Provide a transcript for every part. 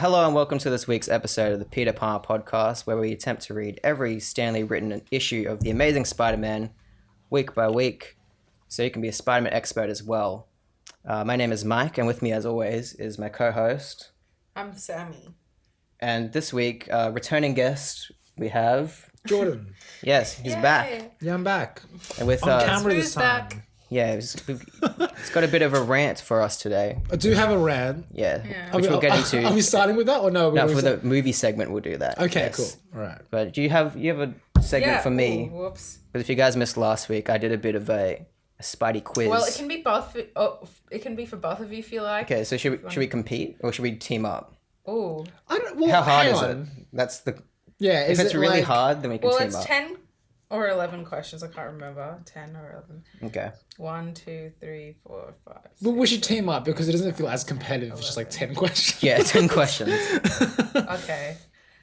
Hello and welcome to this week's episode of the Peter Palmer podcast, where we attempt to read every Stanley written issue of The Amazing Spider-Man week by week, so you can be a Spider-Man expert as well. My name is Mike, and with me as always is my co-host. I'm Sammie. And this week, returning guest, we have... Jordan. Yes, he's back. Yeah, I'm back. And with On camera this time. Back? Yeah, he's got a bit of a rant for us today. I do have a rant. Yeah. Which we'll get into. Are we starting with that or no? No, for the movie segment we'll do that. Okay, yes. Cool. All right. But you have a segment for me? Ooh, whoops. Because if you guys missed last week, I did a bit of a Spidey quiz. Well, it can be both. It can be for both of you if you like. Okay, so should we compete or should we team up? Oh. How hard is it? That's the. Yeah. If it's really hard, then we can team up. Well, it's 10 or 11 questions. I can't remember. 10 or 11. Okay. 1, 2, 3, 4, 5. But we should team up because it doesn't feel as competitive. It's just like 10 questions. Yeah, 10 questions. Okay.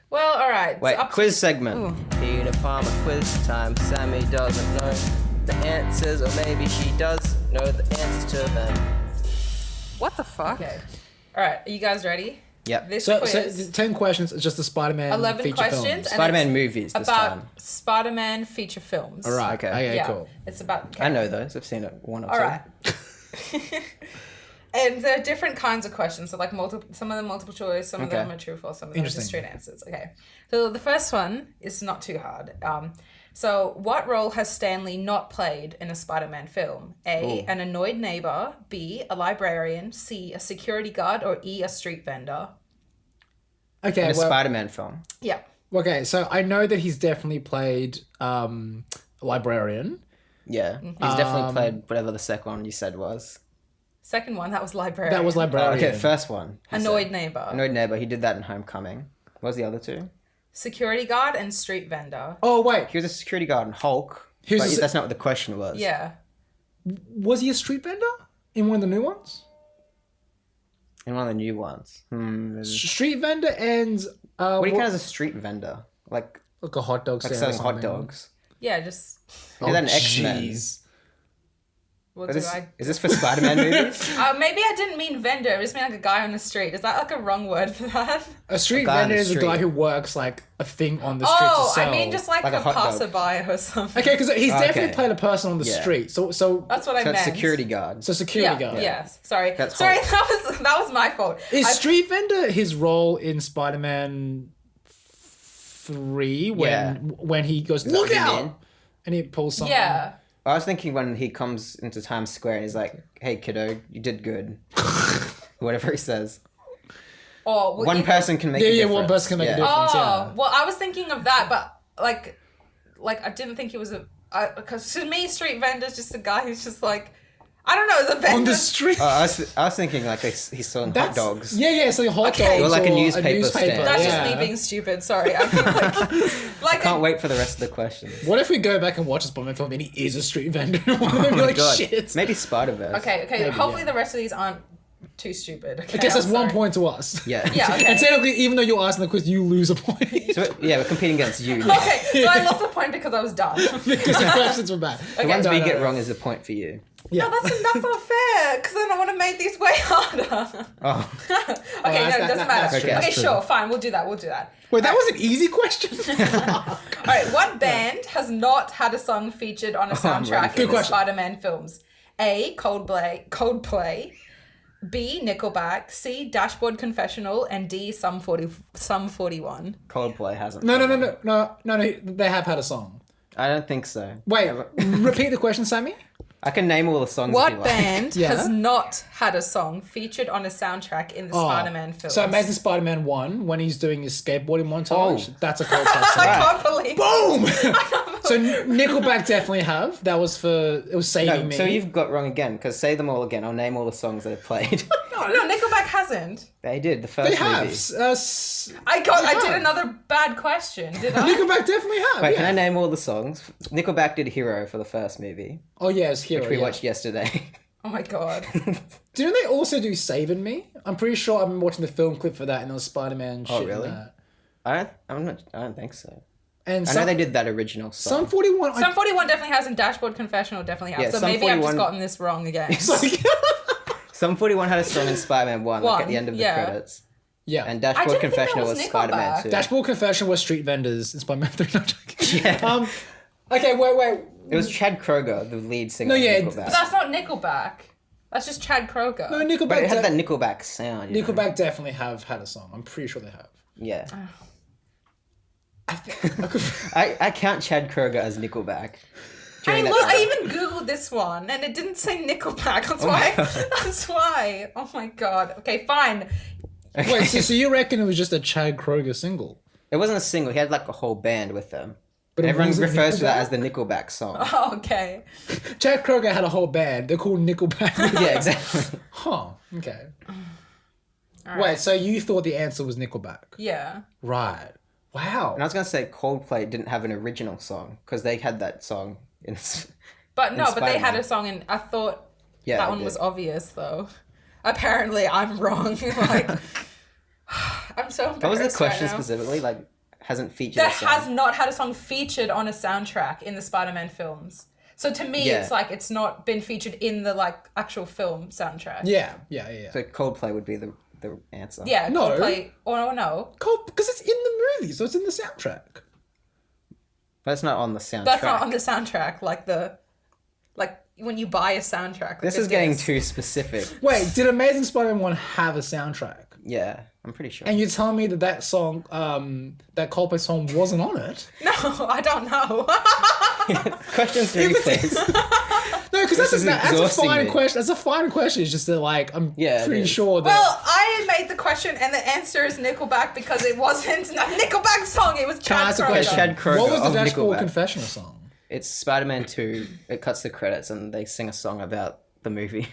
Well, all right. Wait, quiz segment. Peter Palmer quiz time. Sammie doesn't know the answers, or maybe she does know the answers to them. What the fuck? Okay. All right. Are you guys ready? Yep. This So quiz. 10 questions is just the Spider-Man 11 feature questions. film. And Spider-Man it's movies this about time. Spider-Man feature films. All right. Okay, Yeah. cool. It's about. Okay. I know those. I've seen it one or two. All right. And there are different kinds of questions. So like some of them multiple choice, some of them are true or false, some of them are just straight answers. Okay. So the first one is not too hard. So what role has Stanley not played in a Spider-Man film? A, an annoyed neighbor. B, a librarian. C, a security guard. Or E, a street vendor. Okay. In a Spider-Man film. Yeah. Okay, so I know that he's definitely played a librarian. Yeah. He's definitely played whatever the second one you said was. Second one, that was librarian. That was librarian. Okay, the first one. Annoyed neighbor. Annoyed neighbor. He did that in Homecoming. What was the other two? Security guard and street vendor. Oh, wait. He was a security guard in Hulk. Here's That's not what the question was. Yeah. Was he a street vendor in one of the new ones? In one of the new ones. Street vendor and... What do you count as a street vendor? Like a hot dog stand. selling hot dogs. Yeah, just... He did that in X-Men. Jeez. What Is do I... this for Spider-Man movies? Maybe I didn't mean vendor. I just mean like a guy on the street. Is that like a wrong word for that? A street guy on vendor the is a street. guy who works like a thing on the street to Oh, sell. I mean just like Like a a hot dog. passerby or something. Okay, because he's definitely Okay. played a person on the Yeah. street. So That's what I So meant. it's security guard. So security Yeah, guard. yes. Sorry. That's Sorry, Hulk. that was my fault. Is street vendor his role in Spider-Man 3 when he goes, look what you out, mean? and he pulls something? Yeah. I was thinking when he comes into Times Square and he's like, "Hey kiddo, you did good." Whatever he says. Oh, well, One person can make a Yeah, difference. one person can make a difference. Oh, well, I was thinking of that, but like I didn't think it was because to me, street vendor's just a guy who's just like, I don't know, is a vendor. On the street. I was thinking like he's selling hot dogs. Yeah, so hot Okay. dogs Or like a newspaper stand. That's yeah. just me being stupid. Sorry. I mean, like Can't wait for the rest of the questions. What if we go back and watch a Spider-Man film and he is a street vendor? We're Oh my like, god. shit. Maybe Spider-Verse. Okay. Maybe, Hopefully yeah. the rest of these aren't too stupid. Okay, I guess that's I'm 1 sorry. point to us. Yeah. Yeah. Okay. And technically, even though you're asking the quiz, you lose a point. So we're competing against you now. Okay, so I lost the point because I was dumb. Because the questions were bad. The ones No, we no, get no. wrong is a point for you. Yeah. No, that's not fair, because then I want to make these way harder. Oh. Okay, no, it doesn't matter. that's true, Okay, that's sure, fine, we'll do that. Wait, that was an easy question? Alright, what band has not had a song featured on a I'm ready soundtrack for in the this. Spider-Man films? A, Coldplay. B, Nickelback. C, Dashboard Confessional. And D, Sum 41. Coldplay hasn't. No, they have had a song. I don't think so. Wait, repeat the question, Sammie? I can name all the songs if What you like. band Yeah. has not had a song featured on a soundtrack in the Spider-Man films? So Amazing Spider-Man 1, when he's doing his skateboarding montage, that's a Coldplay I song. can't believe Boom! So Nickelback definitely have. That was it was Saving No, Me. so you've got wrong again, because say them all again. I'll name all the songs that have played. No, Nickelback hasn't. They did, the first They have. movie. I did have. another bad question, did I? Nickelback definitely have, Wait, yeah. can I name all the songs? Nickelback did Hero for the first movie, Oh, yeah, it's Hero, which we yeah. watched yesterday. Oh my god. Didn't they also do Saving Me? I'm pretty sure I've been watching the film clip for that and there was Spider-Man shit in really? that. I don't think so. And I know they did that original song. Sum 41... Sum 41 definitely has, and Dashboard Confessional definitely has. Yeah, So Sum maybe I've just 41 gotten this wrong again. It's like... Sum 41 had a song in Spider-Man 1, like at the end of the credits. Yeah. And I Dashboard didn't think that Confessional was was Spider-Man Nickelback. 2. Dashboard Confession was Street Vendors in Spider-Man 3. No, I'm joking. Yeah. Okay, wait. It was Chad Kroger, the lead singer No, of yeah, Nickelback. But that's not Nickelback. That's just Chad Kroger. No, Nickelback. But it had that Nickelback sound. You know? Nickelback definitely have had a song. I'm pretty sure they have. Yeah. I I count Chad Kroger as Nickelback. I even googled this one and it didn't say Nickelback. That's why. That's why. Oh my god. Okay, fine. Wait, so you reckon it was just a Chad Kroger single? It wasn't a single. He had like a whole band with them. But Everyone wasn't refers to that Nickelback? as the Nickelback song. Oh, okay. Chad Kroger had a whole band. They're called Nickelback. Yeah, exactly. Huh. Okay. All Wait, right. so you thought the answer was Nickelback? Yeah. Right. Wow. And I was gonna say Coldplay didn't have an original song because they had that song in. But no, In but they had Spider-Man. a song and I thought Yeah, that they one did. was obvious though. Apparently I'm wrong. Like I'm so embarrassed. What was the question right now. specifically? Like, hasn't featured. That a song. has not had a song featured on a soundtrack in the Spider-Man films. So to me, Yeah. it's like it's not been featured in the like actual film soundtrack. Yeah. So Coldplay would be the answer. Yeah, No. Coldplay. Or no, Cool, because it's in the movie, so it's in the soundtrack. But it's not on the soundtrack. that's not on the soundtrack. Like when you buy a soundtrack. Like This it is getting too specific. Wait, did Amazing Spider-Man 1 have a soundtrack? Yeah, I'm pretty sure. And you're telling me that song, that Coldplay song wasn't on it? No, I don't know. Question 3, please. No, because that's is a exhausting fine me. question. That's a fine question. It's just that, like, I'm Yeah, it pretty is. sure that... Well, I made the question and the answer is Nickelback because it wasn't a Nickelback song. It was Can I Chad ask a Kroger. question? Chad Kroger What was the of Dashboard Nickelback. Confessional song? It's Spider-Man 2. It cuts the credits and they sing a song about the movie.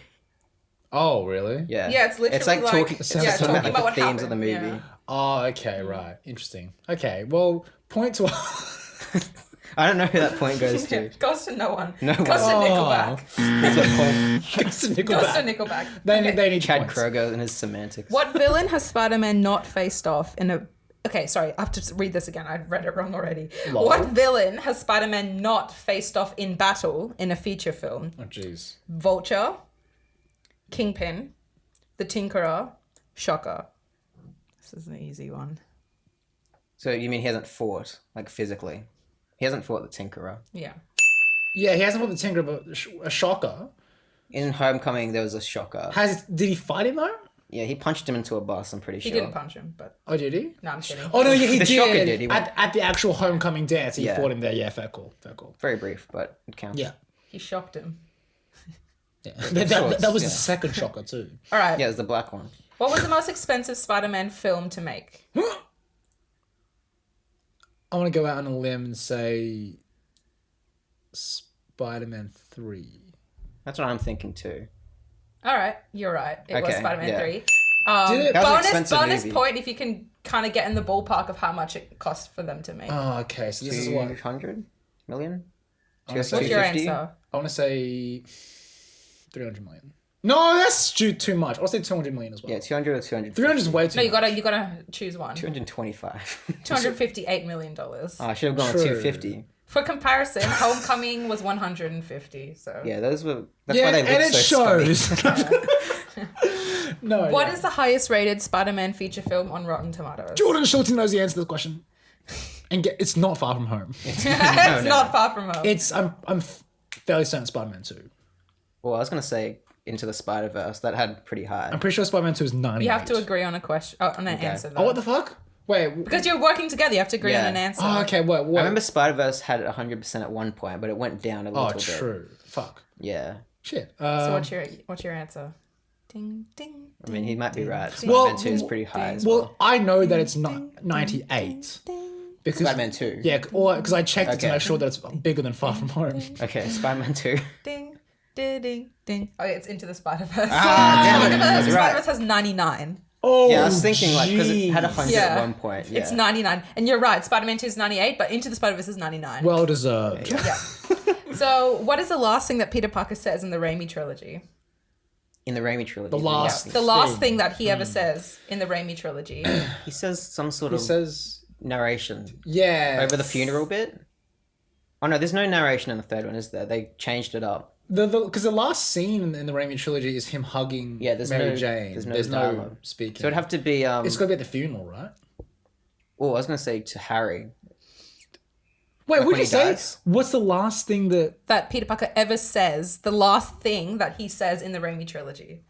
Oh, really? Yeah. Yeah, it's literally It's like talking. It's It's yeah, talking talking about about like the what themes of the movie. happened, Oh, okay, right. Interesting. Okay, well, point to... I don't know who that point goes to. Goes to no one. No Goes one. to Nickelback. Goes to Nickelback. Goes to Nickelback. They need Chad points. Kroger and his semantics. What villain has Spider-Man not faced off in a... Okay, sorry, I have to read this again. I read it wrong already. Lol. What villain has Spider-Man not faced off in battle in a feature film? Oh, jeez. Vulture, Kingpin, the Tinkerer, Shocker. This is an easy one. So you mean he hasn't fought, like physically? He hasn't fought the Tinkerer. Yeah. Yeah, he hasn't fought the Tinker, but a Shocker. In Homecoming, there was a Shocker. Did he fight him, though? Yeah, he punched him into a bus, I'm pretty He sure. didn't punch him, but... Oh, did he? No, I'm kidding. Oh, no, yeah, he The did. Shocker did, he went- At the actual Homecoming dance, he Yeah. fought him there. Yeah, fair call. Fair call. Very brief, but it counts. Yeah. He shocked him. Yeah. That was yeah. the second Shocker, too. All right. Yeah, it was the black one. What was the most expensive Spider-Man film to make? I want to go out on a limb and say Spider-Man 3. That's what I'm thinking too. All right, you're right. It was Okay, Spider-Man yeah. 3. Did it? That was an Bonus expensive movie. point if you can kind of get in the ballpark of how much it cost for them to make. Oh, okay. So this is what 200 million? What's your 250? answer? I want to say 300 million. No, that's too much. I'll say 200 million as well. Yeah, 200 or 200. 300 is way too No, much. you gotta choose one. 225. $258 million. Oh, I should have gone True. with 250. For comparison, Homecoming was 150. So Yeah, those were. That's Yeah, why they look and it so shows. No. What yeah. is the highest rated Spider-Man feature film on Rotten Tomatoes? Jordan Schulte knows the answer to the question. And it's not Far From Home. It's no. not far from home. It's I'm fairly certain Spider-Man 2. Well, I was gonna say Into the Spider-Verse. That had pretty high. I'm pretty sure Spider-Man 2 is 98. You have to agree on a question, on an answer. Though. Oh, what the fuck? Wait. Because you're working together, you have to agree on Yeah. an answer. Oh, okay. Wait. I remember Spider-Verse had 100% at one point, but it went down a little Oh, bit. true. Fuck. Yeah. Shit. So what's your answer? Ding ding. I mean, he might be right. Well, Spider-Man 2 is pretty high as Well, well. I know that it's not 98 because Spider-Man 2. Yeah, or because I checked it to Okay. make sure that it's bigger than Far From Home. Okay, Spider-Man 2. Ding ding ding ding. Oh, it's Into the Spider-Verse. Ah, damn it. That's right. Spider-Verse has 99. Oh, Yeah, I was thinking like because it had 100 Yeah. at one point. Yeah. It's 99. And you're right, Spider-Man 2 is 98, but Into the Spider-Verse is 99. well deserved. yeah. So, what is the last thing that Peter Parker says in the Raimi trilogy? In the Raimi trilogy. The last- yeah. The last thing that he ever says in the Raimi trilogy. He says some sort He of says, narration "Yeah." over the funeral bit. Oh no, there's no narration in the third one, is there? They changed it up. Because the last scene in the Raimi trilogy is him hugging Mary Jane. There's no speaking. So it'd have to be... it's got to be at the funeral, right? Oh, I was going to say to Harry. Wait, like what did you say? dies? What's the last thing that Peter Parker ever says? The last thing that he says in the Raimi trilogy.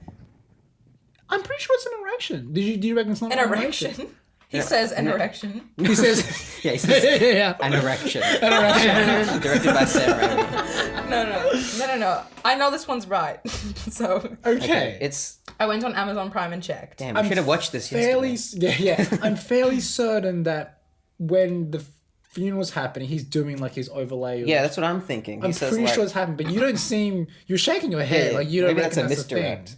I'm pretty sure it's an erection. Do you reckon it's not an erection? He says an erection. He says... Yeah, he says yeah. an erection. An erection. Directed by Sam Raimi. No. I know this one's right. So... Okay. It's... I went on Amazon Prime and checked. Damn, I should have watched this yesterday. Yeah. I'm fairly certain that when the funeral's happening, he's doing like his overlay. Yeah, that's what I'm thinking. I'm pretty sure it's happened, but you don't seem... You're shaking your head. Yeah, like you don't maybe reckon that's a that's the thing. misdirect.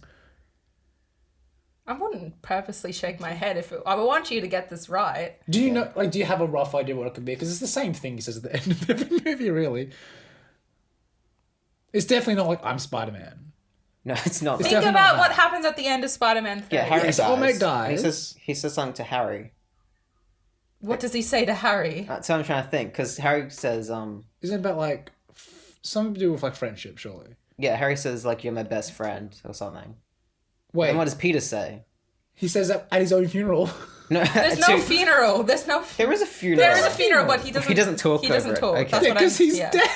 I wouldn't purposely shake my head I would want you to get this right. Do you know? Like, do you have a rough idea what it could be? Because it's the same thing he says at the end of every movie. Really, it's definitely not like I'm Spider-Man. No, it's not. Think about what happens at the end of Spider-Man 3. Yeah, Harry dies. Old dies. And he says something to Harry. What does he say to Harry? That's what I'm trying to think. Because Harry says, Isn't it about like something to do with like friendship? Surely. Yeah, Harry says like you're my best friend or something. Wait. And what does Peter say? He says that at his own funeral. No, there's no funeral. There is a funeral. There is a funeral, but he doesn't. He doesn't talk. He doesn't talk. Okay. That's because he's dead.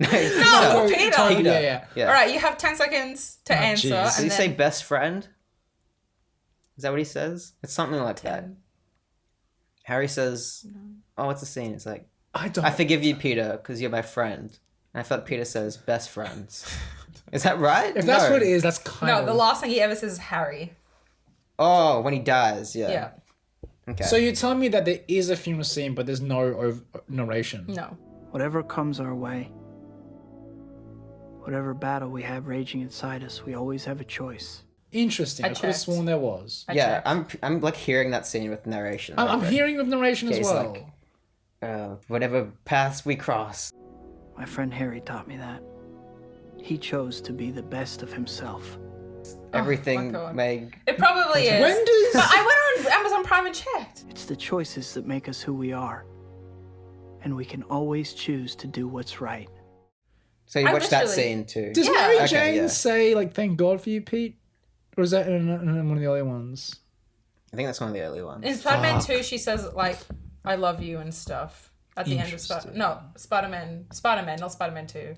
No, Peter. Yeah. All right, you have 10 seconds to answer. Geez. Did he say best friend? Is that what he says? It's something like 10. that. Harry says, "Oh, what's the scene?" It's like, I forgive you, Peter, because you're my friend." And I thought Peter says best friends. Is that right? If that's what it is, that's kind of... No, the last thing he ever says is Harry. Oh, when he dies, yeah. Yeah. Okay. So you're telling me that there is a funeral scene, but there's no narration? No. Whatever comes our way, whatever battle we have raging inside us, we always have a choice. Interesting. I could have sworn there was. Yeah, I'm like hearing that scene with narration. I'm hearing with narration as well. Like, whatever paths we cross. My friend Harry taught me that. He chose to be the best of himself. Everything may... It probably is. When does... But I went on Amazon Prime and checked. It's the choices that make us who we are. And we can always choose to do what's right. So you watched that scene too? Does Mary Jane say, like, thank God for you, Pete? Or is that in one of the early ones? I think that's one of the early ones. In Spider-Man 2, she says, like, I love you and stuff. At the end of Spider-Man, not Spider-Man 2.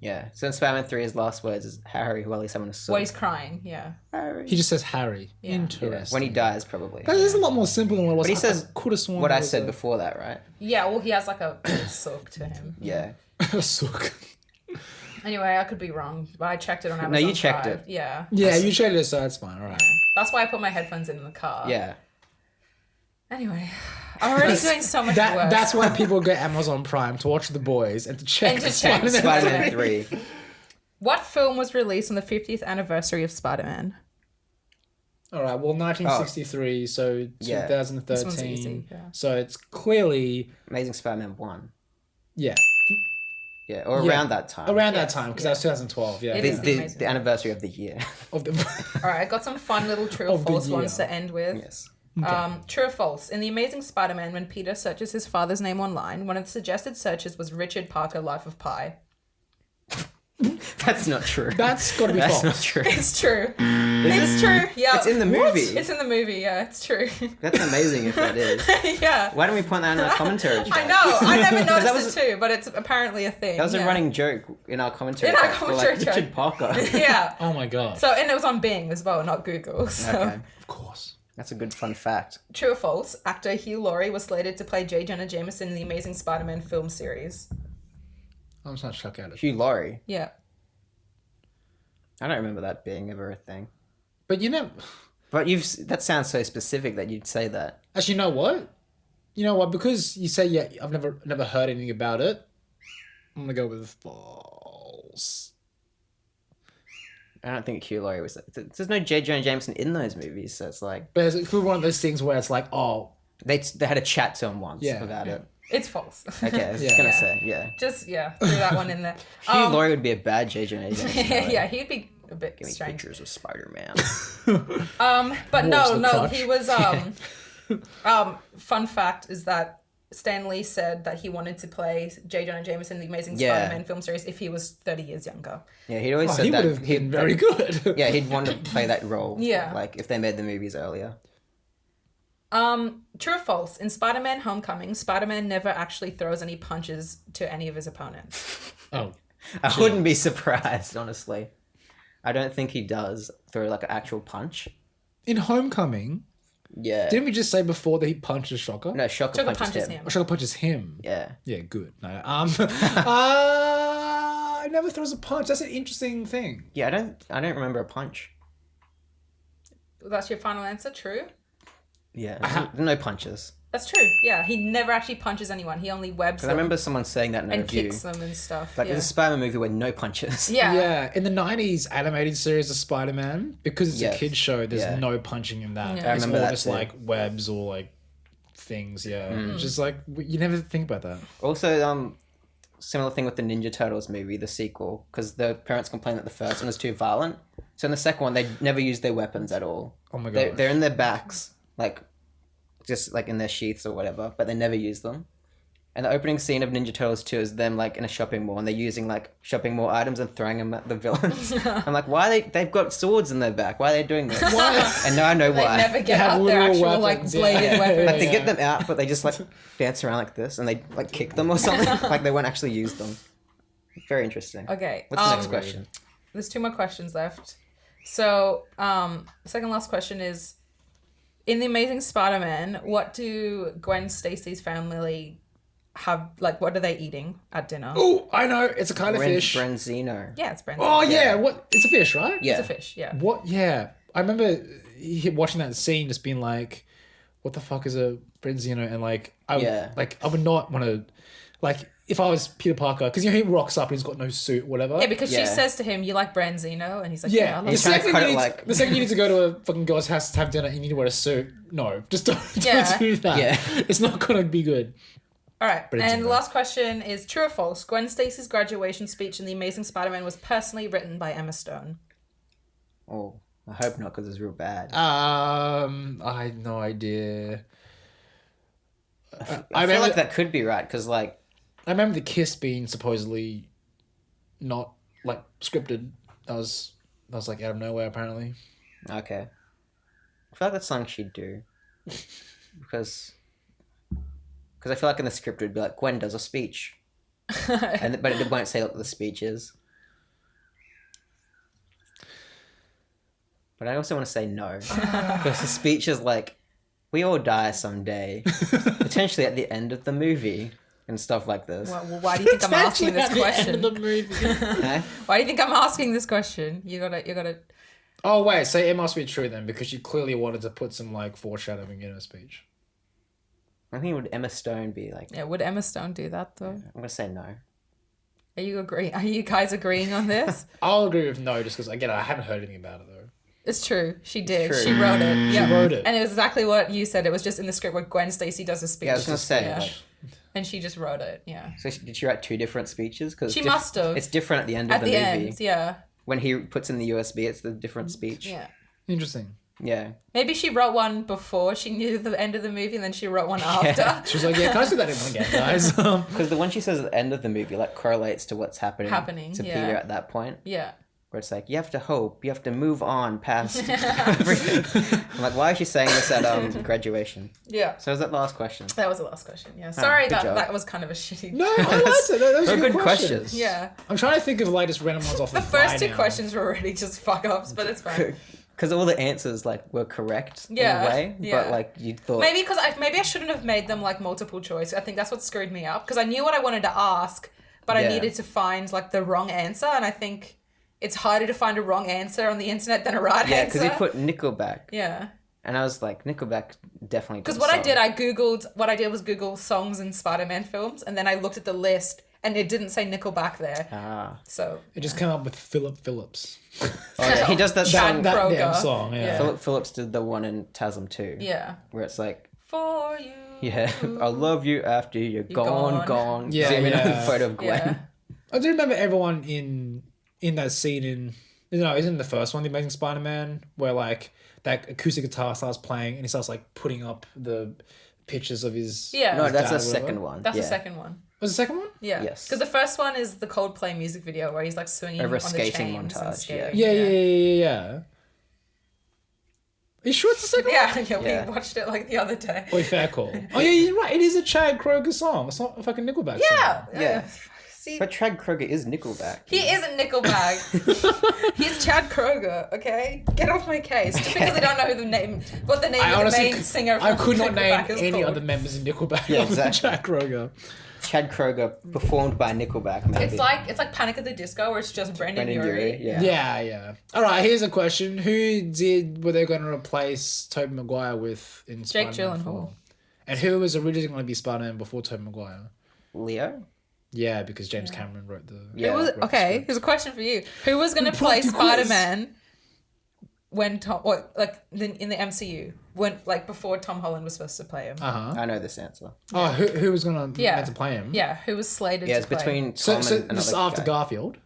Yeah. So in Spider-Man 3, his last words is Harry, while he's having a sword. Well, he's crying, yeah. Harry. He just says Harry. Yeah. Interesting. When he dies, probably. That is a lot more simple than what it was. But he says I could have sworn what I said before that, right? Yeah, well, he has like a sook to him. Yeah. Sook. Anyway, I could be wrong, but I checked it on Amazon. No, you checked Prime. it. Yeah. Yeah, you checked it, so that's fine. All right. That's why I put my headphones in the car. Yeah. Anyway, I'm already doing so much work. That's why people get Amazon Prime, to watch The Boys and to check Spider-Man 3. What film was released on the 50th anniversary of Spider-Man? All right, well, 1963, so 2013. This one's easy, yeah. So it's clearly... Amazing Spider-Man 1. Yeah. Yeah, or around that time. Around that time, because that was 2012, yeah. It is the anniversary of the year. All right, I got some fun little true or false ones to end with. Yes. Okay. True or false? In The Amazing Spider-Man, when Peter searches his father's name online, one of the suggested searches was Richard Parker, Life of Pi. That's not true. That's got to be false. That's not true. It's true. It's true. Yeah. It's in the movie. It's in the movie. Yeah, it's true. That's amazing if that is. Yeah. Why don't we point that in our commentary? I know. I never noticed it too, but it's apparently a thing. That was a running joke in our commentary. In our commentary like, Richard Parker. Yeah. Oh my god. So, and it was on Bing as well, not Google. So. Okay. Of course. That's a good fun fact. True or false? Actor Hugh Laurie was slated to play J. Jonah Jameson in the Amazing Spider-Man film series. I'm just not shocked at it. Hugh Laurie. Yeah. I don't remember that being ever a thing. But you know... But that sounds so specific that you'd say that. Actually, you know what? You know what? Because you say, yeah, I've never heard anything about it, I'm going to go with false. I don't think Hugh Laurie was... There's no J. Jonah Jameson in those movies, so it's like... But it's one of those things where it's like, oh... They had a chat to him once about it. It's false. Okay, I was just going to say, yeah. Just, throw that one in there. Hugh Laurie would be a bad J. Jonah Jameson. Yeah, he'd be a bit Give me strange. pictures of Spider-Man. But Wolves the no, crotch. he was, fun fact is that Stan Lee said that he wanted to play J. Jonah Jameson in the Amazing Yeah. Spider-Man film series if he was 30 years younger. Yeah, he'd always said he that would have been very good. Yeah, he'd want to play that role. Yeah. Like if they made the movies earlier. True or false? In Spider-Man Homecoming, Spider-Man never actually throws any punches to any of his opponents. Oh, I wouldn't be surprised, honestly. I don't think he does throw like an actual punch. in Homecoming, Yeah. didn't we just say before that he punched Shocker? No, Shocker Shocker punches, punches him. him. Or Shocker punches him. Yeah. Yeah, good. No, he never throws a punch. That's an interesting thing. Yeah, I don't remember a punch. That's your final answer? True? Yeah. No punches. That's true. Yeah, he never actually punches anyone. He only webs Because I them remember someone saying that in a and review. kicks them and stuff. Like yeah. there's a Spider-Man movie where no punches. Yeah. Yeah, in the 90s animated series of Spider-Man, because it's Yes. a kid's show, there's Yeah. no punching in that. Yeah. I It's remember all that just too. like webs or like things, yeah. Just like, you never think about that. Also, similar thing with the Ninja Turtles movie, the sequel, because the parents complained that the first one was too violent. So in the second one, they never used their weapons at all. Oh my They're, god. they're in their backs, like, just like in their sheaths or whatever, but they never use them. And the opening scene of Ninja Turtles 2 is them like in a shopping mall and they're using like shopping mall items and throwing them at the villains. I'm like, why they've got swords in their back? Why are they doing this? And now I know They why. never get have out their literal actual weapons, like bladed yeah. weapons. Like they get them out, but they just like dance around like this and they like kick them or something. Like they won't actually use them. Very interesting. Okay. What's the next question? There's 2 more questions left. So, second last question is, in The Amazing Spider-Man, what do Gwen Stacy's family have, like, what are they eating at dinner? Oh, I know. It's a kind of fish. Brenzino. Yeah, it's Brandon. Oh, yeah. What? It's a fish, right? Yeah. It's a fish, yeah. What? Yeah. I remember watching that scene just being like, what the fuck is a Brenzino? And like, I would not want to, like, if I was Peter Parker, because he rocks up and he's got no suit, whatever. Yeah, because Yeah. she says to him, you like Branzino? And he's like, Yeah, I love the He's trying to second, cut you it need, like- the second you need to go to a fucking girl's house to have dinner, you need to wear a suit. No, just don't Yeah. do that. Yeah. It's not gonna be good. All right, But it's and in the there. last question is true or false? Gwen Stacy's graduation speech in The Amazing Spider-Man was personally written by Emma Stone. Oh, I hope not because it's real bad. I had no idea. I feel like that could be right because like I remember the kiss being supposedly not like scripted. That was like out of nowhere apparently. okay. I feel like that's something she'd do because I feel like in the script it would be like Gwen does a speech, but it won't say what the speech is. But I also want to say no because the speech is like, we all die someday, potentially at the end of the movie and stuff like this. Well, why do you think I'm asking this question? The movie. Huh? Why do you think I'm asking this question? You gotta. Oh wait, so it must be true then because you clearly wanted to put some like foreshadowing in her speech. I think it would Emma Stone be like. Yeah, would Emma Stone do that though? I'm gonna say no. Are you guys agreeing on this? I'll agree with no just because again I haven't heard anything about it though. It's true. She did. True. She wrote it. Yeah. She wrote it. And it was exactly what you said. It was just in the script where Gwen Stacy does a speech. Yeah, I was gonna say. Yeah. Like, And she just wrote it. Yeah. so did she write 2 different speeches? Because She must have. It's different at the end of At the the movie. end, yeah. When he puts in the USB, it's the different speech. Yeah. Interesting. Yeah. Maybe she wrote one before she knew the end of the movie and then she wrote one after. She was like, yeah, can I do that in one again, guys? Because the one she says at the end of the movie like correlates to what's happening to yeah. Peter at that point. Yeah. Where it's like, you have to hope, you have to move on past everything. I'm like, why is she saying this at graduation? Yeah. So is that the last question? That was the last question. Yeah. Sorry good job. that was kind of a shitty. No, I liked it. Those They're were good good questions. Yeah. I'm trying to think of like just random ones off The fly first 2 now. questions were already just fuck ups, but it's fine. Because all the answers like were correct Yeah, in a way, yeah. but like you thought Maybe I shouldn't have made them like multiple choice. I think that's what screwed me up because I knew what I wanted to ask, but I Yeah. needed to find like the wrong answer, and I think it's harder to find a wrong answer on the internet than a right yeah, answer. because you put Nickelback, Yeah. and I was like, Nickelback definitely. Because what I did was Google songs in Spider-Man films, and then I looked at the list, and it didn't say Nickelback there. Ah, So It just came up with Philip Phillips. oh, yeah, he does that Chad song. That Kroger. damn song, yeah. Philip Phillips did the one in TASM too. yeah, Where it's like, for you. yeah, I'll love you after you're gone. gone. Yeah, Zoom in on the yeah. photo of Gwen. Yeah. I do remember everyone in that scene isn't the first one, The Amazing Spider-Man, where like that acoustic guitar starts playing and he starts like putting up the pictures of his. Yeah. No, his that's dad the or second whatever? one. That's yeah. the second one. Was the second one? Yeah. Yes. Because the first one is the Coldplay music video where he's like swinging Over a on the skating chains montage, and skating. Yeah. Are you sure it's the second one? Yeah, we watched it like the other day. Wait, fair call. Oh yeah, you're right. It is a Chad Kroeger song. It's not a fucking Nickelback song. Yeah. See, But Chad Kroeger is Nickelback. he isn't Nickelback. He's Chad Kroeger. Okay, get off my case. Just because I don't know who the name of the main singer. I could not name Nickelback is any called. other members of Nickelback. Yeah, other than exactly. Chad Kroeger. Chad Kroeger performed by Nickelback, maybe. It's like Panic at the Disco, where it's just Brendan Urie. Yeah. All right, here's a question: were they going to replace Tobey Maguire with in Jake Spider-Man 4? Gyllenhaal. And who was originally going to be Spider-Man before Tobey Maguire? Leo? Yeah, because James Cameron wrote the. Yeah. Who was, okay, here's a question for you: who was going to play Spider-Man when in the MCU before Tom Holland was supposed to play him? I know this answer. Oh, who was going to Yeah. play him? Yeah, who was slated Yeah, to it's play? between So, Tom so and this is another after guy. Garfield.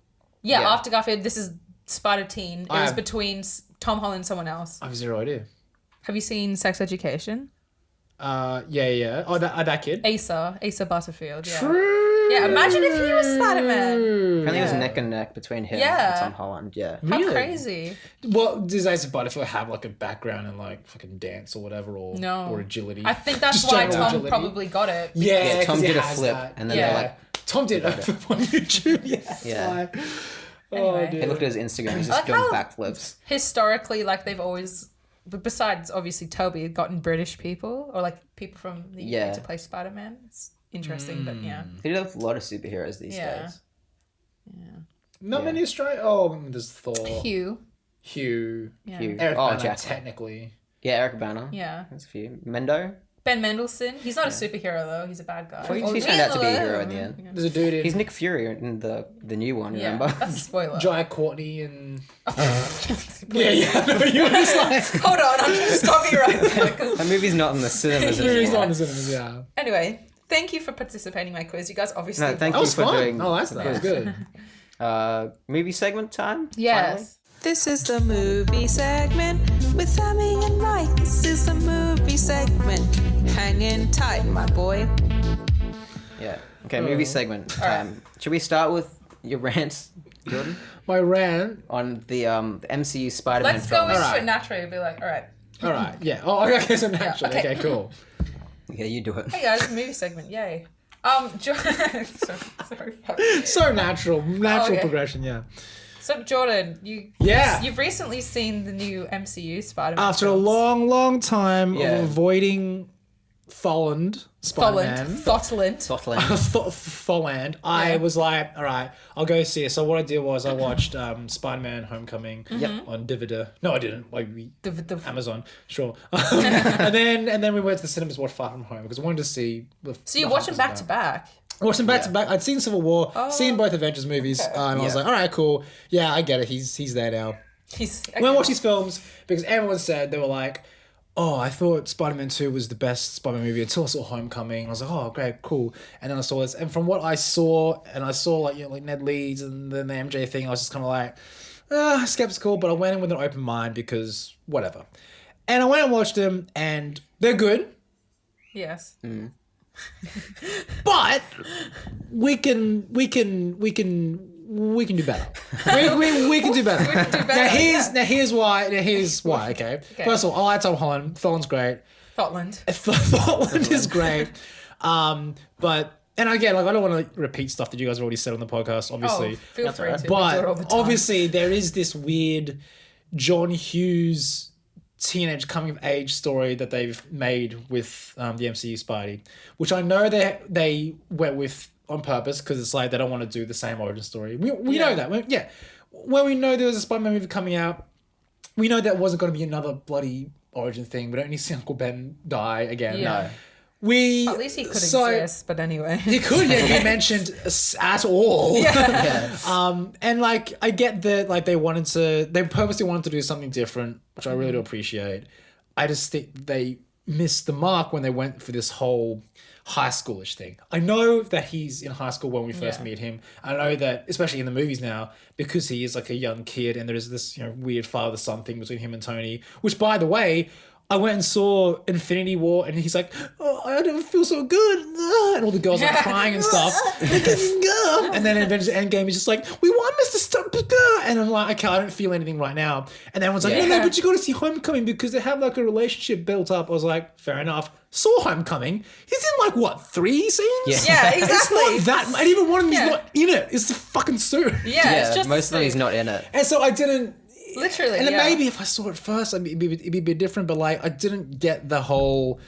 Yeah, Yeah. after Garfield, this is Spider-Teen. It was between Tom Holland and someone else. I have zero idea. Have you seen Sex Education? Yeah. Oh, that kid. Asa Butterfield. Yeah. True. Yeah, imagine if he was Spider-Man. Apparently it was neck and neck between him Yeah. and Tom Holland, yeah. How Really? crazy. Well, does Asa Butterfield have like a background in like fucking dance or whatever, or No. or agility? I think that's Just why general Tom agility? probably got it. Yeah, Tom 'cause he did a has flip, that. and then Yeah. they're like, Tom did a flip on YouTube. Yeah. Yeah. Anyway. he looked at his Instagram, he's just like doing how- backflips. Historically, like they've always, but besides obviously Toby, gotten British people or like people from the Yeah. UK to play Spider-Man. It's interesting, but yeah. He did a lot of superheroes these Yeah. days. Not Yeah. many Australian. Oh, there's Thor. Hugh. Hugh. Yeah. Hugh. Eric Oh, Bana, Jack. technically. Yeah, Eric Bana. Yeah. There's a few. Mendo? Ben Mendelsohn. He's not a superhero though. He's a bad guy. Well, he turned out to be a hero in the end. Yeah. There's a dude in He's Nick Fury in the new one, Yeah, remember? that's a spoiler. Jai Courtney and. Yeah. No, you were just like. Hold on, I'm just stop you right there. 'cause- That movie's not in the cinemas He's anymore. not in the cinemas, yeah. Anyway, thank you for participating in my quiz. You guys obviously. No, thank That you was for fun. doing Oh, that was good. movie segment time? Yes. This is the movie segment with Sammie and Mike. This is the movie segment. Hang in tight, my boy. Finally? Yeah. Okay, movie segment time. Should we start with your rant, Jordan? My rant. On the MCU Spider-Man Let's go films? into Alright. it naturally. Be like, all right. All right. Yeah. Oh, okay. So naturally. okay. Okay. Cool. Yeah, you do it. Hey guys, movie segment. Yay. Jordan. sorry. Fuck. So natural Okay. progression. Yeah. So Jordan, Yeah. you've recently seen the new MCU Spider-Man. After a films. long time Yeah. of avoiding Folland Spider-Man. Thotland. Scotland. Folland, I was like, all right, I'll go see it. So what I did was I watched Spider-Man Homecoming on DVD. No, I didn't. Like Amazon, sure. and then we went to the cinemas to watch Far From Home because I wanted to see. So you watch them back to back. I watched them back to back. I'd seen Civil War, seen both Avengers movies, and I was Yeah. like, all right, cool. Yeah, I get it. He's there now. When I watched these films, because everyone said, they were like, oh, I thought Spider-Man 2 was the best Spider-Man movie until I saw Homecoming. I was like, oh, great, cool. And then I saw this. And from what I saw, and I saw like Ned Leeds and then the MJ thing, I was just kind of like, skeptical. But I went in with an open mind because whatever. And I went and watched them, and they're good. Yes. But we can do better. we can do better. We can do better. Now here's why. Okay. First of all, I like Tom Holland. Thorne's great. Thotland. Thorne is great. But and again, like I don't want to repeat stuff that you guys already said on the podcast, obviously. Oh, feel free to. We do But it all the time. obviously there is this weird John Hughes teenage coming of age story that they've made with the MCU Spidey, which I know they went with on purpose because it's like they don't want to do the same origin story. We know that. When we know there was a Spider-Man movie coming out, we know that wasn't going to be another bloody origin thing. We don't need to see Uncle Ben die again. Yeah. No. At least he could exist, but anyway. He could be mentioned at all. And like I get that like they purposely wanted to do something different, which I really do appreciate. I just think they missed the mark when they went for this whole high schoolish thing. I know that he's in high school when we first meet him. I know that especially in the movies now, because he is like a young kid and there is this, weird father-son thing between him and Tony, which by the way, I went and saw Infinity War, and he's like, "Oh, I don't feel so good," and all the girls are crying and stuff. And then Avengers Endgame is just like, "We want Mr. Stark," and I'm like, "Okay, I don't feel anything right now." And everyone's like, "No, but you got to see Homecoming because they have like a relationship built up." I was like, "Fair enough." Saw Homecoming. He's in like what 3 scenes? Yeah, exactly. It's not that, and even one of them is not in it. It's the fucking suit. Yeah, it's just most of them he's not in it. And so I didn't. Literally, and then maybe if I saw it first, it'd be a bit different. But like, I didn't get the whole,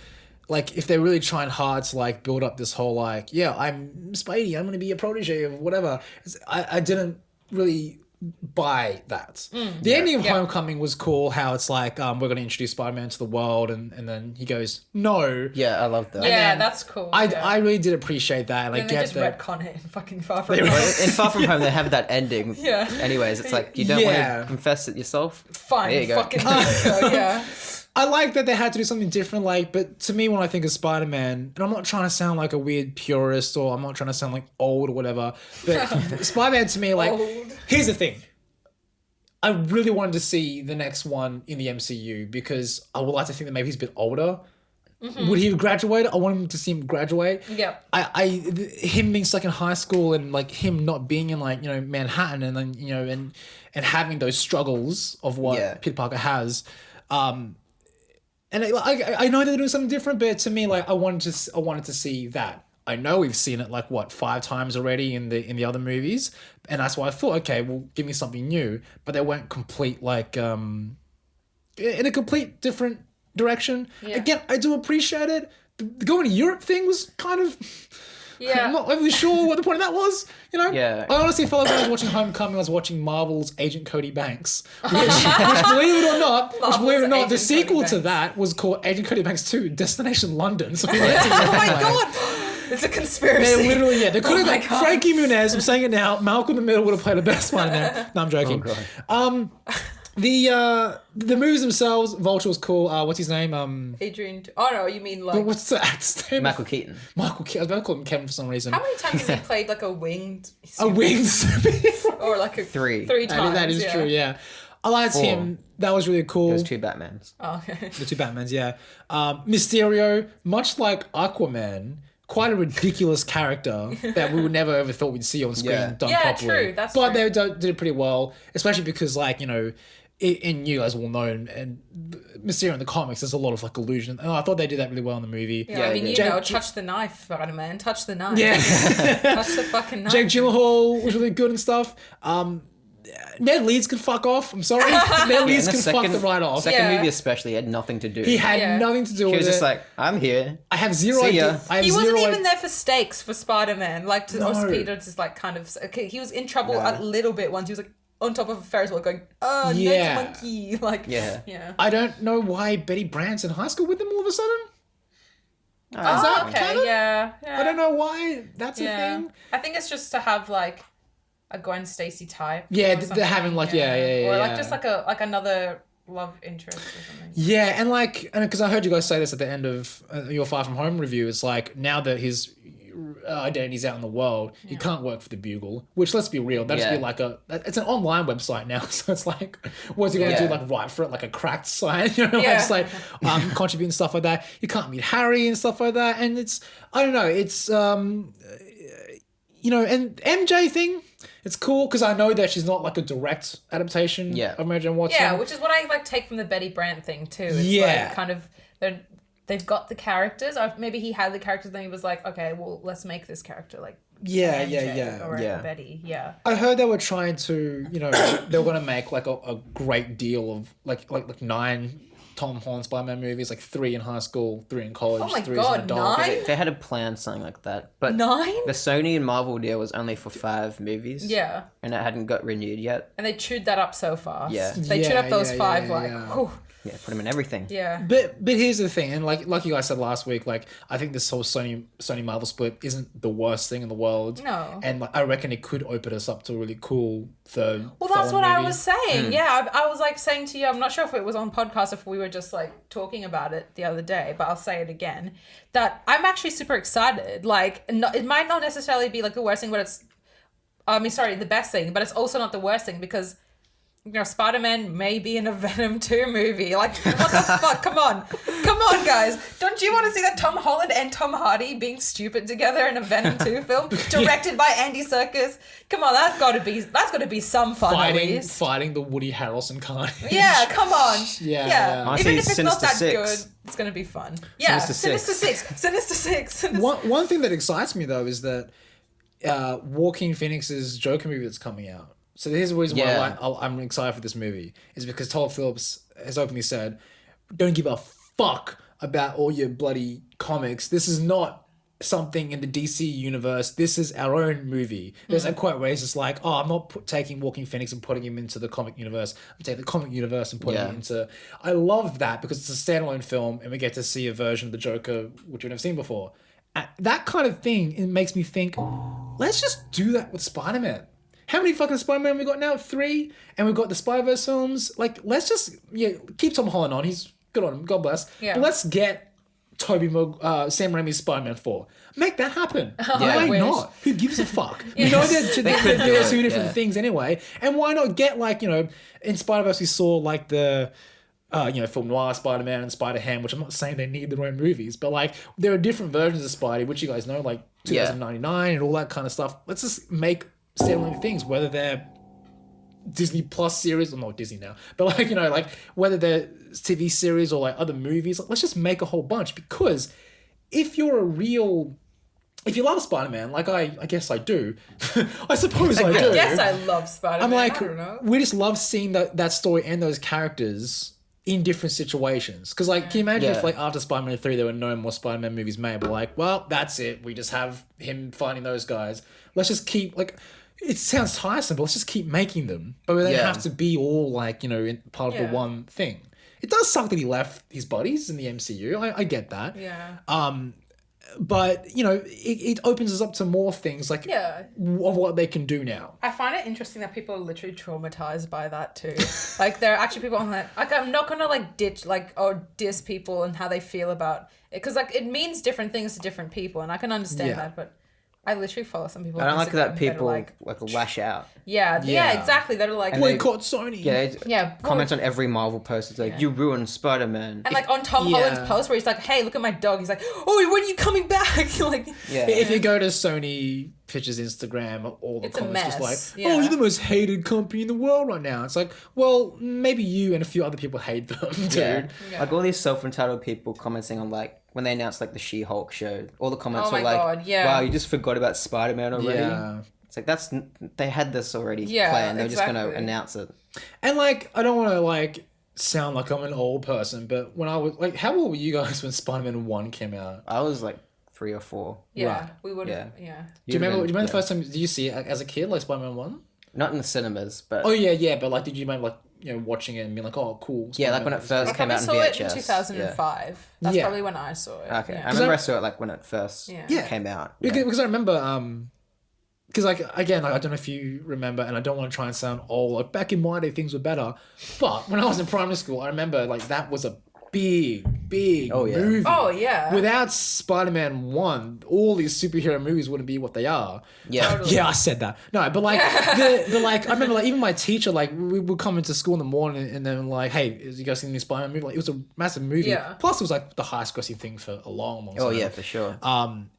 like, if they're really trying hard to like build up this whole like, yeah, I'm Spidey, I'm gonna be a protege of whatever. I didn't really buy that. The ending of Homecoming was cool. How it's like, we're gonna introduce Spider-Man to the world, and then he goes, no. Yeah, I love that. Yeah, that's cool. I really did appreciate that. And then I they get just that. retcon it in fucking Far From Home. In Far From Home, they have that ending. Yeah. Anyways, it's like, you don't want to confess it yourself? Fine, there you go. fucking yeah. I like that they had to do something different, like, but to me, when I think of Spider-Man, and I'm not trying to sound like a weird purist, or I'm not trying to sound like old or whatever, but Spider-Man to me, like, here's the thing. I really wanted to see the next one in the MCU because I would like to think that maybe he's a bit older. Would he have graduated? I want him to see him graduate. Yeah. Him being stuck in high school and like him not being in like, Manhattan and then, and having those struggles of what Peter Parker has. And I know they're doing something different, but to me, like, I wanted to see that. I know we've seen it like 5 times already in the other movies, and that's why I thought, okay, well, give me something new. But they went complete like in a complete different direction. Yeah. Again, I do appreciate it. The going to Europe thing was kind of. Yeah. I'm not overly sure what the point of that was. Yeah. I honestly felt like when I was watching Homecoming, I was watching Marvel's Agent Cody Banks, which believe it or not, the sequel to that was called Agent Cody Banks 2: Destination London. So we went to oh my god. It's a conspiracy. They literally, they could have Frankie Muniz, I'm saying it now, Malcolm in the Middle would have played a better Spider-Man. No, I'm joking. Oh, the movies themselves, Vulture was cool. What's his name? Adrian. Oh no, you mean like. What's the actor's name? Michael Keaton. Michael Keaton. I was about to call him Kevin for some reason. How many times has he played like a winged? A winged superhero? Or like a 3 times. That is true. Yeah, I liked him. That was really cool. There's 2 Batmans. Oh, okay. The 2 Batmans. Yeah. Mysterio, much like Aquaman. Quite a ridiculous character that we would never ever thought we'd see on screen done properly. True. That's but true. They did it pretty well, especially because, like, in you guys will know, and Mysterio in the comics, there's a lot of like illusion, and I thought they did that really well in the movie. Yeah, I mean, touch the knife, Spider-Man, touch the knife. Yeah, touch the fucking knife. Jake Gyllenhaal was really good and stuff. Ned Leeds can fuck off. I'm sorry. Ned Leeds can fuck the right off. Second movie especially had nothing to do. He had nothing to do with it. He was just like, I'm here. I have zero idea. He wasn't even there for stakes for Spider-Man. Like, or Peter just like kind of... Okay, he was in trouble a little bit once. He was like on top of a Ferris wheel going, Ned's monkey. Like, yeah. I don't know why Betty Brant's in high school with them all of a sudden. Is that okay? Yeah. I don't know why that's a thing. I think it's just to have like a Gwen Stacy type. Yeah, they're having like or like just like another love interest or something. Yeah, and because I heard you guys say this at the end of your Far From Home review, it's like now that his identity's out in the world, he can't work for the Bugle. Which, let's be real, that'd just be like it's an online website now, so it's like, what's he gonna do? Like write for it like a cracked site, like just like contribute and stuff like that. You can't meet Harry and stuff like that, and it's I don't know, it's and MJ thing. It's cool because I know that she's not like a direct adaptation of Mary Jane Watson. Yeah, which is what I like take from the Betty Brant thing too. It's like kind of they've got the characters. Or maybe he had the characters, then he was like, okay, well, let's make this character like MJ or Betty. Yeah. I heard they were trying to, they were going to make like a great deal of like 9 Tom Holland Spider-Man movies, like 3 in high school, 3 in college, 3 as an adult. 9? They had a plan, something like that. But 9? The Sony and Marvel deal was only for 5 movies. Yeah. And it hadn't got renewed yet. And they chewed that up so fast. Yeah. They chewed up those 5 whew. Yeah, put them in everything. Yeah. But here's the thing, and like you guys said last week, like I think this whole Sony Marvel split isn't the worst thing in the world. No. And I reckon it could open us up to a really cool third. Well, that's what I was saying. Yeah, I was like saying to you, I'm not sure if it was on podcast, if we were just like talking about it the other day, but I'll say it again, that I'm actually super excited. Like, it might not necessarily be like the worst thing, but it's, the best thing, but it's also not the worst thing because Spider-Man may be in a Venom 2 movie. Like, what the fuck? Come on, guys! Don't you want to see that Tom Holland and Tom Hardy being stupid together in a Venom 2 film directed by Andy Serkis? Come on, that's got to be some fun at least. Fighting the Woody Harrelson carnage. Yeah, come on. Yeah. Even if it's not that Sinister good, Six. it's gonna be fun. Yeah, Sinister Six. One thing that excites me though is that Joaquin Phoenix's Joker movie that's coming out. So here's the reason why I'm excited for this movie is because Todd Phillips has openly said, "Don't give a fuck about all your bloody comics. This is not something in the DC universe. This is our own movie." There's a quote where he's just like, "Oh, I'm not taking Joaquin Phoenix and putting him into the comic universe. I'm taking the comic universe and putting him into." I love that because it's a standalone film and we get to see a version of the Joker which we've never seen before. That kind of thing, it makes me think, let's just do that with Spider-Man. How many fucking Spider-Man we got now? 3? And we've got the Spider-Verse films. Like, let's just keep Tom Holland on. He's good on him. God bless. Yeah. But let's get Sam Raimi's Spider-Man 4. Make that happen. Why not? Who gives a fuck? You know they're two different things anyway. And why not get like, in Spider-Verse we saw like the film noir Spider-Man and Spider-Ham, which I'm not saying they need their own movies, but like there are different versions of Spidey, which you guys know, like 2099 and all that kind of stuff. Let's just make standalone things, whether they're Disney Plus series, or not Disney now, but like, like whether they're TV series or like other movies, let's just make a whole bunch. Because if you love Spider-Man, like I guess I do, I suppose I do. Yes, I love Spider-Man. I'm like, I don't know. We just love seeing that story and those characters in different situations. Because like, can you imagine if like after Spider-Man 3 there were no more Spider-Man movies made, but like, well, that's it. We just have him fighting those guys. Let's just keep like, it sounds tiresome, but let's just keep making them. But they don't have to be all like, part of the one thing. It does suck that he left his buddies in the MCU. I get that. Yeah. But, it opens us up to more things like of what they can do now. I find it interesting that people are literally traumatized by that too. Like there are actually people on that, like I'm not going to like ditch like or diss people and how they feel about it. Because like it means different things to different people and I can understand that, but I literally follow some people. I don't like that people like lash out. Yeah, exactly. That are like boycott Sony. Comment on every Marvel post. It's like you ruined Spider-Man. And like on Tom Holland's post where he's like, "Hey, look at my dog." He's like, "Oh, when are you coming back?" Like, if you go to Sony Pictures Instagram, all the comments just like, "Oh, you're the most hated company in the world right now." It's like, well, maybe you and a few other people hate them, dude. Yeah. Like all these self-entitled people commenting on like when they announced like the She-Hulk show, all the comments were like, "Wow, you just forgot about Spider-Man already." Yeah. It's like they had this already planned. They're just gonna announce it. And like, I don't want to like sound like I'm an old person, but when I was like, how old were you guys when Spider-Man 1 came out? I was like 3 or 4. Yeah, right. we would have. Yeah. Do you remember the first time? Did you see it as a kid, like Spider-Man 1? Not in the cinemas, but but like, did you remember like watching it and being like, oh, cool? Spider-Man. Yeah, like when it first came out in VHS. I saw it in 2005. That's probably when I saw it. Okay, I remember I saw it like when it first came out. Because I remember, because like again, like, I don't know if you remember, and I don't want to try and sound old. Like back in my day, things were better, but when I was in primary school, I remember like that was a big movie. Oh yeah. Without Spider-Man 1, all these superhero movies wouldn't be what they are. Yeah. Totally. Yeah, I said that. No, but like the like I remember like even my teacher, like we would come into school in the morning and then like, hey, you guys seen the Spider-Man movie? Like it was a massive movie. Yeah. Plus it was like the highest grossing thing for a long time. Oh yeah, for sure. And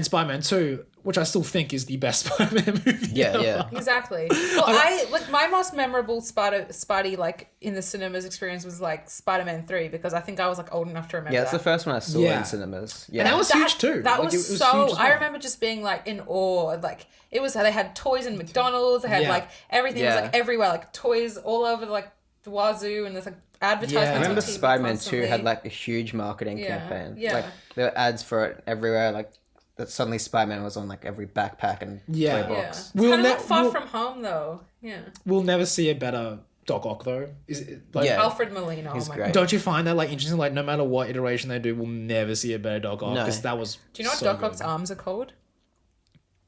Spider-Man 2, which I still think is the best Spider-Man movie. Yeah. Exactly. Well, I like my most memorable Spidey like in the cinemas experience was like Spider-Man 3 because I think I was like old enough to remember. Yeah, it's the first one I saw in cinemas. Yeah, and that was huge too. That like, was it so. huge as well. I remember just being like in awe. Like it was. They had toys in McDonald's. They had like everything was like everywhere. Like toys all over like the wazoo, and there's like advertisements. I remember on TV Spider-Man constantly. 2 had like a huge marketing campaign. Yeah. Like there were ads for it everywhere. Like that suddenly Spider-Man was on like every backpack and toy box. It's kind of like Far From Home though. Yeah. We'll never see a better Doc Ock though. Is it, like, Alfred Molina. He's oh my great. God. Don't you find that like interesting? Like no matter what iteration they do, we'll never see a better Doc Ock because that was. Do you know what Doc Ock's arms are called?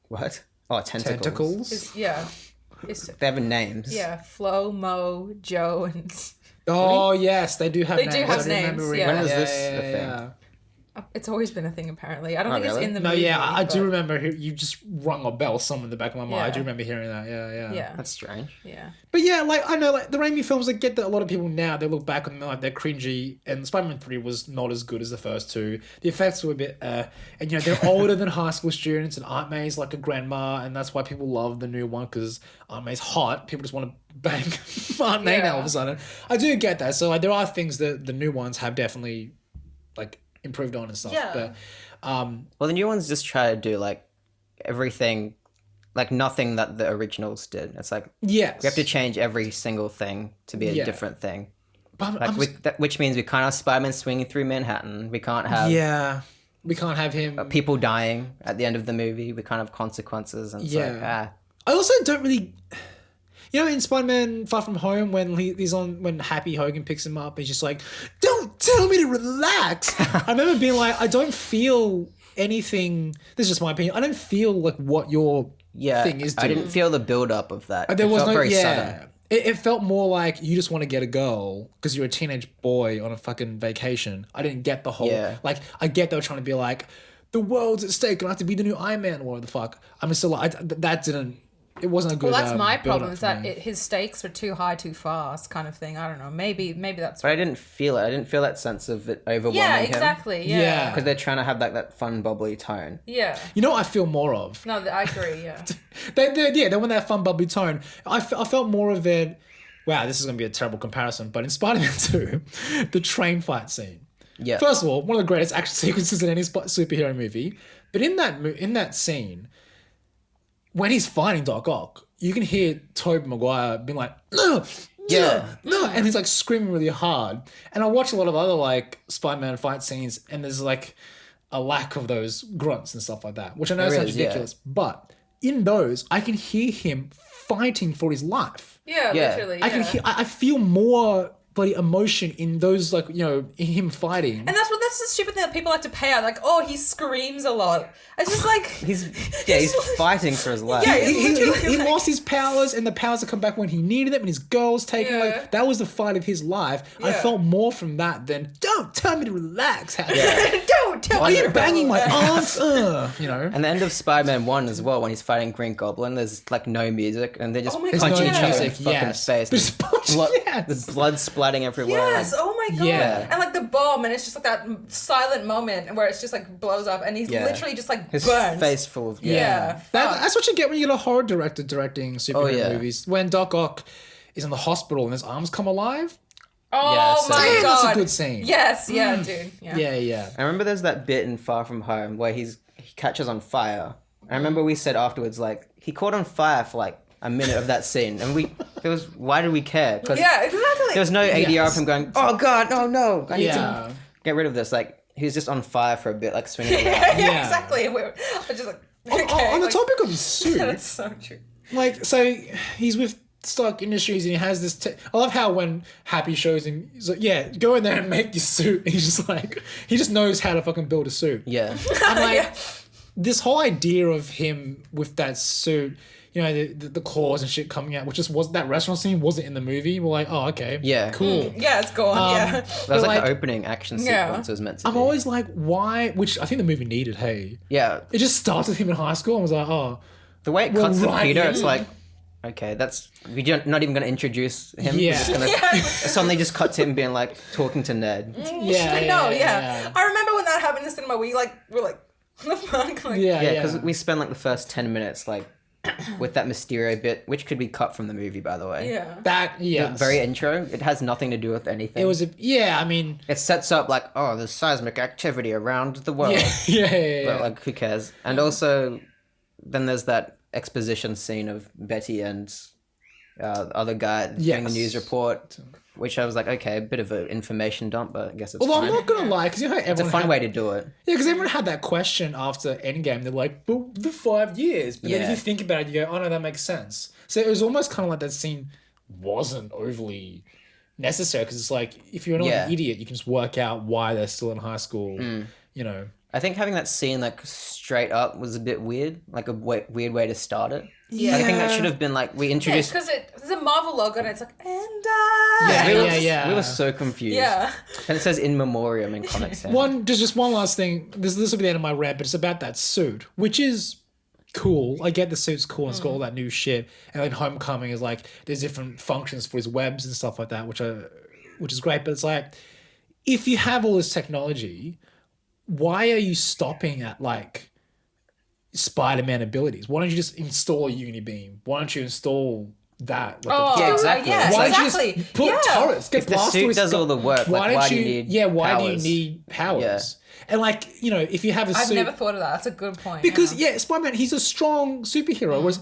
What? Oh, tentacles. They have names. Yeah, Flo, Mo, Joe, and. Oh yes, they do have. They names. do have names. Yeah. When was this a thing? It's always been a thing, apparently. I don't think really? it's in the No, movie. I do remember you just rung a bell somewhere in the back of my mind. Yeah. I do remember hearing that. Yeah. Yeah. That's strange. Yeah. But yeah, like I know, like the Raimi films, I get that a lot of people now they look back on them like they're cringy, and Spider-Man 3 was not as good as the first two. The effects were a bit, and you know they're older than high school students, and Aunt May's like a grandma, and that's why people love the new one because Aunt May's hot. People just want to bang Aunt May now all of a sudden. I do get that. So like there are things that the new ones have definitely like improved on and stuff. Yeah. But Well, the new ones just try to do like everything, like nothing that the originals did. It's like yes, we have to change every single thing to be a Yeah. different thing. But Like which means we can't have Spider-Man swinging through Manhattan. We can't have we can't have him. people dying at the end of the movie. We can't have consequences. And it's like, I also don't really. You know, in Spider-Man Far From Home, when when Happy Hogan picks him up, he's just like, "Don't tell me to relax." I remember being like, I don't feel anything. This is just my opinion. I don't feel like what your thing is doing. I didn't feel the build-up of that. There it was felt no very sudden. It felt more like you just want to get a girl because you're a teenage boy on a fucking vacation. I didn't get the whole like. I get they were trying to be like, the world's at stake and I have to be the new Iron Man or whatever the fuck. I'm still like that didn't. It wasn't a good. Well, that's my problem. build-up Is for that me. his stakes were too high, too fast, kind of thing. I don't know. Maybe that's. But I didn't feel it. I didn't feel that sense of it overwhelming Yeah, him. exactly. Yeah. Yeah. Because they're trying to have that fun, bubbly tone. Yeah. You know what I feel more of? No, I agree. Yeah. They want that fun, bubbly tone. I felt more of it. Wow, this is going to be a terrible comparison, but in Spider-Man 2, the train fight scene. Yeah. First of all, one of the greatest action sequences in any superhero movie. But in that scene, when he's fighting Doc Ock, you can hear Tobey Maguire being like, "No, Yeah. no," and he's like screaming really hard. And I watch a lot of other like Spider-Man fight scenes, and there's like a lack of those grunts and stuff like that, which I know sounds ridiculous, but in those, I can hear him fighting for his life. Yeah. Yeah. Literally. I feel more bloody emotion in those, like, you know, in him fighting. And that's the stupid thing that people like to pay out. Like, oh, he screams a lot. It's just like He's fighting for his life. Yeah, He lost his powers, and the powers have come back when he needed them, and his girl's taken. Yeah. Like, that was the fight of his life. I Yeah. felt more from that than, "Don't tell me to relax." don't tell Are me. you banging my aunt? You know. And the end of Spider-Man 1 as well, when he's fighting Green Goblin, there's like no music, and they're just Oh my punching God. each other in Music, the fucking yes. face. But just punch- yes. The blood splatting everywhere. Yes. Oh my god. Yeah. And like the bomb, and it's just like that silent moment where it's just like blows up, and he's Yeah. literally just like His burns. face full of Yeah. That's what you get when you get a horror director directing superhero yeah. movies. When Doc Ock is in the hospital and his arms come alive. Oh Yeah, so- my Damn, god. that's a good scene. Yes. Yeah, dude. Yeah. Yeah. I remember there's that bit in Far From Home where he catches on fire. I remember we said afterwards, like, he caught on fire for like a minute of that scene, and why did we care? Because Yeah. Exactly. there was no ADR Yes. of him going, "Oh God, no, I need Yeah. to get rid of this." Like, he was just on fire for a bit, like swinging around. yeah, Yeah. exactly. And we're just like okay, On the like, topic of his suit, That's so true. like, so he's with Stark Industries and he has this. I love how when Happy shows him, he's like, "Yeah, go in there and make your suit." And he's just like, he just knows how to fucking build a suit. Yeah, I'm like, this whole idea of him with that suit, you know, the claws and shit coming out, which just was that restaurant scene wasn't in the movie. We're like, oh, okay, Yeah. cool. Yeah, it's gone. Yeah. that was like like, the opening action Yeah. sequence it was meant to I'm be. always like, why? Which I think the movie needed. Hey, Yeah, it just starts with him in high school and was like, oh, the way it Well, cuts to right, Peter, yeah. it's like, okay, we're not even going to introduce him. Yeah. We're just gonna suddenly just cut to him being like talking to Ned. yeah, I know. Yeah. I remember when that happened in the cinema. We were like, what the fuck? Like, yeah, Yeah, because we spend like the first 10 minutes like with that Mysterio bit, which could be cut from the movie, by the way. Yeah. that The very intro, it has nothing to do with anything. It was I mean, It sets up like, oh, there's seismic activity around the world. yeah. But like, who cares? And also, then there's that exposition scene of Betty and the other guy doing the Yes. news report, which I was like, okay, a bit of an information dump, but I guess it's Although fine. I'm not gonna lie, because you know how everyone It's a fun had, way to do it. yeah, because everyone had that question after Endgame. They're like, but the 5 years. But then if Yeah. you think about it, you go, oh no, that makes sense. So it was almost kind of like that scene wasn't overly necessary because it's like if you're not Yeah. an idiot, you can just work out why they're still in high school. You know. I think having that scene like straight up was a bit weird, like a weird way to start it. Yeah. I think that should have been like we introduced. because there's a Marvel logo and it's like, and We were so confused. Yeah. And it says in memoriam in Comic Sans. There's just one last thing. This will be the end of my rant, but it's about that suit, which is cool. I get the suit's cool and it's got all that new shit. And then Homecoming is like, there's different functions for his webs and stuff like that, which is great. But it's like, if you have all this technology, why are you stopping at like Spider-Man abilities? Why don't you just install a Unibeam? Why don't you install that? Yeah, exactly. Yeah, Why don't exactly. you just put turrets? If the suit does all the work, why do you need why do you powers? need powers? Yeah. And like, if you have a suit... I've never thought of that. That's a good point. Because, Spider-Man, he's a strong superhero, whereas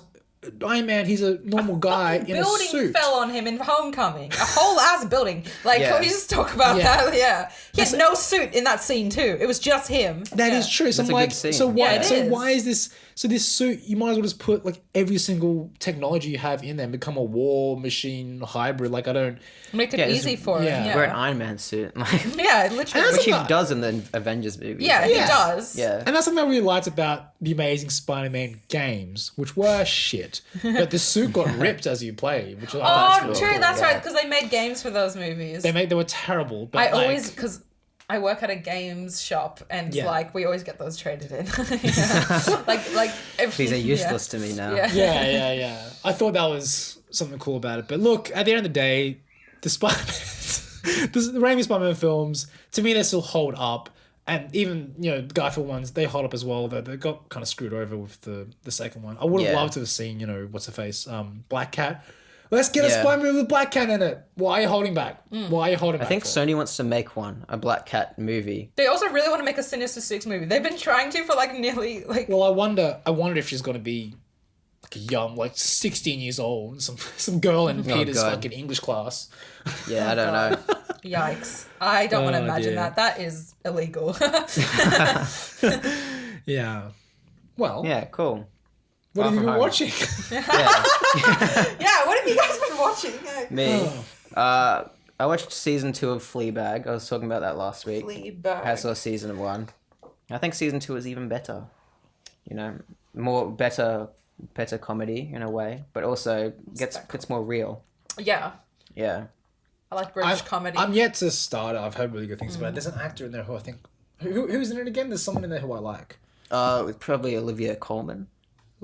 Iron Man, he's a normal guy in a suit. Building fell on him in Homecoming. A whole ass building. Like, can we just talk about that? Yeah. He had no suit in that scene too. It was just him. That is true. So That's I'm a like, good scene. so why? Yeah, it so is. why is this? So this suit, you might as well just put like every single technology you have in there, and become a war machine hybrid. Like I don't. Make it easy for him. yeah. Yeah. Wear an Iron Man suit. Yeah, literally. Which he does in the Avengers movies. Yeah, he does. Yeah. And that's something I really liked about the Amazing Spider-Man games, which were shit. But the suit got ripped as you play, which I thought was True, cool. that's right, because they made games for those movies. They were terrible. But I like, always, because I work at a games shop and like we always get those traded in. like These are useless to me now. Yeah. I thought that was something cool about it. But look, at the end of the day, the Spider-Man, the Raimi Spider-Man films, to me, they still hold up. And even, the Garfield ones, they hold up as well. They got kind of screwed over with the second one. I would have loved to have seen, what's her face, Black Cat. Let's get a Spider-Man with Black Cat in it. Why are you holding back? Why are you holding back? I think Sony wants to make a Black Cat movie. They also really want to make a Sinister Six movie. They've been trying to for like nearly like. Well, I wonder if she's going to be like a young, like 16 years old, some girl in Peter's fucking English class. Yeah, I don't know. Yikes! I don't want to imagine that. That is illegal. Yeah. Well. Yeah, cool. What have you been watching? Yeah, what have you guys been watching? Me. I watched season 2 of Fleabag. I was talking about that last week. Fleabag. I saw season 1. I think season 2 is even better. More better comedy in a way, but also gets more real. Yeah. Yeah. I like British comedy. I'm yet to start it. I've heard really good things about it. There's an actor in there who I think... Who's in it again? There's someone in there who I like. Probably Olivia Colman.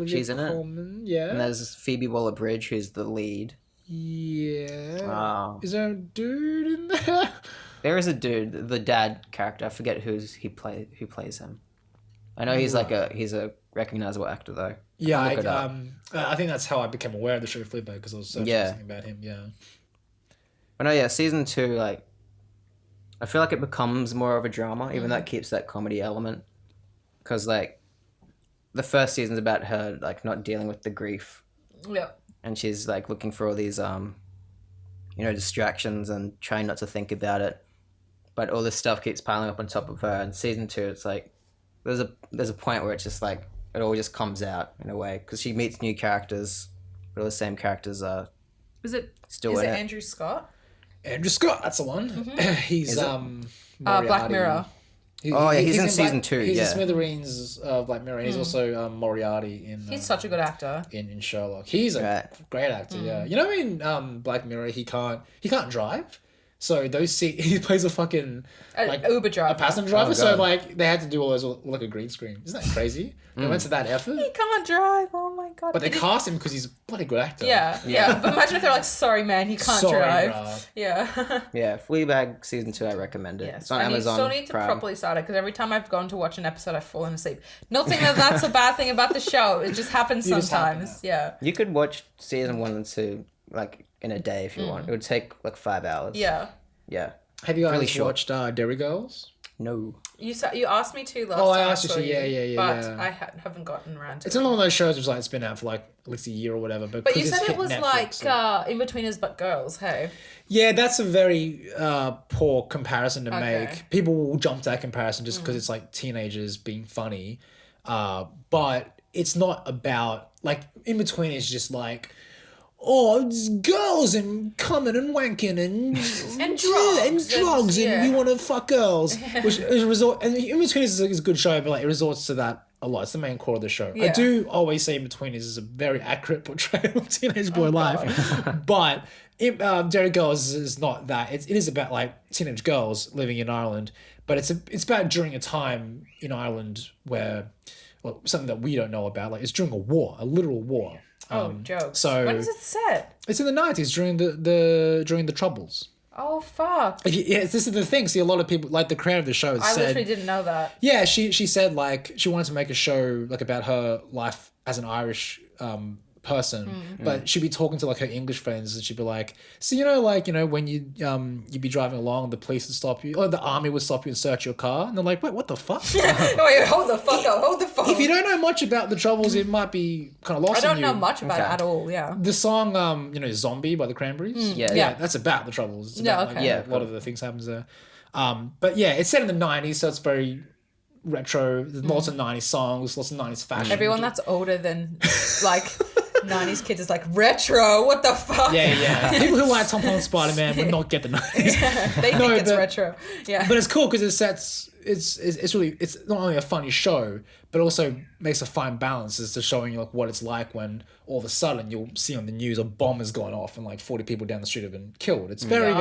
She's in it. Yeah. And there's Phoebe Waller-Bridge, who's the lead. Yeah. Is there a dude in there? There is a dude, the dad character. I forget who plays him. I know he's a recognizable actor though. Yeah, I think that's how I became aware of the show Fleabag, because I was searching something about him. Yeah. But no, yeah, season 2, I feel like it becomes more of a drama, even though it keeps that comedy element. Because the first season's about her not dealing with the grief. Yeah. And she's looking for all these distractions and trying not to think about it. But all this stuff keeps piling up on top of her. And season 2, it's there's a point where it's just it all just comes out in a way, because she meets new characters, but all the same characters are still in it. Andrew Scott? Andrew Scott, that's the one. Mm-hmm. He's Black Mirror. He's in season 2. He's yeah. the Smithereens of Black Mirror. He's also Moriarty in. He's such a good actor. In Sherlock, he's a great actor. Yeah, in Black Mirror, he can't drive. So he plays a fucking Uber driver, a passenger driver. So they had to do all those with a green screen. Isn't that crazy? They went to that effort. He can't drive. Oh my god! But they cast him because he's a bloody good actor. Yeah. But imagine if they're sorry man, he can't drive. Bruh. Yeah. Yeah, Fleabag season 2, I recommend it. It's on Amazon. I still need to properly start it, because every time I've gone to watch an episode, I've fallen asleep. Not saying that that's a bad thing about the show. It just happens sometimes. Yeah. You could watch season 1 and 2 in a day if you want. It would take 5 hours. Yeah. Yeah. Have you guys Really watched Derry Girls? No. You asked me to last time. Oh, I asked you. Yeah. But I haven't gotten around to it. It's another one of those shows which it's been out for at least a year or whatever. But you said it's it was Netflix, In-Betweeners but Girls, hey? Yeah, that's a very poor comparison to Okay. make. People will jump to that comparison just because it's teenagers being funny. But it's not about, In-Between is just it's girls and coming and wanking and drugs and you want to fuck girls, which is and In-Between is a good show, but it resorts to that a lot. It's the main core of the show. I Yeah. do always say in between is a very accurate portrayal of teenage boy life, but Derry Girls is not that. It is about like teenage girls living in Ireland, but it's about during a time in Ireland where something that we don't know about. Like it's during a literal war. Jokes. So when is it set? It's in the 90s during the Troubles. Oh fuck! Yeah, this is the thing. See, a lot of people, like the creator of the show, I said, literally didn't know that. yeah, she said like she wanted to make a show like about her life as an Irish person, but she'd be talking to like her English friends, and she'd be like, so when you'd be driving along, the police would stop you, or the army would stop you and search your car, and they're like, wait, what the fuck? Wait, hold the fuck up, hold the phone. If you don't know much about the Troubles, it might be kind of lost. I don't in know you. much about it at all. Yeah. The song, Zombie by the Cranberries. Yeah. That's about the Troubles. It's Yeah, about, okay. a lot of the things happens there. But yeah, it's set in the 90s, so it's very retro. There's lots of 90s songs, lots of 90s fashion. Everyone that's older than like 90s kids is like retro. What the fuck? Yeah. People who like Tom Holland's Spider-Man would not get the 90s. They think it's retro. Yeah. But it's cool because it's not only a funny show, but also makes a fine balance as to showing you like what it's like when all of a sudden you'll see on the news a bomb has gone off and like 40 people down the street have been killed. It's very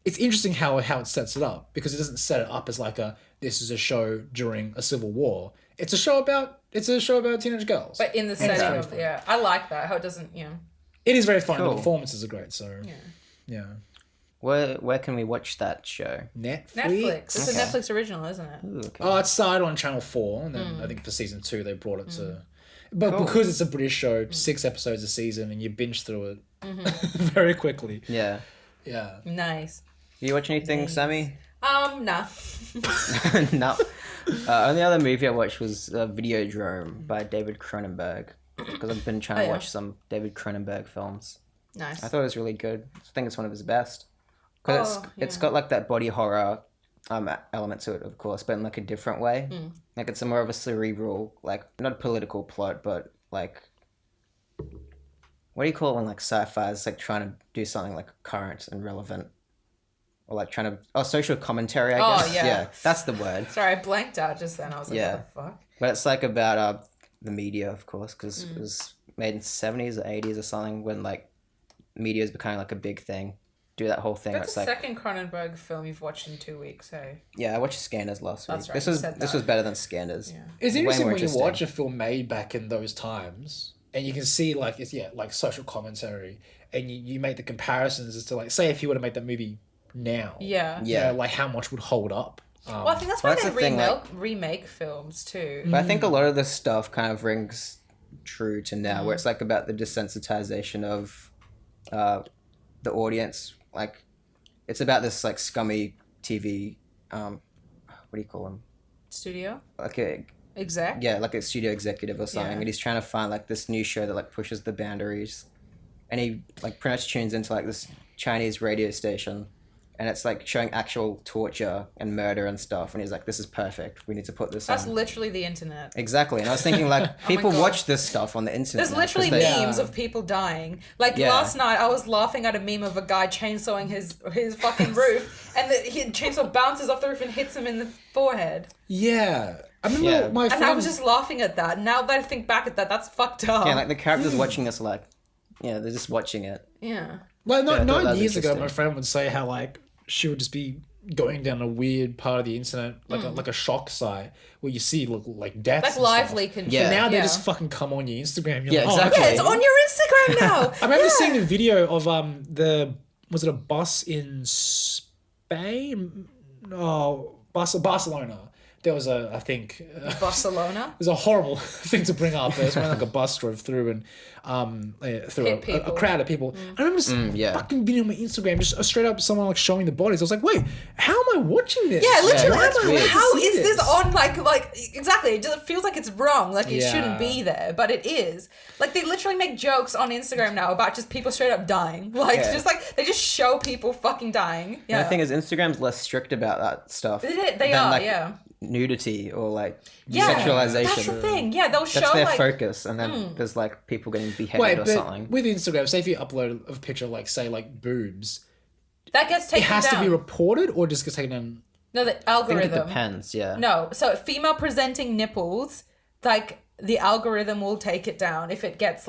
it's interesting how it sets it up, because it doesn't set it up as like this is a show during a civil war. It's a show about teenage girls. But in the setting of I like that, how it doesn't, It is very fun. Cool. The performances are great, so yeah. Where can we watch that show? Netflix. It's a Netflix original, isn't it? Ooh, okay. Oh, it started on Channel 4, and then I think for season 2 they brought it to... But because it's a British show, 6 episodes a season, and you binge through it very quickly. Yeah. Yeah. Nice. You watch anything, Sammie? Nah. No. Only other movie I watched was Videodrome by David Cronenberg, because I've been trying to watch some David Cronenberg films. Nice. I thought it was really good. I think it's one of his best. Because it's got like that body horror element to it, of course, but in like a different way. Like it's a more of a cerebral, like not a political plot, but like, what do you call it when like sci-fi is like trying to do something like current and relevant? Or like trying to... social commentary, I guess. Yeah, that's the word. Sorry, I blanked out just then. I was like, what the fuck? But it's like about the media, of course, because it was made in the 70s or 80s or something, when like media is becoming like a big thing. Do that whole thing. That's the like, second Cronenberg film you've watched in 2 weeks, hey? Yeah, I watched Scanners last week. That's right, This was better than Scanners. Yeah. It's Way interesting more when you watch a film made back in those times, and you can see like like social commentary, and you make the comparisons as to like, say if you were to make that movie now, like how much would hold up. Well, I think that's why that's they the thing, remake films too. But I think a lot of this stuff kind of rings true to now, where it's like about the desensitization of the audience. Like, it's about this like scummy TV, what do you call him? Studio? Like a Exec? Yeah, like a studio executive or something, and he's trying to find like this new show that like pushes the boundaries, and he like pretty much tunes into like this Chinese radio station, and it's like showing actual torture and murder and stuff, and he's like, this is perfect, we need to put this That's on. literally the internet. Exactly. And I was thinking like, people watch this stuff on the internet. There's literally memes of people dying. Like last night I was laughing at a meme of a guy chainsawing his fucking roof, and the chainsaw bounces off the roof and hits him in the forehead. Yeah. I remember my friend... And I was just laughing at that. Now that I think back at that, that's fucked up. Yeah, like the characters watching this like, they're just watching it. Yeah. Like 9 years ago, my friend would say how like she would just be going down a weird part of the internet, like a shock site where you see like deaths, like live leak and shit. Yeah. Now they just fucking come on your Instagram. You're Yeah, like, exactly. Yeah, it's on your Instagram now. I remember seeing a video of was it a bus in Spain? No, Barcelona. There was I think Barcelona. It was a horrible thing to bring up. It was when like a bus drove through and through a crowd of people. I remember fucking video on my Instagram, just straight up someone like showing the bodies. I was like, wait, how am I watching this? Yeah, literally. weird. How is this on? Like exactly. It just feels like it's wrong. Like it shouldn't be there, but it is. Like they literally make jokes on Instagram now about just people straight up dying. Like just like they just show people fucking dying. Yeah. And the thing is, Instagram's less strict about that stuff. They are. Like, nudity or like sexualization. That's the thing. Yeah, they'll show that's their like focus, and then there's like people getting beheaded or something. With Instagram, say if you upload a picture like say like boobs, that gets taken it has down. to be reported or just gets taken down No, the I think algorithm. it depends, yeah. No, so female presenting nipples, like the algorithm will take it down if it gets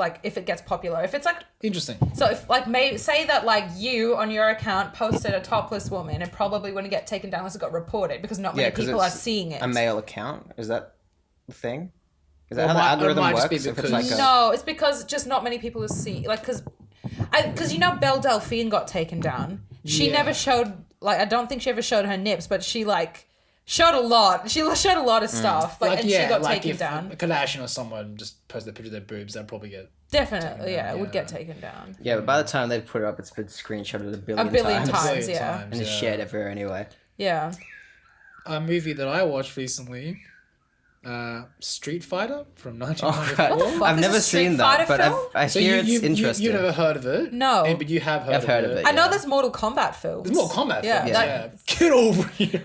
popular. If it's like Interesting. So if like maybe say that like you on your account posted a topless woman, it probably wouldn't get taken down unless it got reported because not many people are seeing it. A male account? Is that the thing? Is that how the algorithm works? If it's like no, it's because just not many people are seeing because you know Belle Delphine got taken down. She never showed I don't think she ever showed her nips, but she showed a lot. She showed a lot of stuff. And she got taken down. A Kardashian or someone just posted a picture of their boobs, they'd probably get definitely, it would get taken down. Yeah, but by the time they put it up, it's been screenshotted a billion times, yeah. And it's shared everywhere anyway. Yeah. A movie that I watched recently, Street Fighter from 1994. I've never seen that, but I hear it's interesting. You've never heard of it? No. But you have heard I've heard of it. I know there's Mortal Kombat films. There's Mortal Kombat films, yeah. Get over here.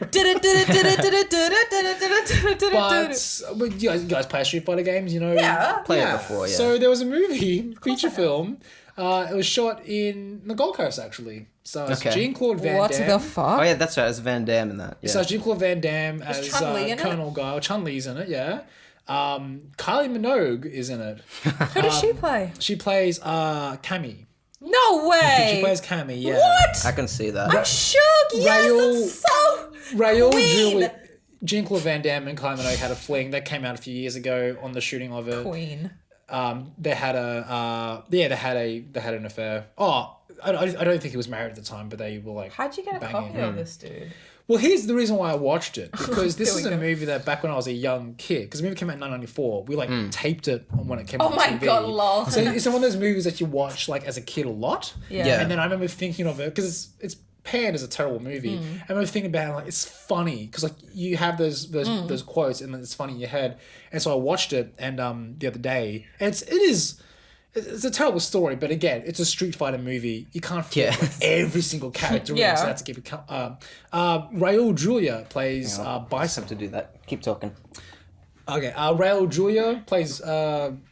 But you guys play Street Fighter games, you know? Yeah. Played it before, yeah. So there was a movie, feature film. It was shot in the Gold Coast, actually. So it's Jean-Claude Van Damme. What the fuck? Oh, yeah, that's right. It's Van Damme in that. Yeah. So it's Jean-Claude Van Damme as Chun-Li Colonel Guile. Chun-Li's in it, yeah. Kylie Minogue is in it. Who does she play? She plays Cammy. No way! She plays Cammy, yeah. What? I can see that. I'm shook. Yes, that's so queen. Jean-Claude Van Damme and Kylie Minogue had a fling that came out a few years ago on the shooting of it. Queen. They had an affair. Oh, I don't think he was married at the time, but they were like. How'd you get a copy of this, dude? Well, here's the reason why I watched it, because this is a movie that back when I was a young kid, because the movie came out in 1994, we taped it when it came out on TV. Oh my god, lol. So it's one of those movies that you watch as a kid a lot. Yeah. And then I remember thinking of it, because it's panned as a terrible movie. I remember thinking about it, it's funny, because you have those quotes and it's funny in your head. And so I watched it and the other day, and it's a terrible story, but again, it's a Street Fighter movie. You can't fit every single character in, so that's to keep it. Raul Julia plays Bison. To do that. Keep talking. Okay, Raul Julia plays Bison.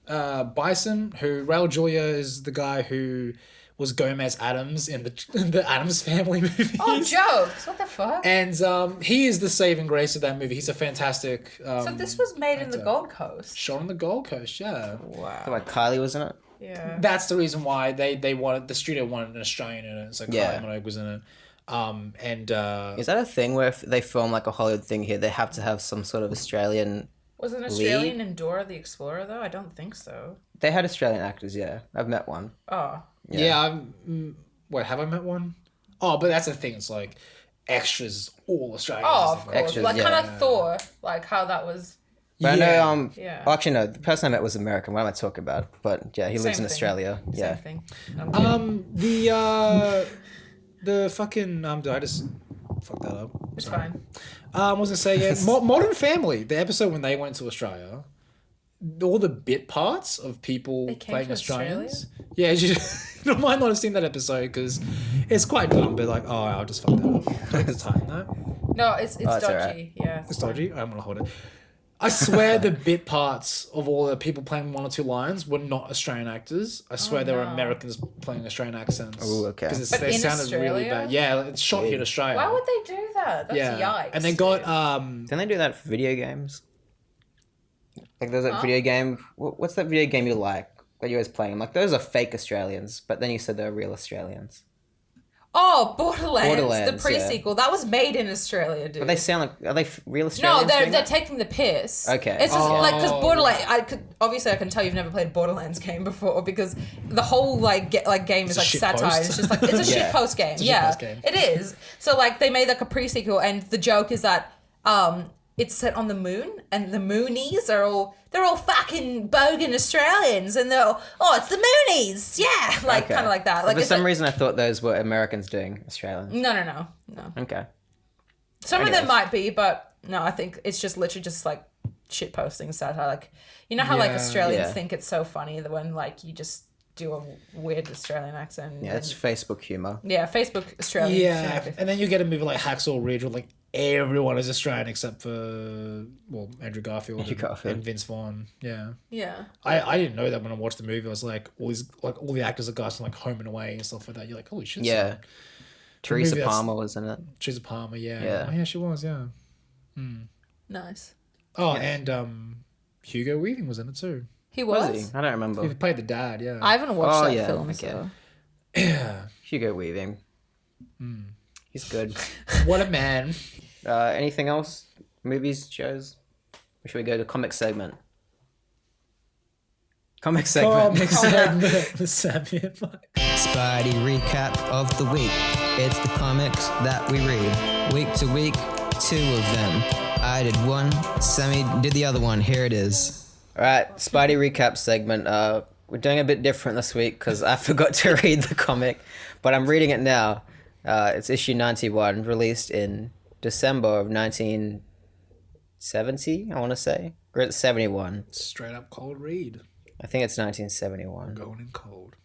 Raul Julia is the guy who was Gomez Addams in the Addams Family movies. Oh, jokes! What the fuck? And he is the saving grace of that movie. He's a fantastic. So this was made in the Gold Coast. Shot on the Gold Coast, yeah. Wow. So like Kylie was in it? Yeah. That's the reason why they wanted the studio wanted an Australian in it. So Kylie Minogue was in it. Is that a thing where if they film like a Hollywood thing here, they have to have some sort of Australian? Was an Australian in Dora the Explorer though? I don't think so. They had Australian actors, yeah. I've met one. Oh. Yeah. Wait, have I met one? Oh, but that's the thing. It's like extras, all Australians. Oh, of course. Extras, kind of Thor, like how that was. But I know, yeah. Well, actually, no. The person I met was American. What am I talking about? But yeah, he lives in Australia. Yeah. Same thing. The fucking did I just fuck that up? It's fine. What was I saying again? Modern Family, the episode when they went to Australia. All the bit parts of people playing Australians. Yeah, you might not have seen that episode because it's quite dumb, but like, I'll just fuck that up. Take the time, no? No, it's dodgy. Right. Yeah. It's dodgy? I'm going to hold it. I swear the bit parts of all the people playing one or two lines were not Australian actors. I swear they were Americans playing Australian accents. Oh, okay. Because they sounded really bad. Yeah, it's shot here in Australia. Why would they do that? That's yikes. And they got... Didn't they do that for video games? Like there's that video game... What's that video game you like that you always playing? Like those are fake Australians, but then you said they're real Australians. Oh, Borderlands, the pre-sequel. That was made in Australia, dude. But they sound like... Are they real Australians? No, they're taking the piss. Okay. It's just like, because Borderlands... Obviously, I can tell you've never played a Borderlands game before because the whole game is like satire. It's just like... It's a shitpost game. It is. So like they made like a pre-sequel and the joke is that it's set on the moon and the Moonies are all... They're all fucking bogan Australians and they're all, it's the Moonies. Yeah. Like kind of like that. Like for some reason I thought those were Americans doing Australians. No. Okay. Some of them might be, but no, I think it's just literally just like shit posting satire. Like, you know how like Australians think it's so funny that when like you just do a weird Australian accent. Yeah, it's Facebook humor. Yeah, Facebook Australian. Yeah, and then you get a movie like Hacksaw Ridge where like everyone is Australian except for Andrew Garfield and Vince Vaughn. Yeah. I didn't know that when I watched the movie. I was like all the actors are guys from like Home and Away and stuff like that. You're like, holy shit. Yeah. Teresa Palmer was in it. Teresa Palmer, yeah. Yeah. Oh, yeah, she was, yeah. Nice. Oh, and Hugo Weaving was in it too. He was? Was he? I don't remember. He played the dad, yeah. I haven't watched that yeah, film, okay. so... Yeah. Hugo Weaving. He's good. What a man. Anything else? Movies, shows? Or should we go to comic segment? Comic segment. Comic segment with Sammie and Mike. Spidey recap of the week. It's the comics that we read. Week to week, 2 of them. I did one, Sammie did the other one. Here it is. Alright, Spidey recap segment. We're doing a bit different this week because I forgot to read the comic, but I'm reading it now. It's issue 91, released in December of 1970, I want to say. Or it's 71. Straight up cold read. I think it's 1971. Going in cold.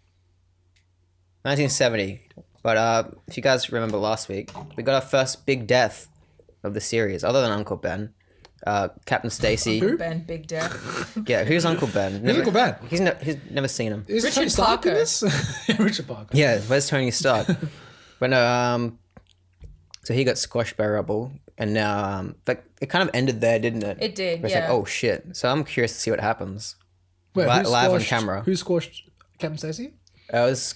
1970. But if you guys remember last week, we got our first big death of the series, other than Uncle Ben. Captain Stacy. Who? Ben, Big Death. Yeah, who's Uncle Ben? Who's Uncle Ben? He's never seen him. Is Richard Tony Stark in Parker. this? Richard Parker. Yeah, where's Tony Stark? But no, so he got squashed by rubble, and now, like, it kind of ended there, didn't it? It did, It's yeah. like, oh shit. So I'm curious to see what happens. Wait, Live on camera. Who squashed Captain Stacy? It was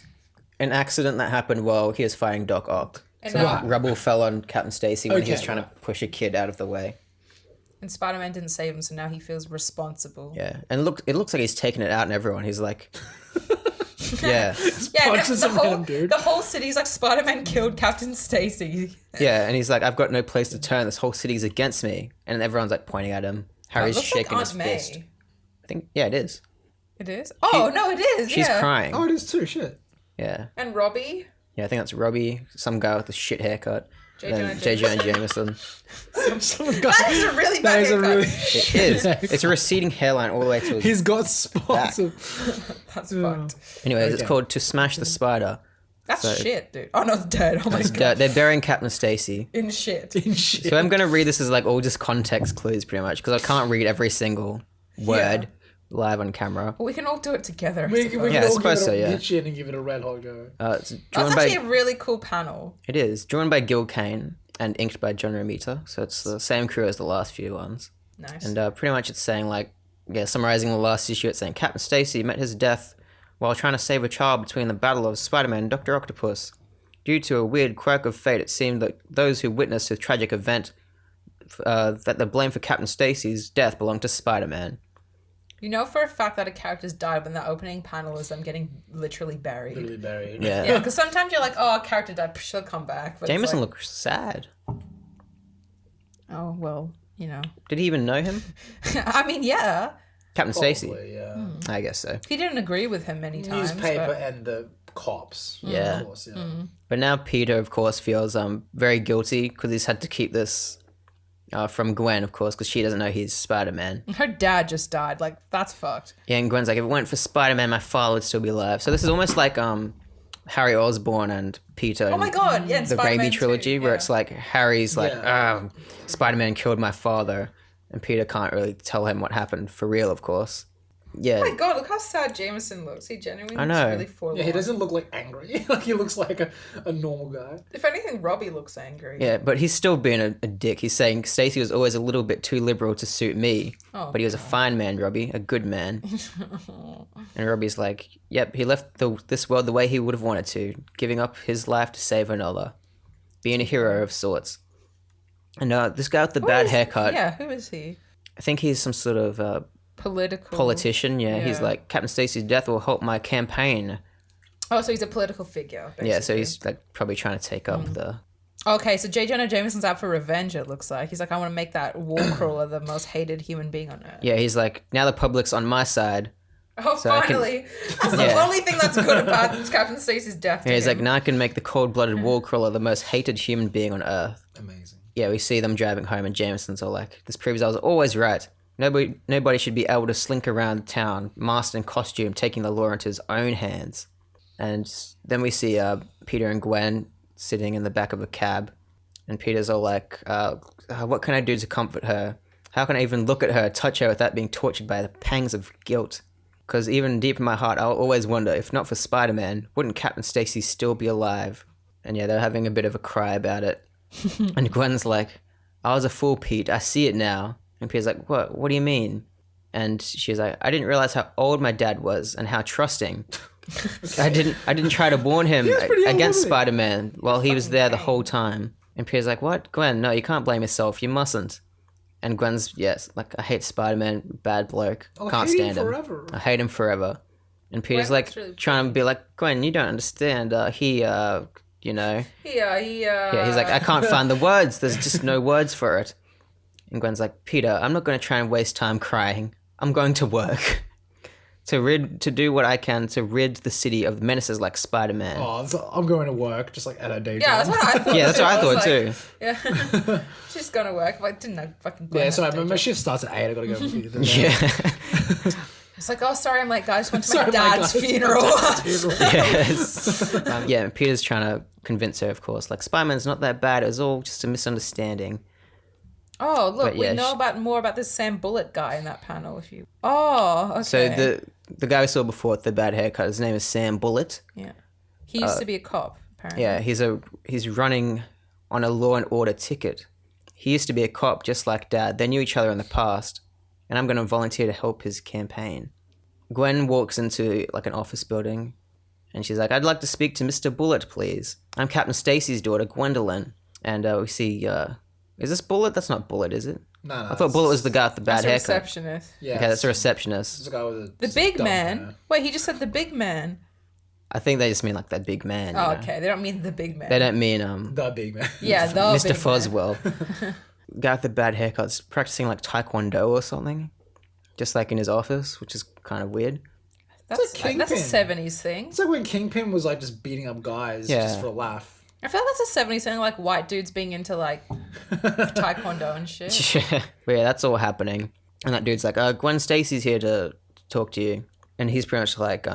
an accident that happened while he was fighting Doc Ock. And, So rubble fell on Captain Stacy when he was Okay, trying to push a kid out of the way. and Spider-Man didn't save him, so now he feels responsible. Yeah, and it looks like he's taking it out on everyone. He's like, yeah, Yeah, Punches the some whole, random dude. the whole city's like, Spider-Man killed Captain Stacy. yeah, and he's like, I've got no place to turn. This whole city's against me, and everyone's like pointing at him. Harry's Looks shaking like his Aunt May. fist. I think, yeah, it is. It is? Oh, no, it is, She's yeah. crying. Oh, it is too. Shit. Yeah, And Robbie. yeah, I think that's Robbie, some guy with a shit haircut. J. Then Jonah J. Jonah Jameson. That is a really bad That is a haircut. really. It is. It's a receding hairline all the way to his. He's got spots of. That's fucked. Anyways, it's Okay. called To Smash the Spider. That's shit, dude. Oh, no, it's dead. Oh, my God. They're burying Captain Stacy. In shit. Shit. So I'm going to read this as like all just context clues pretty much because I can't read every single word live on camera. Well, we can all do it together. We can Yeah, I all suppose give so, it a yeah. pitch in and give it a red hot go. It's That's drawn actually a by really cool panel. it is drawn by Gil Kane and inked by John Romita. So it's the same crew as the last few ones. Nice. And pretty much it's saying like summarizing the last issue. It's saying Captain Stacy met his death while trying to save a child between the battle of Spider-Man and Dr. Octopus. Due to a weird quirk of fate, it seemed that those who witnessed the tragic event that the blame for Captain Stacy's death belonged to Spider-Man. You know for a fact that a character's died when the opening panel is them getting literally buried. Literally buried. Yeah. Yeah, because sometimes you're like, oh, a character died, she'll come back. But it's Jameson like, looks sad. oh, well, you know. Did he even know him? I mean, yeah. Captain Stacy? Probably, yeah. I guess so. He didn't agree with him many times. Newspaper but... and the cops. Yeah. Of course, yeah. But now Peter, of course, feels very guilty because he's had to keep this from Gwen, of course, because she doesn't know he's Spider-Man. Her dad just died. Like, that's fucked. Yeah, and Gwen's like, if it weren't for Spider-Man, my father would still be alive. So this is almost like Harry Osborn and Peter. Oh my God, yeah, and the Spider-Man Raimi trilogy, too, where yeah. it's like Harry's like, Spider-Man killed my father, and Peter can't really tell him what happened for real, of course. Yeah. Oh my God, look how sad Jameson looks. He genuinely I know. looks really forlorn. Yeah, he doesn't look like angry. Like he looks like a normal guy. If anything, Robbie looks angry. Yeah, but he's still being a dick. He's saying Stacey was always a little bit too liberal to suit me, but he was a fine man, Robbie, a good man. And Robbie's like, yep, he left this world the way he would have wanted to, giving up his life to save another, being a hero of sorts. And this guy with the bad haircut, Yeah, who is he? I think he's some sort of politician. Yeah, he's Yeah. like, Captain Stacy's death will help my campaign. Oh, so he's a political figure. Basically. Yeah, so he's like probably trying to take up the. Okay, so J. Jonah Jameson's out for revenge, it looks like. He's like, I want to make that wall crawler the most hated human being on earth. Yeah, he's like, now the public's on my side. Oh, So I can- finally. That's the only thing that's good about Captain Stacy's death. Yeah, he's like, him. now I can make the cold-blooded wall crawler the most hated human being on Earth. Amazing. Yeah, we see them driving home, and Jameson's all like, this proves I was always right. Nobody should be able to slink around town, masked in costume, taking the law into his own hands. And then we see Peter and Gwen sitting in the back of a cab, and Peter's all like, what can I do to comfort her? How can I even look at her, touch her without being tortured by the pangs of guilt? Because even deep in my heart, I'll always wonder, if not for Spider-Man, wouldn't Captain Stacy still be alive? And yeah, they're having a bit of a cry about it. And Gwen's like, I was a fool, Pete. I see it now. And Peter's like, what? What do you mean? And she's like, I didn't realize how old my dad was and how trusting. I didn't try to warn him against Spider-Man while he was there the whole time. And Peter's like, what? Gwen, no, you can't blame yourself. You mustn't. And Gwen's, yes, like, I hate Spider-Man, bad bloke. Can't stand him. Forever. I hate him forever. And Peter's like, really trying to be like, Gwen, you don't understand. He, you know. Yeah, he's like, I can't find the words. There's just no words for it. And Gwen's like, Peter, I'm not going to try and waste time crying. I'm going to work. to do what I can to rid the city of menaces like Spider-Man. Oh, so I'm going to work, just like at a day job. Yeah, that's what I thought. Yeah, that's what I thought too. Yeah, she's gonna work. Like, didn't know fucking. Yeah, so my shift starts at 8. I gotta go. Yeah. It's like, oh, sorry, I'm late, guys. Went to my dad's funeral. Yes. Yeah, Peter's trying to convince her, of course. Like, Spider-Man's not that bad. It was all just a misunderstanding. Oh, look, we know more about this Sam Bullock guy in that panel. Oh, okay. So the guy we saw before with the bad haircut, his name is Sam Bullock. Yeah. He used to be a cop, apparently. Yeah, he's running on a law and order ticket. He used to be a cop just like Dad. They knew each other in the past. And I'm going to volunteer to help his campaign. Gwen walks into like an office building and she's like, I'd like to speak to Mr. Bullitt, please. I'm Captain Stacy's daughter, Gwendolyn. And we see, is this Bullitt? That's not Bullitt, is it? No. I thought Bullitt was the guy with the bad haircut. That's a receptionist. Yeah. Okay, that's a receptionist. This guy with the big man? Hair. Wait, he just said the big man. I think they just mean like that big man. Oh, okay. They don't mean the big man. They don't mean the big man. Yeah, the Mr. big Foswell. Man. Guy with the bad haircut's practicing like Taekwondo or something. Just like in his office, which is kind of weird. That's a 70s thing. It's like when Kingpin was like just beating up guys just for a laugh. I feel like that's a 70s thing, like white dudes being into like Taekwondo and shit. Yeah. But yeah, that's all happening. And that dude's like, Gwen Stacy's here to talk to you. And he's pretty much like,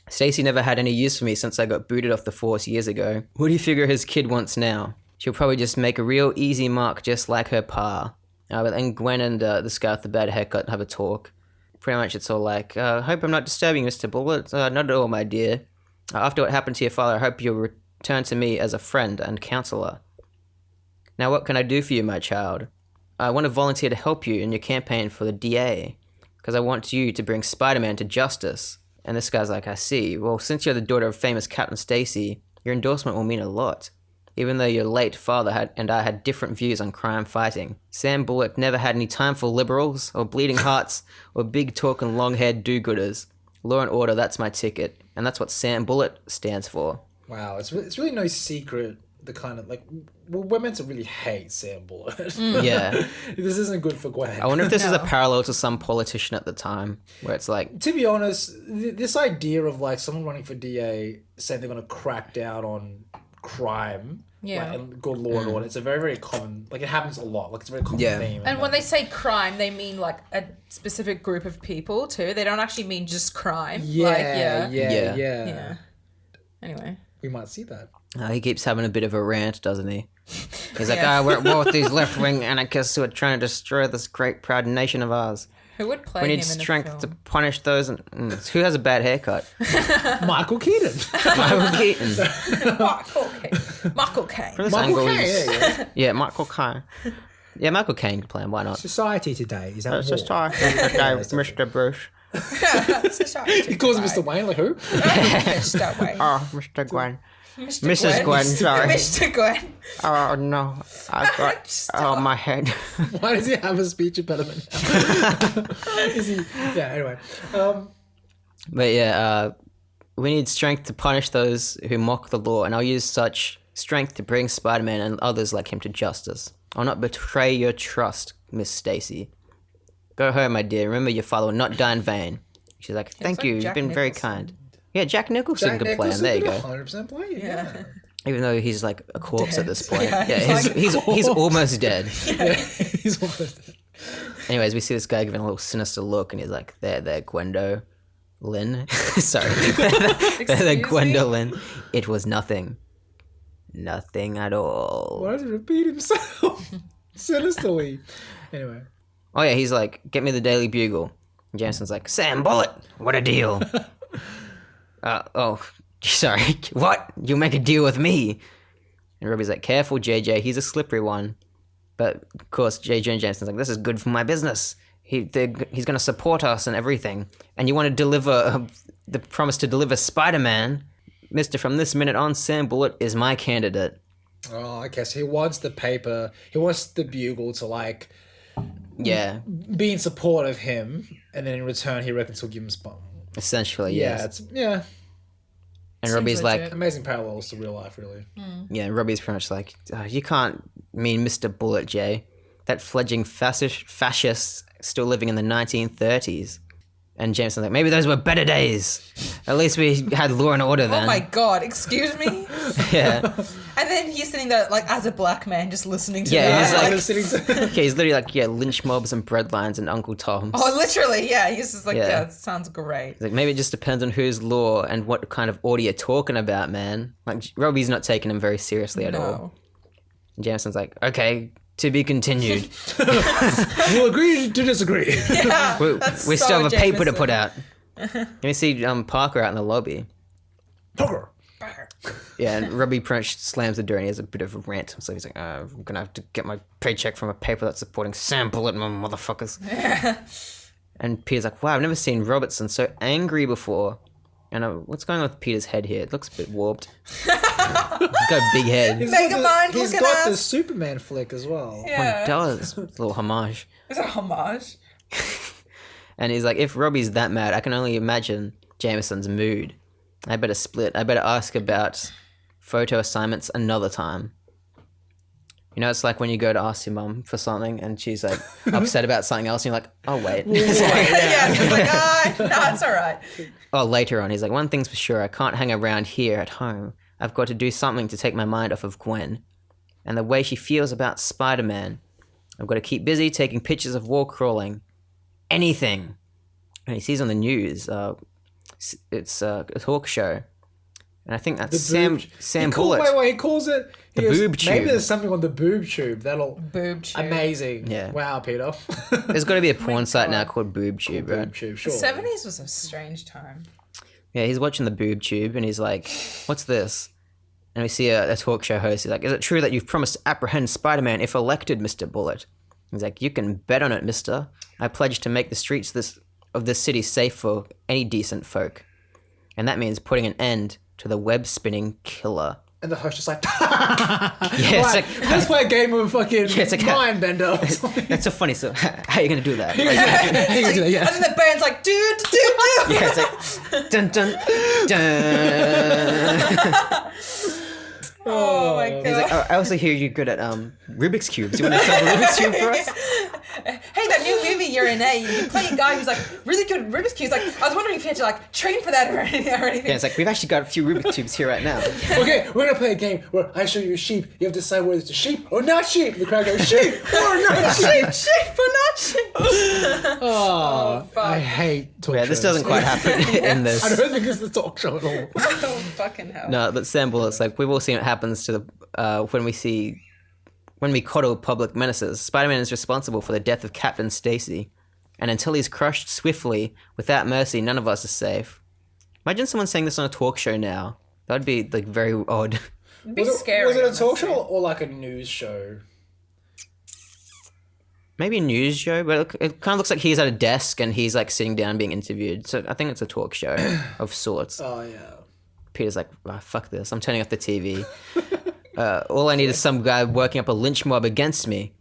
Stacy never had any use for me since I got booted off the force years ago. What do you figure his kid wants now? She'll probably just make a real easy mark just like her pa. But then Gwen and this guy with the bad haircut have a talk. Pretty much it's all like, hope I'm not disturbing you, Mr. Bullitt. Not at all, my dear. After what happened to your father, I hope you'll return to me as a friend and counselor. Now what can I do for you, my child? I want to volunteer to help you in your campaign for the DA. Because I want you to bring Spider-Man to justice. And this guy's like, I see. Well, since you're the daughter of famous Captain Stacy, your endorsement will mean a lot. Even though your late father and I had different views on crime fighting. Sam Bullock never had any time for liberals, or bleeding hearts, or big talking long-haired do-gooders. Law and order, that's my ticket. And that's what Sam Bullock stands for. Wow, it's really no secret, the kind of, like, we're meant to really hate Sam Bullock. Yeah. This isn't good for Gwen. I wonder if this is a parallel to some politician at the time, where it's like... To be honest, this idea of, like, someone running for DA saying they're going to crack down on crime, and good law and order. It's a very, very common, like, it happens a lot. Like, it's a very common theme. And when they say crime, they mean like a specific group of people too. They don't actually mean just crime. Yeah. Anyway, we might see that. He keeps having a bit of a rant, doesn't he? He's like, we're at war with these left-wing anarchists who are trying to destroy this great, proud nation of ours. Who would play We him need in strength a to film? punish those. Who has a bad haircut? Michael Keaton. Michael Keaton. Michael Caine. From this Michael angle, Caine, yeah, Michael Caine. Yeah, Michael Caine could play him. Why not? Society today. Is that more? Society today, Mr. Bruce. He calls him Mr. Wayne, like who? Mr. Wayne. Oh, Mr. Gwen. Mrs. Gwen, sorry. Mr. Gwen. Oh, no. I got... my head. Why does he have a speech impediment now? Anyway. But yeah, we need strength to punish those who mock the law, and I'll use such strength to bring Spider-Man and others like him to justice. I'll not betray your trust, Miss Stacy. Go home, my dear. Remember your father will not die in vain. She's like, thank like you. Jack You've been very Nicholson. kind. Yeah, Jack Nicholson could play him. There you go. 100% play. Yeah. Even though he's like a corpse at this point. Yeah, he's almost dead. He's almost dead. Anyways, we see this guy giving a little sinister look, and he's like, there, Gwendo. Lynn. Sorry. there, Gwendolyn. It was nothing. Nothing at all. Why does he repeat himself? Sinisterly. Anyway. Oh yeah, he's like, get me the Daily Bugle. And Jameson's like, Sam Bullock, what a deal. Sorry. What? You make a deal with me? And Robbie's like, careful, JJ, he's a slippery one. But, of course, JJ and Jameson's like, this is good for my business. He's going to support us and everything. And you want to deliver the promise to deliver Spider-Man. Mister, from this minute on, Sam Bullock is my candidate. Oh, okay. So he wants the paper. He wants the Bugle to, like... Yeah. Be in support of him. And then in return, he reckons he'll give him... Essentially, yeah. yes. Yeah. And Seems Robbie's legit. like... Amazing parallels to real life, really. Yeah, and Robbie's pretty much like, you can't mean Mr. Bullet, Jay. That fledgling fascist still living in the 1930s. And Jameson's like, maybe those were better days. At least we had law and order then. Oh my god, excuse me? Yeah. And then he's sitting there, like, as a black man, just listening to Yeah, that. he's like, okay, he's literally like, yeah, lynch mobs and breadlines and Uncle Tom's. Oh, literally, yeah. He's just like, Yeah. yeah, it sounds great. He's like, maybe it just depends on whose law and what kind of order you're talking about, man. Like, Robbie's not taking him very seriously at all. And Jameson's like, okay, to be continued. We'll agree to disagree. Yeah, we still have a paper to put out. And we see Parker out in the lobby. Parker. Yeah, and Robbie pretty much slams the door and he has a bit of a rant. So he's like, I'm going to have to get my paycheck from a paper that's supporting Sam Bullock, my motherfuckers. And Peter's like, wow, I've never seen Robertson so angry before. And what's going on with Peter's head here? It looks a bit warped. He's got a big head. Megamind, He's look at got us. the Superman flick as well. Yeah. He does. It's a little homage. It's a homage. And he's like, if Robbie's that mad, I can only imagine Jameson's mood. I better split. I better ask about photo assignments another time. You know, it's like when you go to ask your mum for something and she's like upset about something else and you're like, oh, wait. Yeah, it's just like, no, it's all right. Oh, later on, he's like, one thing's for sure, I can't hang around here at home. I've got to do something to take my mind off of Gwen and the way she feels about Spider-Man. I've got to keep busy taking pictures of wall crawling. Anything. And he sees on the news, it's a talk show. And I think that's Sam Bullock. Wait, he calls it... The boob tube. Maybe there's something on the boob tube that'll... Boob tube. Amazing. Yeah. Wow, Peter. There's got to be a porn site now called Boob Tube, right? Boob tube, The sure. 70s was a strange time. Yeah, he's watching the Boob Tube and he's like, what's this? And we see a talk show host. He's like, is it true that you've promised to apprehend Spider-Man if elected, Mr. Bullet? He's like, you can bet on it, mister. I pledge to make the streets of this city safe for any decent folk. And that means putting an end to the web-spinning killer. And the host is like, Yeah, it's like, let's play a game of fucking it's like mind bender. that's so funny. So how are you going to do that? How you gonna do that? Yeah. And then the band's like, dude. Yeah, it's like, dun, dun, dun. Oh my god. He's like, I also hear you're good at Rubik's Cubes. You want to solve a Rubik's Cube for us? Hey, that new movie you're in, you play a guy who's like really good at Rubik's Cubes. Like, I was wondering if you had to like train for that or anything. Yeah, it's like, we've actually got a few Rubik's Cubes here right now. Okay, we're gonna play a game where I show you a sheep. You have to decide whether it's a sheep or not sheep. The crowd goes, sheep or not sheep. Sheep or not sheep? Oh, fuck. I hate talk Yeah, shows. this doesn't quite happen in this. I don't think it's the talk show at all. Oh, fucking hell. No, but Sam Bullock's like, we've all seen what happens to the when we coddle public menaces. Spider-Man is responsible for the death of Captain Stacy, and until he's crushed swiftly, without mercy, none of us are safe. Imagine someone saying this on a talk show now. That would be like very odd. It'd be scary. Was it a talk honestly. show or like a news show? Maybe a news show, but it kind of looks like he's at a desk and he's like sitting down being interviewed. So I think it's a talk show of sorts. Oh yeah. Peter's like, oh, fuck this, I'm turning off the TV. All I need is some guy working up a lynch mob against me.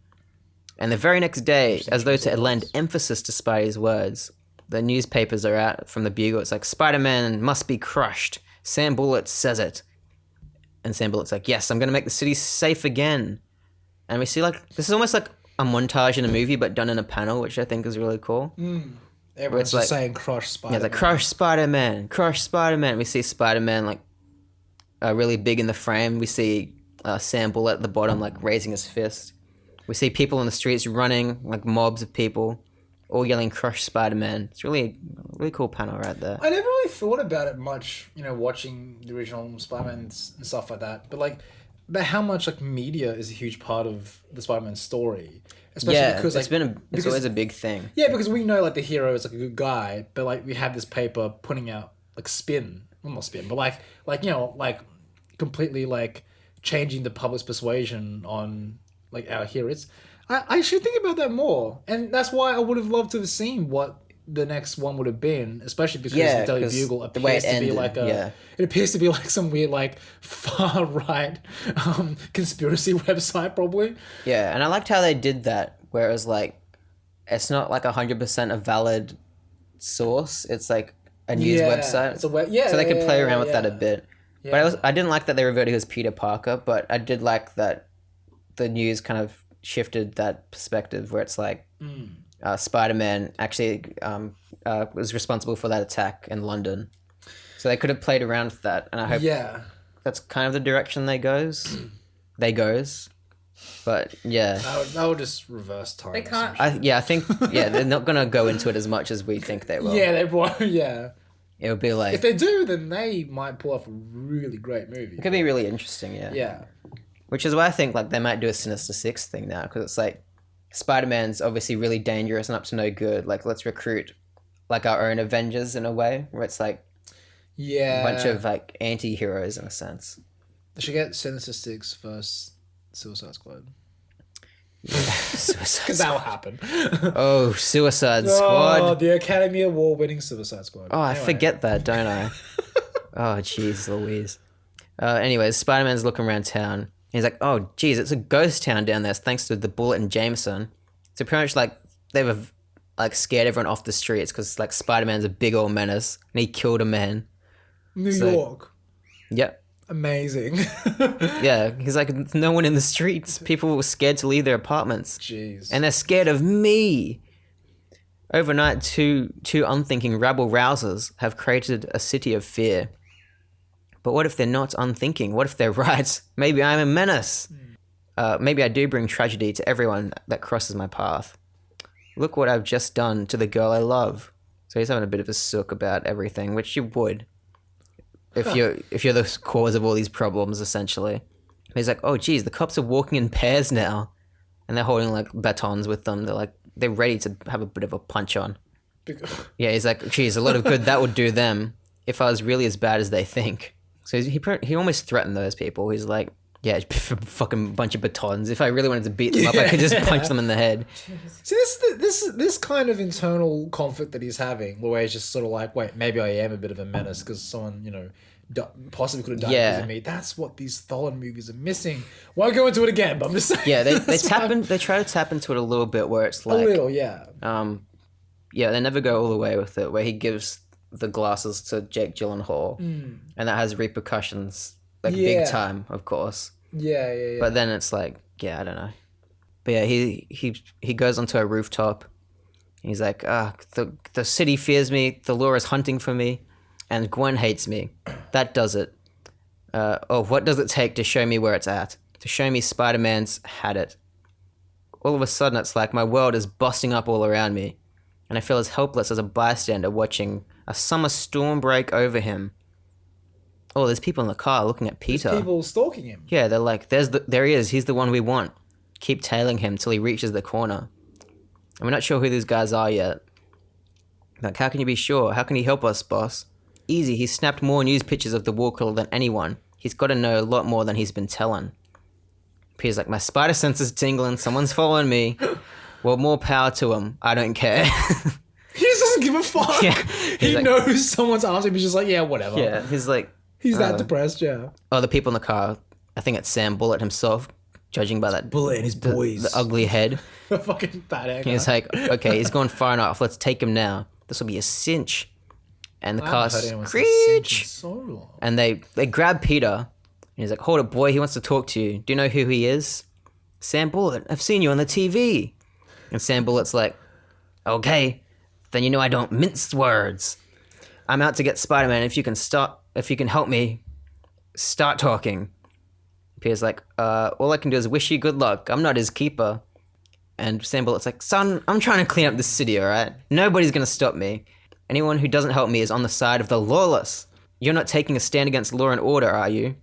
And the very next day, as though to lend emphasis to Spidey's words, the newspapers are out from the Bugle. It's like, Spider-Man must be crushed. Sam Bullock says it. And Sam Bullock's like, yes, I'm going to make the city safe again. And we see like, this is almost like a montage in a movie, but done in a panel, which I think is really cool. Everyone's it's just like- saying crush Spider-Man. Yeah, it's like, crush Spider-Man, crush Spider-Man. We see Spider-Man like really big in the frame. We see Sam Bullock at the bottom like raising his fist. We see people on the streets running, like mobs of people, all yelling crush Spider-Man. It's really cool panel right there. I never really thought about it much, watching the original Spider-Man and stuff like that. But like, about how much like media is a huge part of the Spider-Man story. Especially Yeah, because it's because- always a big thing. Yeah, because we know like the hero is like a good guy, but like we have this paper putting out like spin, well not spin, but like completely like changing the public's persuasion on like our heroes. I should think about that more, and that's why I would have loved to have seen what the next one would have been, especially because the Daily Bugle appears to be like it appears to be like some weird like far right conspiracy website probably. Yeah, and I liked how they did that, whereas like it's not like 100% a valid source. It's like a news website. It's a so they could play around with that a bit. Yeah. But I didn't like that they revealed he was Peter Parker, but I did like that the news kind of shifted that perspective where it's like Spider-Man actually was responsible for that attack in London. So they could have played around with that, and I hope that's kind of the direction they goes. But yeah, that would just reverse time. They can't. I think they're not gonna go into it as much as we think they will. Yeah, they won't. Yeah, it would be like if they do, then they might pull off a really great movie. It could be really interesting. Yeah. Which is why I think like they might do a Sinister Six thing now, because it's like Spider-Man's obviously really dangerous and up to no good. Like let's recruit like our own Avengers in a way, where it's like a bunch of like anti-heroes in a sense. They should get Sinister Six versus Suicide Squad. Because that will happen. Oh, Suicide Squad. Oh, the Academy Award winning Suicide Squad. Oh, anyway. I forget that, don't I? Oh, jeez Louise. Anyways, Spider-Man's looking around town. He's like, oh, geez, it's a ghost town down there thanks to the Bullet and Jameson. So pretty much like they've like scared everyone off the streets because like Spider-Man's a big old menace and he killed a man. New York. Yep. Amazing. Yeah, he's like, no one in the streets. People were scared to leave their apartments. Jeez. And they're scared of me. Overnight, two unthinking rabble-rousers have created a city of fear. But what if they're not unthinking? What if they're right? Maybe I'm a menace. Maybe I do bring tragedy to everyone that crosses my path. Look what I've just done to the girl I love. So he's having a bit of a sook about everything, which you would. If you're the cause of all these problems, essentially. He's like, oh, geez, the cops are walking in pairs now. And they're holding, like, batons with them. They're ready to have a bit of a punch on. Yeah, he's like, geez, a lot of good that would do them if I was really as bad as they think. So he almost threatened those people. He's like, yeah, fucking bunch of batons. If I really wanted to beat them up, I could just punch them in the head. See, this kind of internal conflict that he's having, where he's just sort of like, wait, maybe I am a bit of a menace because someone, possibly could have died because of me. That's what these Tholen movies are missing. Won't go into it again, but I'm just saying. Yeah, they try to tap into it a little bit where it's like... A little, yeah. Yeah, they never go all the way with it, where he gives the glasses to Jake Gyllenhaal, and that has repercussions, big time, of course. Yeah. But then it's like, yeah, I don't know. But yeah, he goes onto a rooftop. He's like, the city fears me, the law is hunting for me, and Gwen hates me. That does it. What does it take to show me where it's at? To show me Spider-Man's had it. All of a sudden, it's like my world is busting up all around me, and I feel as helpless as a bystander watching a summer storm break over him. Oh, there's people in the car looking at Peter. There's people stalking him. Yeah, they're like, there he is. He's the one we want. Keep tailing him till he reaches the corner. And we're not sure who these guys are yet. Like, how can you be sure? How can he help us, boss? Easy, he's snapped more news pictures of the war killer than anyone. He's got to know a lot more than he's been telling. Peter's like, my spider sense is tingling. Someone's following me. Well, more power to him. I don't care. He just doesn't give a fuck. Yeah. He knows someone's after him. He's just like, yeah, whatever. Yeah, he's like... He's that depressed, yeah. Oh, the people in the car. I think it's Sam Bullet himself, judging by that... Bullet and his boys. The ugly head. Fucking bad haircut. He's like, okay, he's gone far enough. Let's take him now. This will be a cinch. And the car screech. So and they grab Peter. And he's like, hold it, boy. He wants to talk to you. Do you know who he is? Sam Bullet. I've seen you on the TV. And Sam Bullet's like, okay, then you know I don't mince words. I'm out to get Spider-Man. If you can help me, start talking. Peter's like, all I can do is wish you good luck. I'm not his keeper. And Sam Bullet's like, son, I'm trying to clean up this city, all right? Nobody's going to stop me. Anyone who doesn't help me is on the side of the lawless. You're not taking a stand against law and order, are you?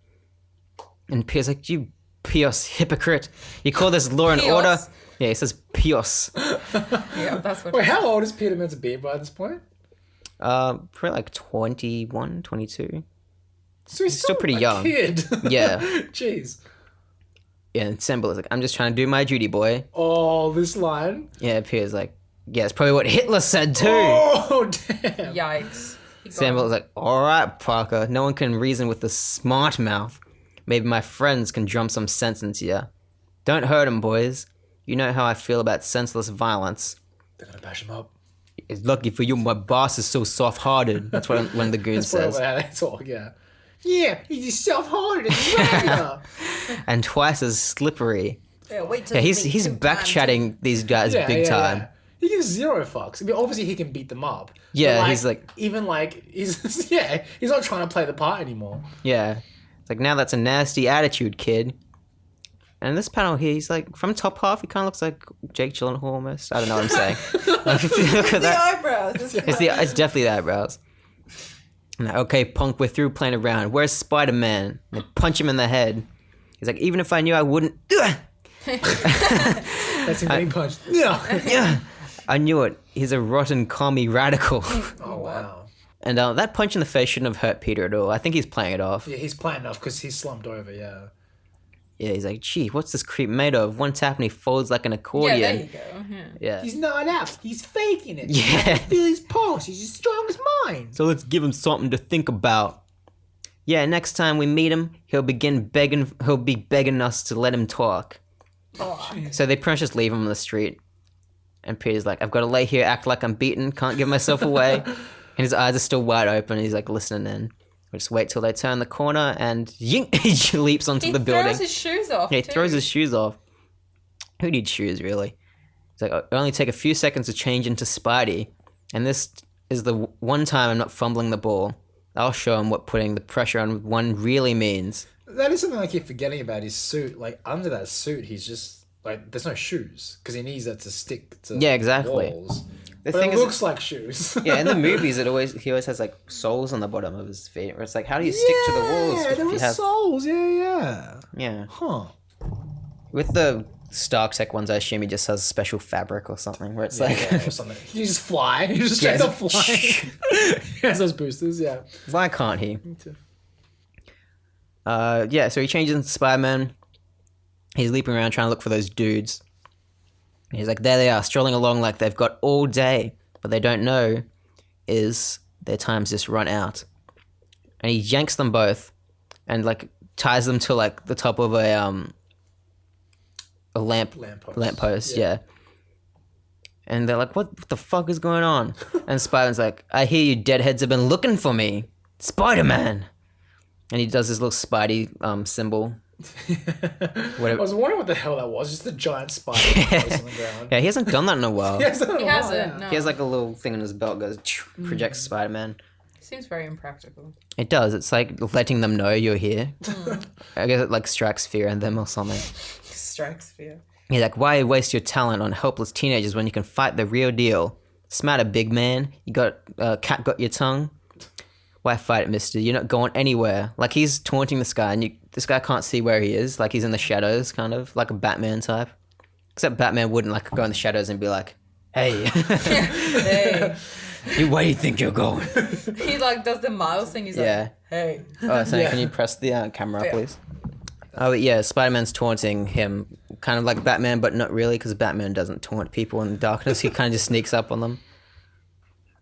And Peter's like, you pios hypocrite. You call this law and order? Yeah, he says pios. Yeah, that's what. Wait, how old is Peter meant to be by this point? Probably like 21, 22. So he's still pretty young. Kid. Yeah. Jeez. Yeah, and Semble is like, I'm just trying to do my duty, boy. Oh, this line. Yeah, Peter's like, yeah, it's probably what Hitler said too. Oh, damn. Yikes. Semble is like, all right, Parker, no one can reason with the smart mouth. Maybe my friends can drum some sense into you. Don't hurt him, boys. You know how I feel about senseless violence. They're gonna bash him up. It's lucky for you my boss is so soft-hearted. That's what one of the goons says. That's how they talk, yeah. Yeah, he's soft-hearted. And twice as slippery. Yeah, wait till Yeah, he's back-chatting these guys big time. Yeah. He gives zero fucks. I mean, obviously he can beat them up. Yeah, but he's like... Even like, he's not trying to play the part anymore. Yeah. It's like, now that's a nasty attitude, kid. And this panel here, he's like, from top half, he kind of looks like Jake Gyllenhaal almost. I don't know what I'm saying. Like, if you look at the that, eyebrows. it's definitely the eyebrows. And like, okay, punk, we're through playing around. Where's Spider-Man? They punch him in the head. He's like, even if I knew I wouldn't... That's him getting punched. Yeah. I knew it. He's a rotten commie radical. Oh, wow. And that punch in the face shouldn't have hurt Peter at all. I think he's playing it off. Yeah, he's playing it off because he's slumped over, yeah. Yeah, he's like, gee, what's this creep made of? One tap and he folds like an accordion. Yeah, there you go. Yeah. He's not up. He's faking it. Yeah. I can feel his pulse. He's as strong as mine. So let's give him something to think about. Yeah, next time we meet him, he'll be begging us to let him talk. Oh. So they pretty much just leave him on the street. And Peter's like, I've got to lay here, act like I'm beaten, can't give myself away. And his eyes are still wide open, and he's like listening in. We'll just wait till they turn the corner, and yink, he leaps onto the building. He throws his shoes off. Yeah, he throws his shoes off. Who needs shoes, really? It's like, it only take a few seconds to change into Spidey. And this is the one time I'm not fumbling the ball. I'll show him what putting the pressure on one really means. That is something I keep forgetting about his suit. Like, under that suit, he's just, like, there's no shoes. Because he needs that to stick to walls. The but thing it is, looks like shoes. yeah, in the movies, he always has like soles on the bottom of his feet. Where it's like, how do you stick to the walls? Yeah, there were soles. Yeah. Yeah. Huh. With the Stark Tech ones, I assume he just has special fabric or something. Where it's like, or something. You just fly. You just straight up fly. He has those boosters. Yeah. Why can't he? Me too. Yeah. So he changes into Spider-Man. He's leaping around trying to look for those dudes. He's like, there they are, strolling along like they've got all day. What they don't know is their time's just run out. And he yanks them both and, like, ties them to, like, the top of a lamppost, yeah. And they're like, what the fuck is going on? And Spider-Man's like, I hear you deadheads have been looking for me. Spider-Man! And he does his little Spidey symbol. I was wondering what the hell that was. Just a giant spider on the ground. Yeah, he hasn't done that in a while. He hasn't. No. He has like a little thing on his belt goes projects Spider-Man. Seems very impractical. It does. It's like letting them know you're here. I guess it like strikes fear in them or something. Strikes fear. He's like, why waste your talent on helpless teenagers when you can fight the real deal? Smatter, big man. You got cat got your tongue. Why fight it, mister? You're not going anywhere. Like, he's taunting this guy, and this guy can't see where he is. Like, he's in the shadows, kind of, like a Batman type. Except Batman wouldn't, like, go in the shadows and be like, hey. Hey. Where do you think you're going? He, like, does the Miles thing. He's like, hey. Oh, so can you press the camera up, please? Oh, yeah, Spider-Man's taunting him, kind of like Batman, but not really, because Batman doesn't taunt people in the darkness. He kind of just sneaks up on them.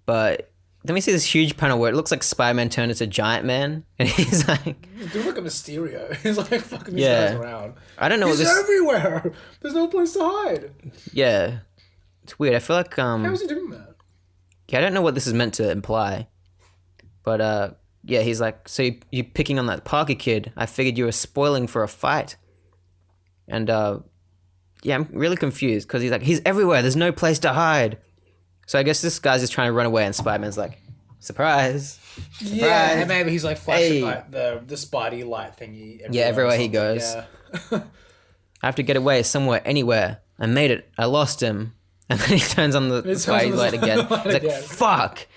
But then we see this huge panel where it looks like Spider-Man turned into Giant Man, and he's like... He's doing like a Mysterio. He's like fucking these guys around. I don't know He's what this... everywhere! There's no place to hide! Yeah. It's weird. I feel like... How is he doing that? Yeah, I don't know what this is meant to imply. But, yeah, he's like, so you picking on that Parker kid. I figured you were spoiling for a fight. And, yeah, I'm really confused, because he's like, he's everywhere. There's no place to hide. So I guess this guy's just trying to run away, and Spider-Man's like, surprise. Yeah, and maybe he's like flashing like the Spidey light thingy. Everywhere he goes. Yeah. I have to get away somewhere, anywhere. I made it. I lost him. And then he turns on the Spidey light again. He's like, fuck.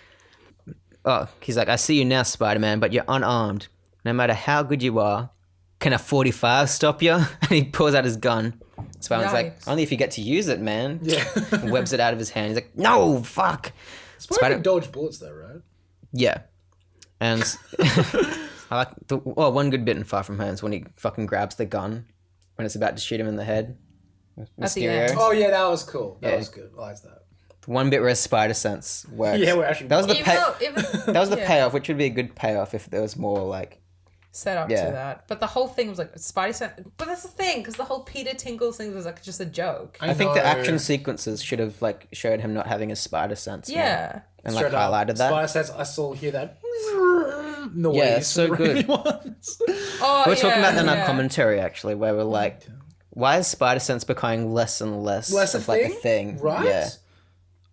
Oh, he's like, I see you now, Spider-Man, but you're unarmed. No matter how good you are, can a 45 stop you? And he pulls out his gun. Spider-Man's like, only if you get to use it, man. Yeah. Webs it out of his hand. He's like, no, fuck. Spider can dodge bullets though, right? Yeah. And I like one good bit in Far From Home is when he fucking grabs the gun when it's about to shoot him in the head. At the end. Oh yeah, that was cool. That was good. I liked that. The one bit where his spider sense works. Yeah, we're actually. That was the that was the yeah. payoff, which would be a good payoff if there was more like set up to that. But the whole thing was like Spidey sense. But that's the thing, because the whole Peter Tingles thing was like just a joke. I think the action sequences should have like showed him not having a spider sense. Yeah. And like highlighted that. Spider sense. I still hear that noise. Yeah, it's so good. Oh, we're talking about that in our commentary actually, where we're like, why is spider sense becoming less and less of like a thing? Right? Yeah.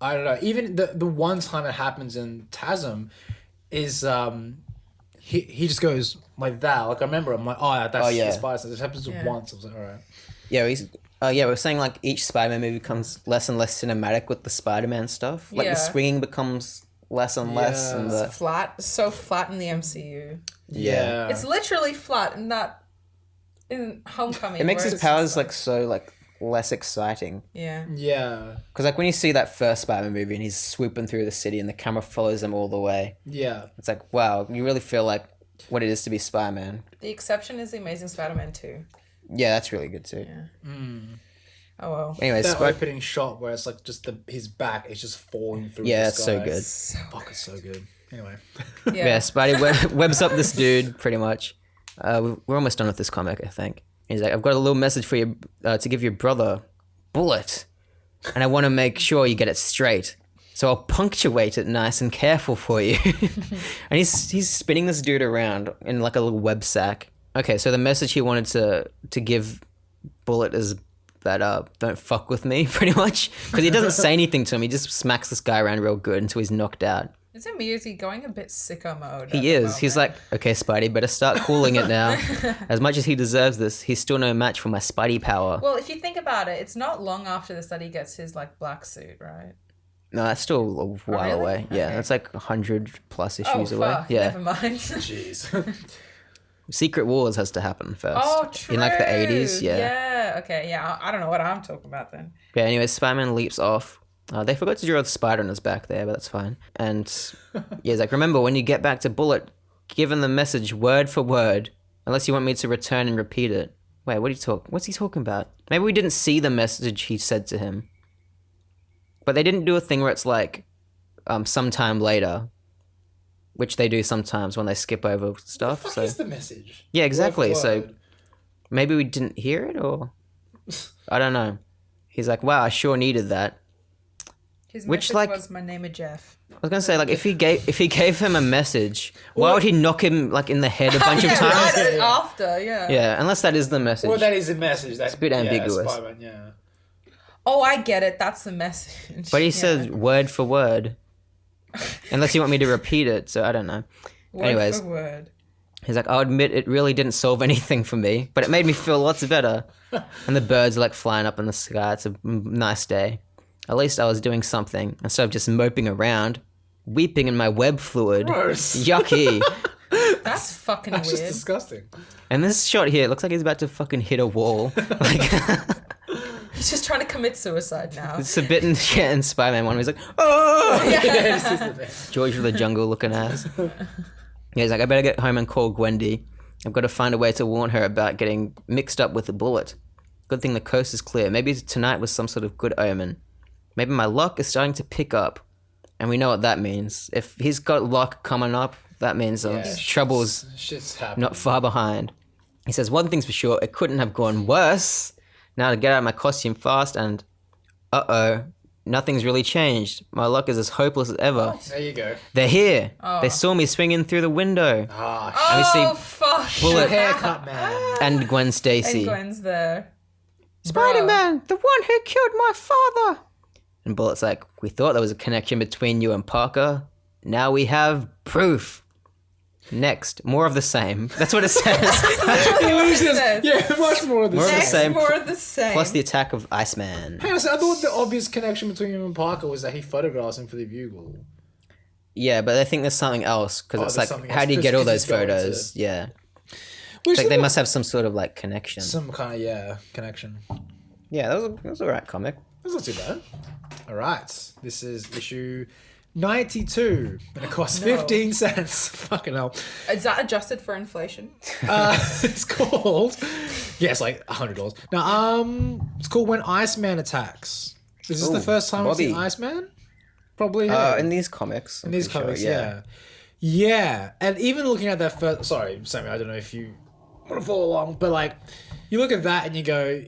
I don't know. Even the one time it happens in TASM is he just goes like that. Like I remember, I'm like, that's the spider sense. It happens once. I was like, all right. Yeah, we're saying like each Spider-Man movie becomes less and less cinematic with the Spider-Man stuff. Like the swinging becomes less and less, and the flat, so flat in the MCU. Yeah. It's literally flat in that in Homecoming. It makes his powers like so like less exciting. Yeah. Yeah. Because like when you see that first Spider-Man movie and he's swooping through the city and the camera follows him all the way. Yeah. It's like, wow, you really feel like what it is to be Spider-Man. The exception is the Amazing Spider-Man 2. Yeah, that's really good too. Yeah. Oh well. Anyways, that opening shot where it's like just his back is just falling through. Yeah, the it's sky. so good. Fuck, it's so good. Anyway. Yeah, Spidey webs up this dude pretty much. We're almost done with this comic, I think. He's like, I've got a little message for you to give your brother, Bullet, and I want to make sure you get it straight. So I'll punctuate it nice and careful for you. And he's spinning this dude around in like a little web sack. Okay, so the message he wanted to give Bullet is that don't fuck with me, pretty much. Because he doesn't say anything to him. He just smacks this guy around real good until he's knocked out. Is it me? Is he going a bit sicko mode? He is. He's like, okay, Spidey, better start cooling it now. As much as he deserves this, he's still no match for my Spidey power. Well, if you think about it, it's not long after this that he gets his like black suit, right? No, that's still a while really? away. Yeah, Okay. that's like 100+ issues away. Fuck. Yeah. Never mind. Jeez. Secret Wars has to happen first. Oh, true. In like the 80s, yeah. Yeah, okay, yeah. I don't know what I'm talking about then. Yeah, anyway, Spider-Man leaps off. They forgot to draw the spider on his back there, but that's fine. And yeah, he's like, remember, when you get back to Bullet, give him the message word for word, unless you want me to return and repeat it. Wait, what's he talking about? Maybe we didn't see the message he said to him. But they didn't do a thing where it's like, sometime later, which they do sometimes when they skip over stuff. What the fuck is the message? Yeah, exactly. Word for So word. maybe we didn't hear it, or I don't know. He's like, wow, I sure needed that. His Which, message like- was, my name is Jeff. I was gonna say, like, if he gave him a message, why would he knock him like in the head a bunch of times? Right after, yeah. Yeah, unless that is the message. Well, that is a message. That's a bit ambiguous. Spider-Man, yeah. Oh, I get it. That's the message. But he Yeah. said word for word, unless you want me to repeat it. So I don't know. Word Anyways, for word. he's like, I'll admit it really didn't solve anything for me, but it made me feel lots better. And the birds are like flying up in the sky. It's a nice day. At least I was doing something instead of just moping around, weeping in my web fluid. Gross. Yucky. That's fucking That's weird. just disgusting. And this shot here, it looks like he's about to fucking hit a wall. Like, He's just trying to commit suicide now. it's a bit in Spider-Man 1 where he's like, oh! This is the best. George of the Jungle looking ass. Yeah, he's like, I better get home and call Gwendy. I've got to find a way to warn her about getting mixed up with the Bullet. Good thing the coast is clear. Maybe tonight was some sort of good omen. Maybe my luck is starting to pick up. And we know what that means. If he's got luck coming up, that means trouble's Shit's happening. not far behind. He says, one thing's for sure, it couldn't have gone worse. Now to get out of my costume fast and nothing's really changed. My luck is as hopeless as ever. There you go. They're here. They saw me swinging through the window. Ah, And we see fuck. Bullet haircut, man. and Gwen And Stacy. Gwen's there. Spider-Man, the one who killed my father. And Bullet's like, we thought there was a connection between you and Parker. Now we have proof. Next, more of the same. That's what it says. Yeah, much more of the More of the Next, same. more of the same. Plus the attack of Iceman. Hang on a second, I thought the obvious connection between him and Parker was that he photographs him for the Bugle. Yeah, but I think there's something else because it's there's like, something how else, do you get all just 'cause those he's going photos? to- Yeah, Which like they must have some sort of like connection. some kind of connection. Yeah, that was a alright comic. That's not too bad. All right, this is issue $92, and it costs 15 cents. Fucking hell. Is that adjusted for inflation? It's called... Yeah, it's like $100. Now, it's called When Iceman Attacks. Is this the first time we've seen Iceman? Probably. In these comics. In these comics, yeah. Yeah, and even looking at that first... Sorry, Sammie, I don't know if you want to follow along, but like, you look at that and you go...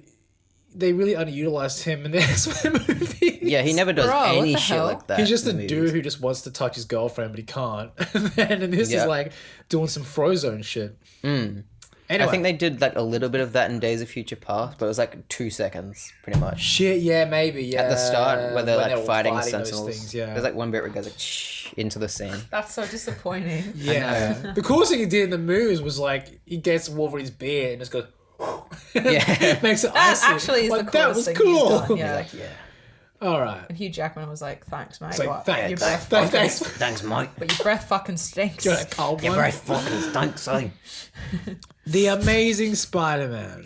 They really underutilized him in the X-Men movies. Yeah, he never does any shit like that. He's just a dude who just wants to touch his girlfriend, but he can't. And this is like doing some Frozone shit. Anyway. I think they did like a little bit of that in Days of Future Past, but it was like 2 seconds, pretty much. Shit, yeah, maybe, yeah. At the start, where they're like fighting Sentinels. Things, yeah. There's like one bit where it goes like shh into the scene. That's so disappointing. Yeah. The coolest thing he did in the movies was like, he gets Wolverine's beard and just goes... Yeah. Makes it That icy. actually is like, the coolest that was thing cool. he's done. Yeah. He's like, yeah. All right. And Hugh Jackman was like, thanks, mate. It's like, What? thanks. Your breath Thanks. Thanks, mate. But your breath fucking stinks. You're like, cold Your one. breath fucking stinks, eh? The Amazing Spider-Man.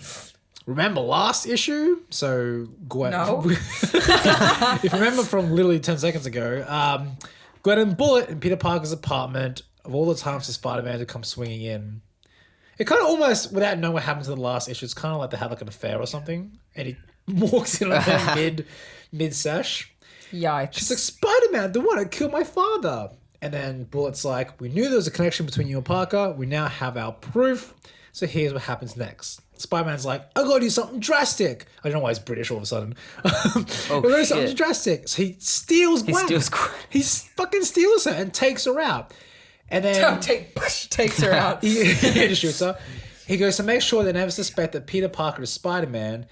Remember last issue? So Gwen. No. If you remember from literally 10 seconds ago, Gwen and Bullet in Peter Parker's apartment, of all the times for Spider-Man to come swinging in. It kind of almost, without knowing what happened to the last issue, it's kind of like they have like an affair or something, and he walks in on her mid-sesh. Yikes. She's like, Spider-Man, the one who killed my father. And then Bullet's like, we knew there was a connection between you and Parker. We now have our proof. So here's what happens next. Spider-Man's like, I gotta do something drastic. I don't know why he's British all of a sudden. I gotta do something drastic. So he steals Gwen. He fucking steals her and takes her out. And then takes her out. he just shoots her. He goes to make sure they never suspect that Peter Parker is Spider-Man.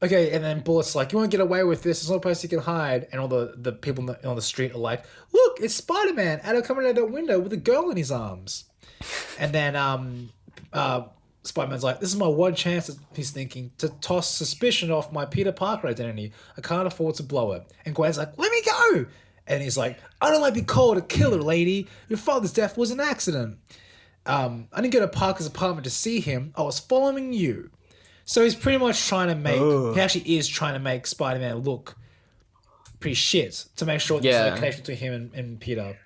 Okay, and then Bullet's like, you won't get away with this. There's no place you can hide. And all the people on the street are like, look, it's Spider-Man coming out of that window with a girl in his arms. And then Spider-Man's like, this is my one chance, he's thinking, to toss suspicion off my Peter Parker identity. I can't afford to blow it. And Gwen's like, let me go. And he's like, I don't like to be called a killer, lady. Your father's death was an accident. I didn't go to Parker's apartment to see him. I was following you. So he's pretty much trying to make... He actually is trying to make Spider-Man look pretty shit to make sure there's a connection between him and Peter.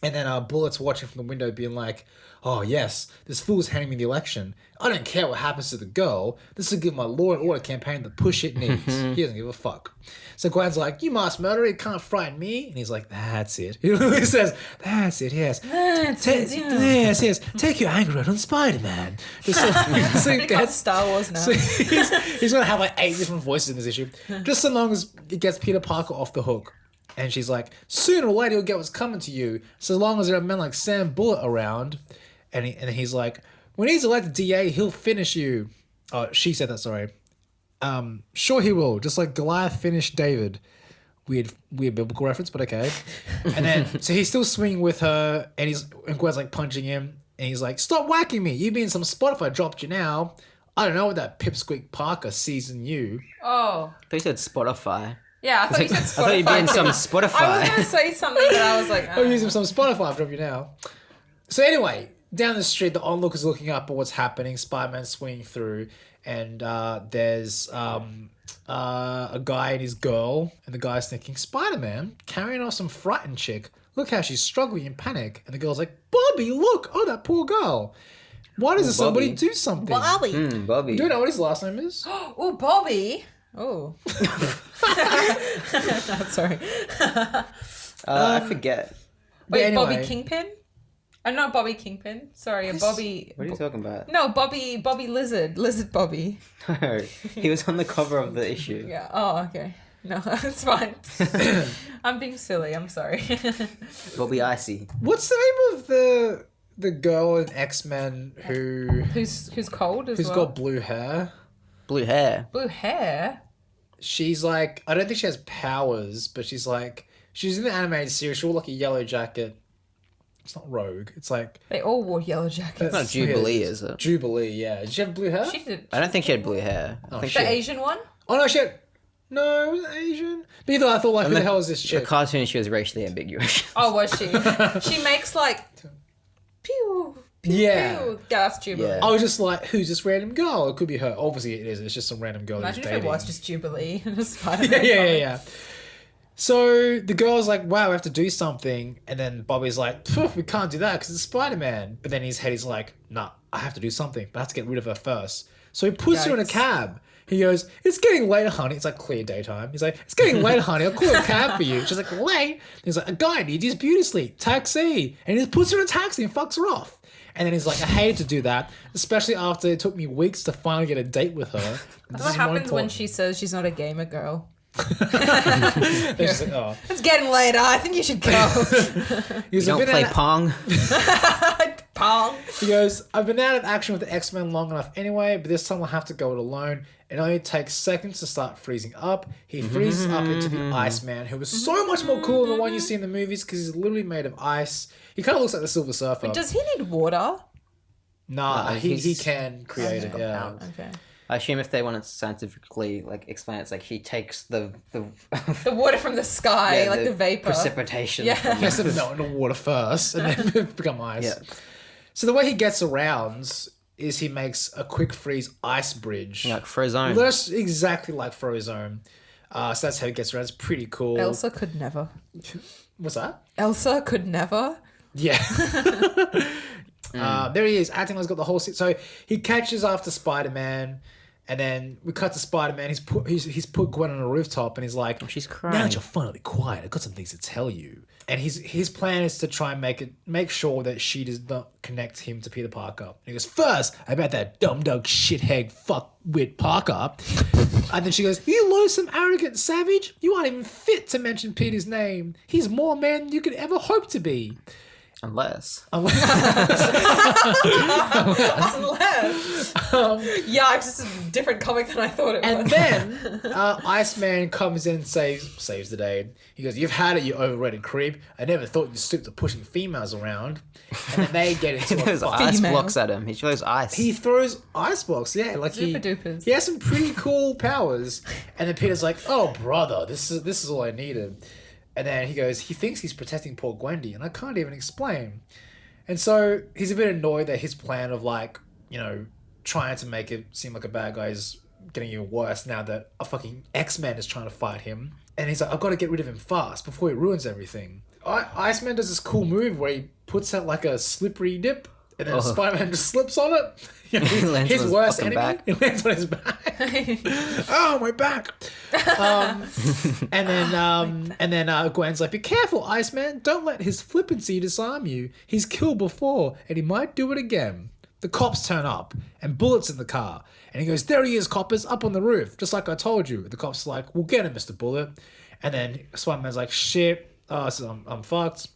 And then Bullet's watching from the window being like, oh, yes, this fool's handing me the election. I don't care what happens to the girl. This will give my law and order campaign the push it needs. He doesn't give a fuck. So Gwen's like, you masked murderer, it can't frighten me. And he's like, that's it. He says, that's it, yes. Yes. Take your anger out on Spider-Man. That's Star Wars now. So he's going to have like 8 different voices in this issue. Just so long as it gets Peter Parker off the hook. And she's like, sooner or later you'll get what's coming to you. So long as there are men like Sam Bullet around. And he's like, when he's elected DA, he'll finish you. Oh, she said that, sorry. Sure he will. Just like Goliath finished David. Weird biblical reference, but okay. And then, so he's still swinging with her, and Gwen's like punching him. And he's like, stop whacking me. You being some Spotify dropped you now. I don't know what that pipsqueak Parker sees in you. Oh. I thought you said Spotify. Yeah, I thought you said Spotify. I thought you'd be in some Spotify. I was going to say something, but I was like, I'm using some Spotify, I've dropped you now. So anyway, down the street, the onlooker's looking up at what's happening. Spider-Man's swinging through, and there's a guy and his girl, and the guy's thinking, Spider-Man carrying off some frightened chick. Look how she's struggling in panic. And the girl's like, Bobby, look! Oh, that poor girl. Why doesn't somebody do something? Bobby. Bobby. Do you know what his last name is? Oh, Bobby. Oh. No, sorry. I forget. Wait, anyway. Bobby Kingpin? I'm not Bobby Kingpin. Sorry, Bobby... What are you talking about? No, Bobby Lizard. Lizard Bobby. No, he was on the cover of the issue. Yeah. Oh, okay. No, it's fine. I'm being silly. I'm sorry. Bobby Icy. What's the name of the girl in X-Men who's cold as who's well? got blue hair? Blue hair. Blue hair? She's like, I don't think she has powers, but she's in the animated series. She wore like a yellow jacket. It's not Rogue. It's like... They all wore yellow jackets. It's not Jubilee, is it? Jubilee, yeah. Did she have blue hair? She did. I don't think she had blue hair. I think The Asian one? Oh, no, she had... No, it wasn't Asian. But either I thought, like, who the hell is this The chick? cartoon, she was racially ambiguous. Oh, was she? She makes like... Pew, pew, Yeah. pew. Yeah, that's Jubilee. Yeah. I was just like, who's this random girl? It could be her. Obviously, it is. It's just some random girl Imagine who's if dating. it was just Jubilee and a Spider-Man. Yeah. So the girl's like, wow, we have to do something. And then Bobby's like, we can't do that because it's Spider-Man. But then in his head, he's like, nah, I have to do something. But I have to get rid of her first. So he puts her in a cab. He goes, it's getting late, honey. It's like clear daytime. He's like, it's getting late, honey. I'll call a cab for you. She's like, late? He's like, a guy needs his beauty sleep. Taxi. And he just puts her in a taxi and fucks her off. And then he's like, I hate to do that, especially after it took me weeks to finally get a date with her. What happens when she says she's not a gamer girl? It's like, oh. It's getting later. I think you should go. You don't play Pong? Pong. He goes, I've been out of action with the X-Men long enough anyway, but this time I'll have to go it alone. It only takes seconds to start freezing up. He freezes up into the Iceman, who was so much more cool than the one you see in the movies because he's literally made of ice. He kind of looks like the Silver Surfer. Does he need water? Nah, he can create it, yeah. Okay. I assume if they want to scientifically explain it, it's like he takes the The water from the sky, the vapor. Precipitation. Yeah. From He has to melt into water first and then become ice. Yeah. So the way he gets around is he makes a quick freeze ice bridge. Like Frozone. That's exactly like Frozone. So that's how he gets around. It's pretty cool. Elsa could never. What's that? Elsa could never. Yeah. There he is, acting like he's got the whole... So he catches after Spider-Man, and then we cut to Spider-Man. He's put Gwen on a rooftop, and he's like, she's crying. Now that you're finally quiet, I've got some things to tell you. And his plan is to try and make sure that she does not connect him to Peter Parker. And he goes, first, about that dumb dog shithead fuckwit Parker. And then she goes, you loathsome arrogant savage. You aren't even fit to mention Peter's name. He's more man than you could ever hope to be. Unless. Yeah, it's just a different comic than I thought it was. And then Iceman comes in and saves the day. He goes, you've had it, you overrated creep. I never thought you'd stoop to pushing females around. And then they get into He throws ice blocks at him. He throws ice. He throws ice blocks, yeah. Like Super dupers. He has some pretty cool powers. And then Peter's like, oh, brother, this is all I needed. And then he goes, he thinks he's protecting poor Gwendy, and I can't even explain. And so he's a bit annoyed that his plan of trying to make it seem like a bad guy is getting even worse now that a fucking X-Man is trying to fight him. And he's like, I've got to get rid of him fast before he ruins everything. Iceman does this cool move where he puts out like a slippery dip, and then Spider-Man just slips on it. His worst enemy. Back. He lands on his back. Oh, my back. And then Gwen's like, be careful, Iceman. Don't let his flippancy disarm you. He's killed before, and he might do it again. The cops turn up, and Bullet's in the car. And he goes, there he is, coppers, up on the roof, just like I told you. The cops are like, we'll get him, Mr. Bullet. And then Spider-Man's like, shit, so I'm fucked.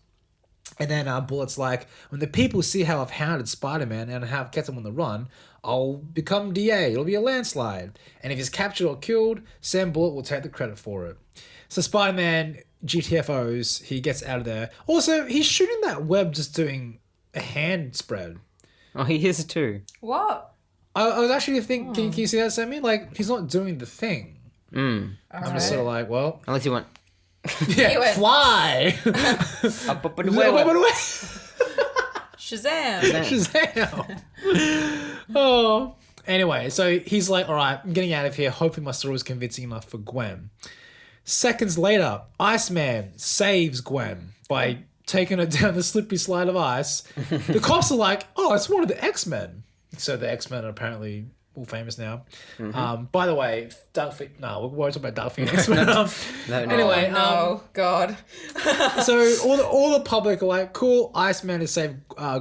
And then Bullet's like, when the people see how I've hounded Spider-Man and have kept him on the run, I'll become DA. It'll be a landslide. And if he's captured or killed, Sam Bullet will take the credit for it. So Spider-Man GTFOs, he gets out of there. Also, he's shooting that web just doing a hand spread. Oh, he is too. What? I was actually thinking, can you see that, Sammie? Like, he's not doing the thing. I'm just sort of like, well... Unless you want... Yeah, fly! Up and away. Shazam! Oh. Anyway, so he's like, all right, I'm getting out of here. Hoping my story was convincing enough for Gwen. Seconds later, Iceman saves Gwen by taking her down the slippery slide of ice. The cops are like, oh, it's one of the X-Men. So the X-Men are apparently... all famous now. By the way, we won't talk about Dark Phoenix. Anyway, no, God. So all the public are like, cool, Iceman has saved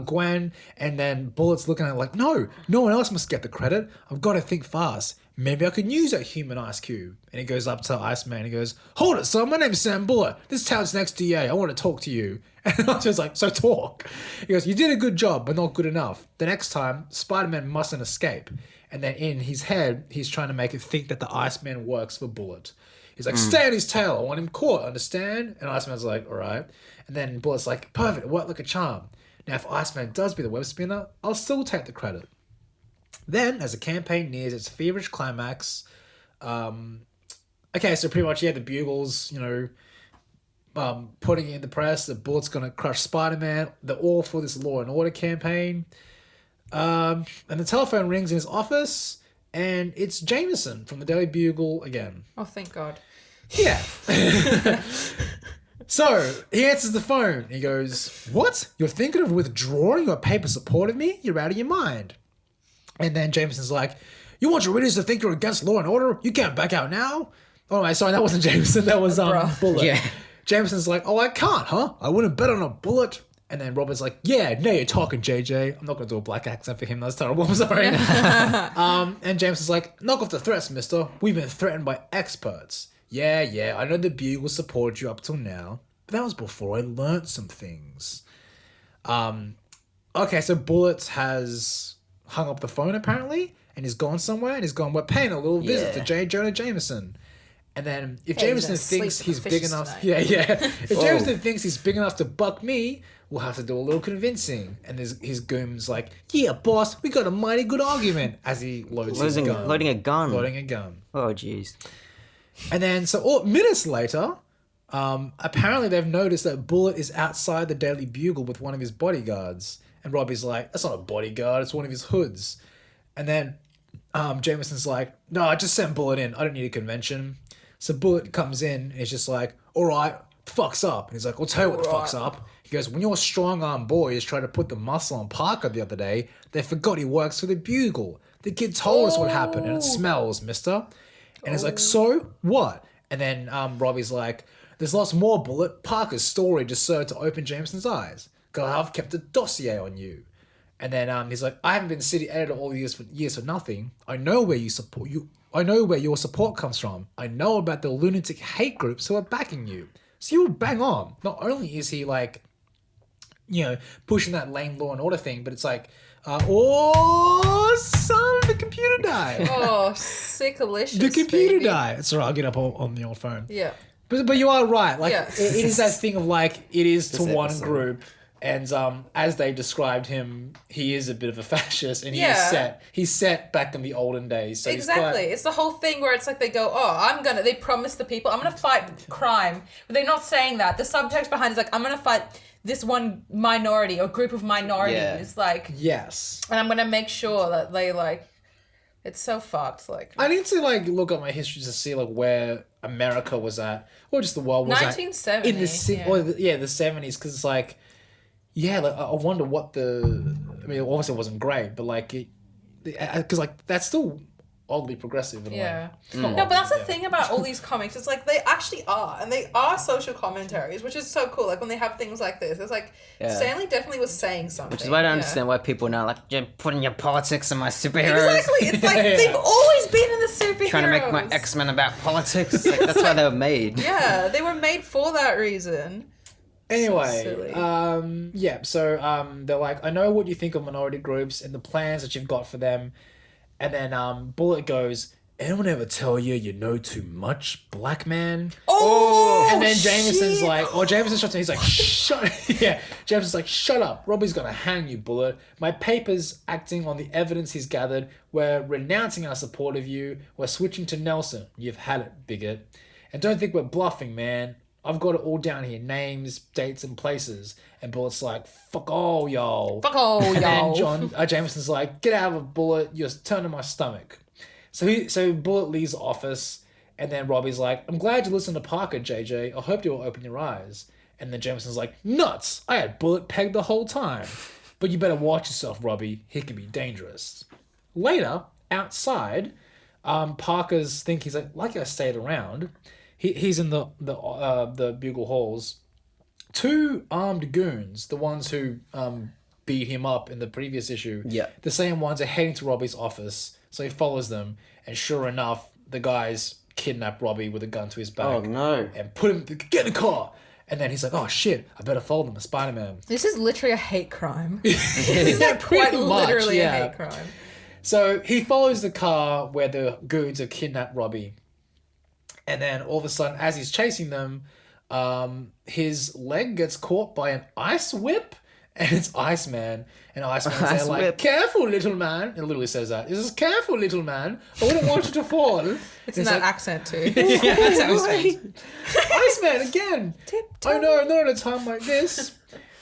Gwen, and then Bullet's looking at it like, no one else must get the credit. I've got to think fast. Maybe I can use that human ice cube. And he goes up to Iceman and he goes, hold it, son, my name's Sam Bullet. This town's next to DA. I want to talk to you. And I was like, so talk. He goes, you did a good job, but not good enough. The next time, Spider-Man mustn't escape. And then in his head, he's trying to make it think that the Iceman works for Bullet. He's like, stay on his tail. I want him caught, understand? And Iceman's like, all right. And then Bullet's like, perfect, it worked like a charm. Now, if Iceman does be the web spinner, I'll still take the credit. Then, as the campaign nears its feverish climax, so pretty much, the Bugles, putting it in the press that Bullet's going to crush Spider-Man. They're all for this Law and Order campaign. And the telephone rings in his office, and it's Jameson from the Daily Bugle again. Oh, thank God. Yeah. So he answers the phone. He goes, "What? You're thinking of withdrawing your paper support of me? You're out of your mind." And then Jameson's like, "You want your readers to think you're against law and order? You can't back out now." Oh, wait, sorry, that wasn't Jameson. That was Bullet. Yeah. Jameson's like, "Oh, I can't, huh? I wouldn't bet on a bullet." And then Robert's like, "Yeah, now you're talking, JJ." I'm not going to do a black accent for him. That's terrible. I'm sorry. And Jameson's like, "Knock off the threats, mister. We've been threatened by experts. Yeah, I know the Bugle supported you up till now, but that was before I learnt some things." Okay, so Bullet has hung up the phone apparently, and he's gone somewhere, and he's gone, "We're paying a little visit to J. Jonah Jameson." And then if Jameson thinks he's big enough, if Jameson thinks he's big enough to buck me, we'll have to do a little convincing. And his goon's like, "Yeah, boss, we got a mighty good argument," as he loading a gun. Oh, jeez. And then, so minutes later, apparently they've noticed that Bullet is outside the Daily Bugle with one of his bodyguards. And Robbie's like, "That's not a bodyguard, it's one of his hoods." And then Jameson's like, "No, I just sent Bullet in. I don't need a convention." So Bullet comes in and he's just like, "All right, fuck's up?" And he's like, "I'll tell you what the fuck's up." He goes, "When your strong-arm boys tried to put the muscle on Parker the other day, they forgot he works for the Bugle. The kid told us what happened, and it smells, mister." And he's like, "So what?" And then Robbie's like, "There's lots more, Bullet. Parker's story just served to open Jameson's eyes. God, I've kept a dossier on you." And then he's like, "I haven't been city editor all years for nothing. I know where your support comes from. I know about the lunatic hate groups who are backing you." So you were bang on. Not only is he like, pushing that lame law and order thing, but it's like, "Oh, son, the computer died." Oh, sickalicious. The computer baby. died. It's all right, I'll get up on the old phone. Yeah. But you are right. Like, Yeah. it is that thing of like, it is to one episode. group. And as they described him, he is a bit of a fascist, and he's set back in the olden days. So Exactly. It's the whole thing where it's like they go, they promise the people, "I'm going to fight crime." But they're not saying that. The subtext behind it is like, "I'm going to fight this one minority or group of minorities." Yeah. It's like, yes. and I'm going to make sure that they like, it's so fucked. Like, I need to like look at my history to see like where America was at, or just the world was 1970, at in the 70s, because it's like, like I wonder what obviously it wasn't great, but like because like that's still oddly progressive in a way. No, but that's the thing about all these comics. It's like they actually are, and they are social commentaries, which is so cool. Like when they have things like this, it's like Stanley definitely was saying something. Which is why I don't understand why people now like, "You're putting your politics in my superheroes." Exactly. It's like they've always been in the superheroes. Trying to make my X-Men about politics. It's like, that's why they were made. Yeah, they were made for that reason. Anyway, So they're like, "I know what you think of minority groups and the plans that you've got for them." And then Bullet goes, "Anyone ever tell you know too much, black man?" And then Jameson's like, Jameson shuts him. He's like, Jameson's like, "Shut up. Robbie's gonna hang you, Bullet. My paper's acting on the evidence he's gathered. We're renouncing our support of you. We're switching to Nelson. You've had it, bigot. And don't think we're bluffing, man. I've got it all down here. Names, dates, and places." And Bullet's like, "Fuck all, y'all." And Jameson's like, "Get out of it, Bullet. You're turning my stomach." So Bullet leaves the office, and then Robbie's like, "I'm glad you listened to Parker, JJ. I hope you'll open your eyes." And then Jameson's like, "Nuts. I had Bullet pegged the whole time. But you better watch yourself, Robbie. He can be dangerous." Later, outside, Parker's thinking, he's like I stayed around. He's in the Bugle halls. Two armed goons, the ones who beat him up in the previous issue, the same ones are heading to Robbie's office. So he follows them, and sure enough, the guys kidnap Robbie with a gun to his back. Oh no! And put him, "Get in the car." And then he's like, "Oh shit, I better follow them as Spider-Man." This is literally a hate crime. It's like quite literally a hate crime. So he follows the car where the goons have kidnapped Robbie. And then all of a sudden, as he's chasing them, his leg gets caught by an ice whip, and it's Iceman. And Iceman's there like, whip. "Careful, little man." It literally says that. He says, "Careful, little man. I wouldn't want you to fall." It's in that accent too. Iceman again. "Oh no, not at a time like this."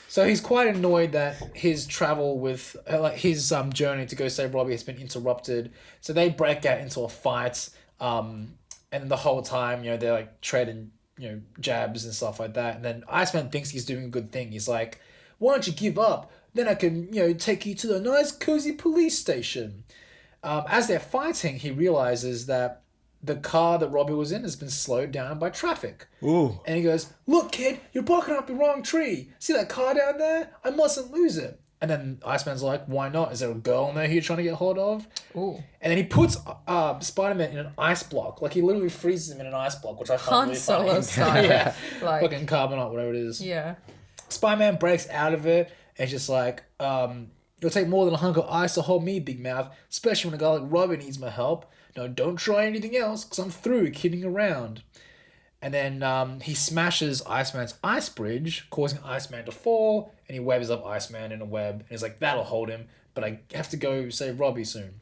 So he's quite annoyed that his travel with, his journey to go save Robbie has been interrupted. So they break out into a fight. And the whole time, you know, they're like trading, you know, jabs and stuff like that. And then Iceman thinks he's doing a good thing. He's like, why don't you give up? Then I can, you know, take you to the nice cozy police station. As they're fighting, he realizes that the car that Robbie was in has been slowed down by traffic. Ooh. And he goes, look, kid, you're barking up the wrong tree. See that car down there? I mustn't lose it. And then Iceman's like, why not? Is there a girl in there you're trying to get hold of? Ooh. And then he puts Spider-Man in an ice block. Like, he literally freezes him in an ice block, which I find really funny. Han Solo style. Yeah. Like, fucking carbonite, whatever it is. yeah. Spider-Man breaks out of it and it's just like, it'll take more than a hunk of ice to hold me, big mouth, especially when a guy like Robbie needs my help. No, don't try anything else, because I'm through kidding around. And then he smashes Iceman's ice bridge, causing Iceman to fall, and he webs up Iceman in a web. And he's like, that'll hold him, but I have to go save Robbie soon.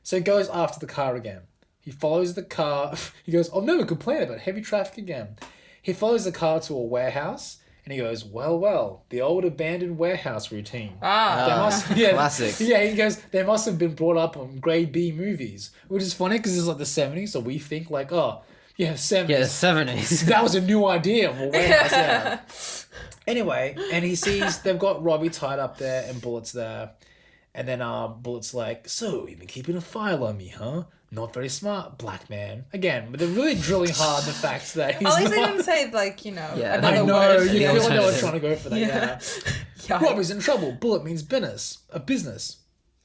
So he goes after the car again. He follows the car. He goes, I'll never complain about heavy traffic again. He follows the car to a warehouse, and he goes, well, the old abandoned warehouse routine. Classic. Yeah, he goes, they must have been brought up on grade B movies, which is funny because it's like the 70s, so we think like, oh, yeah, 70s. Yeah, the 70s. That was a new idea of a warehouse, yeah. Anyway, and he sees they've got Robbie tied up there and Bullet's there. And then Bullet's like, so you've been keeping a file on me, huh? Not very smart, black man. Again, but they're really drilling hard the fact that he's At least they not... didn't say, like, you know, Yeah. another I know, word. you Yeah. feel like they were trying to go for that, yeah. Yikes. Robbie's in trouble. Bullet means business. A business.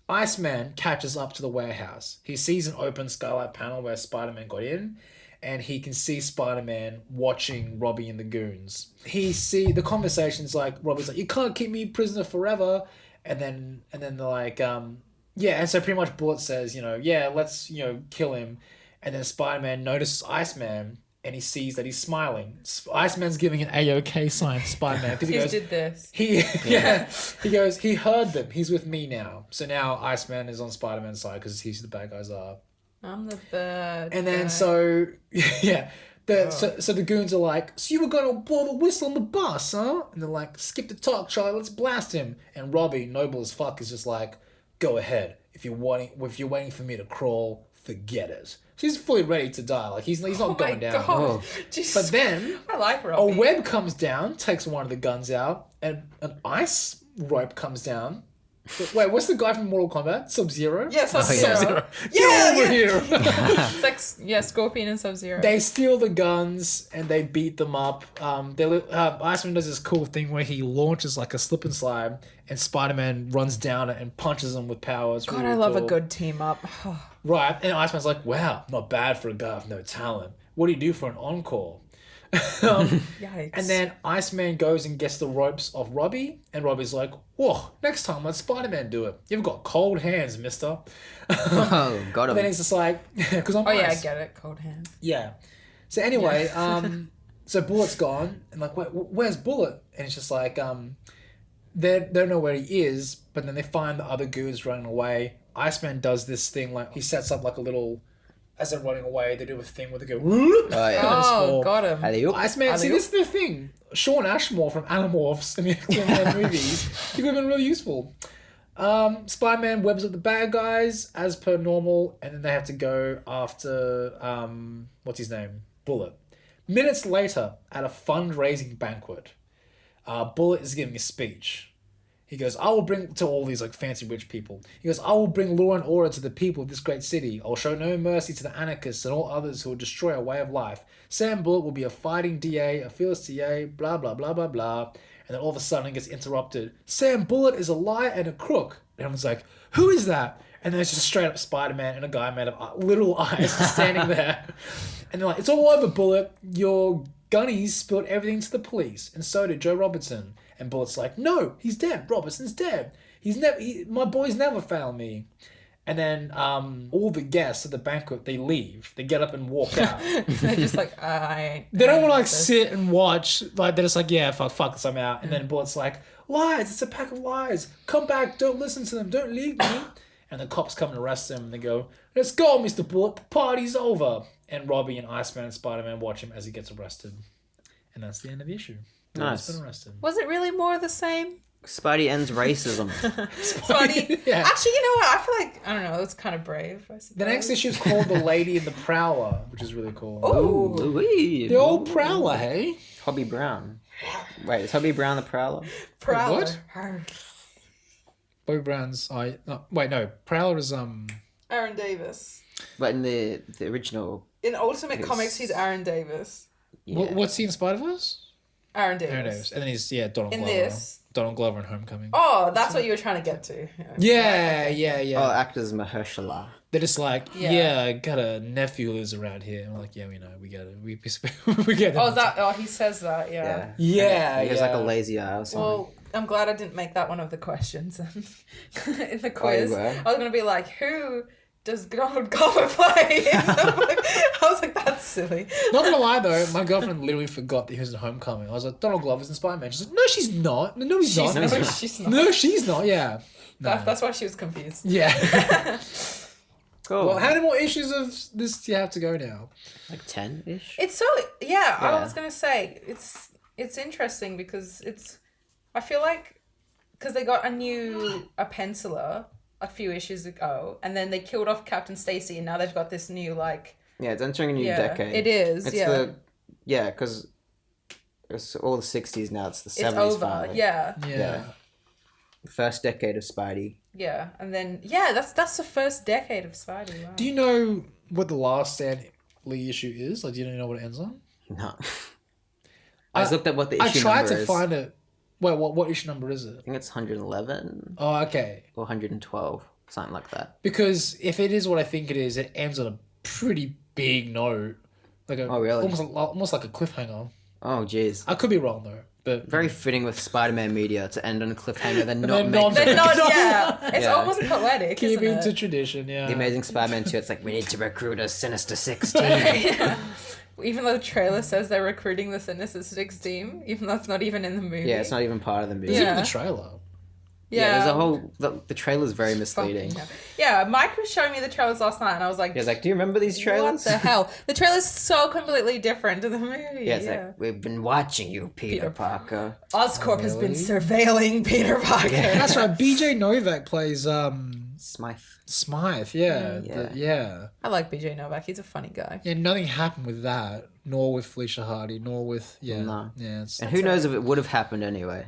Iceman catches up to the warehouse. He sees an open skylight panel where Spider-Man got in, and he can see Spider-Man watching Robbie and the goons. The conversation's like, Robbie's like, you can't keep me prisoner forever. And then they're like, yeah, and so pretty much Bullet says, you know, yeah, let's, you know, kill him. And then Spider-Man notices Iceman, and he sees that he's smiling. Iceman's giving an A-OK sign to Spider-Man because he goes, did this. he goes, he heard them. He's with me now. So now Iceman is on Spider-Man's side because he's the bad guys are. I'm the bad And then guy. so yeah, so the goons are like, so you were gonna blow the whistle on the bus, huh? And they're like, skip the talk, Charlie, let's blast him. And Robbie, noble as fuck, is just like, go ahead. If you're waiting for me to crawl, forget it. So he's fully ready to die. Like he's not going down. God. Jesus. But then I like a Robbie. web comes down, takes one of the guns out, and an ice rope comes down. Wait, what's the guy from Mortal Kombat? Sub-Zero? Yeah, Sub-Zero. Get over here! It's like, yeah, Scorpion and Sub-Zero. They steal the guns and they beat them up. Iceman does this cool thing where he launches like a slip and slide, and Spider-Man runs down it and punches him with power. It's God, really I love cool. a good team up. Right, and Iceman's like, wow, not bad for a guy with no talent. What do you do for an encore? Yikes. And then Iceman goes and gets the ropes off Robbie, and Robbie's like, whoa, next time let Spider-Man do it. You've got cold hands, mister. Oh, got him. Then he's just like, because I'm Oh, yeah, I ice. get it. Cold hand. Yeah. So anyway, so Bullet's gone, and like, where's Bullet? And it's just like, they don't know where he is, but then they find the other goons running away. Iceman does this thing, like, he sets up like a little, as they're running away, they do a thing where they go, Oh, yeah. Oh, got him. Alley-oop. Iceman, see, this is the thing. Sean Ashmore from Animorphs in the X-Men movies, he could have been really useful. Spider-Man webs up the bad guys as per normal, and then they have to go after what's his name? Bullet. Minutes later, at a fundraising banquet, Bullet is giving a speech. He goes, I will bring to all these like fancy rich people. He goes, I will bring law and order to the people of this great city. I will show no mercy to the anarchists and all others who will destroy our way of life. Sam Bullet will be a fighting DA, a fearless DA, blah, blah, blah, blah, blah. And then all of a sudden it gets interrupted. Sam Bullet is a liar and a crook. And everyone's like, who is that? And then it's just straight up Spider-Man and a guy made of little eyes standing there. And they're like, it's all over, Bullet. Your gunnies spilled everything to the police. And so did Joe Robertson. And Bullet's like, no, he's dead. Robertson's dead. My boys never found me. And then all the guests at the banquet, they leave. They get up and walk out. They're just like, I ain't. They don't want to like sit and watch. Like they're just like, yeah, fuck this, I'm out. And then Bullet's like, lies, it's a pack of lies. Come back, don't listen to them, don't leave me. And the cops come and arrest him. And they go, let's go, Mr. Bullet, the party's over. And Robbie and Iceman and Spider-Man watch him as he gets arrested. And that's the end of the issue. Nice. Bullet's been arrested. Was it really more of the same? Spidey ends racism. Spidey. Yeah. Actually, you know what? I feel like, I don't know, it's kind of brave, I suppose. The next issue is called The Lady and the Prowler, which is really cool. Oh, Louis. The old Prowler, hey? Hobby Brown. Wait, is Hobby Brown the Prowler? Prowler. What? Bobby Brown's... Prowler is... Aaron Davis. But in the original... In Ultimate Comics, he's Aaron Davis. Yeah. What's he in Spider-Verse? Aaron Davis. Aaron Davis. And then he's, Donald In Glover. this. Donald Glover in Homecoming. Oh, that's what you were trying to get to. Yeah. Oh, actors Mahershala. They're just like, Yeah. I got a nephew who lives around here. And we're like, yeah, we know. We get it. We get it. He says that, yeah. Yeah. He has like a lazy eye or something. Well, I'm glad I didn't make that one of the questions in the quiz. you were? I was going to be like, who does Donald Glover play? I was like, that's silly. Not gonna lie though, my girlfriend literally forgot that he was in Homecoming. I was like, Donald Glover's in Spider-Man. She's like, no, she's not. No, he's not. She's not. No, she's not. Yeah. No. That's why she was confused. Yeah. Cool. Well, how many more issues of this do you have to go now? Like 10-ish? It's so, I Yeah. was going to say, it's interesting because I feel like, because they got a penciler a few issues ago, and then they killed off Captain Stacy, and now they've got this new, like... Yeah, it's entering a new decade. It is, It's because it's all the 60s now, it's the 70s It's over, finally. yeah. The first decade of Spidey. Yeah, and then, that's the first decade of Spidey, wow. Do you know what the last Stan Lee issue is? Like, do you know what it ends on? No. I just looked at what the issue number is. I tried to find it. Wait, what issue number is it? I think it's 111 Oh, okay. or 112, something like that. Because if it is what I think it is, it ends on a pretty big note. Like Oh, really? Almost like a cliffhanger. Oh, jeez. I could be wrong though, but Very fitting with Spider-Man media to end on a cliffhanger, then not then make not- They're not, It's Yeah. almost poetic, keeping isn't to it? tradition. Yeah. The Amazing Spider-Man 2, it's like, we need to recruit a Sinister Six team. Even though the trailer says they're recruiting the Sinister Six team, even though it's not even in the movie. Yeah, it's not even part of the movie. It's Yeah. even the trailer. Yeah, there's a whole... The trailer's very misleading. Fucking hell. Yeah, Mike was showing me the trailers last night, and I was like, He was like, do you remember these trailers? what the hell? The trailer's so completely different to the movie. Yeah, it's like, we've been watching you, Peter Parker. Oscorp has been surveilling Peter Parker. That's right. BJ Novak plays Smythe. Yeah. I like BJ Novak. He's a funny guy. Yeah, nothing happened with that, nor with Felicia Hardy, nor with No. Yeah. It's, And who knows if it would have happened anyway.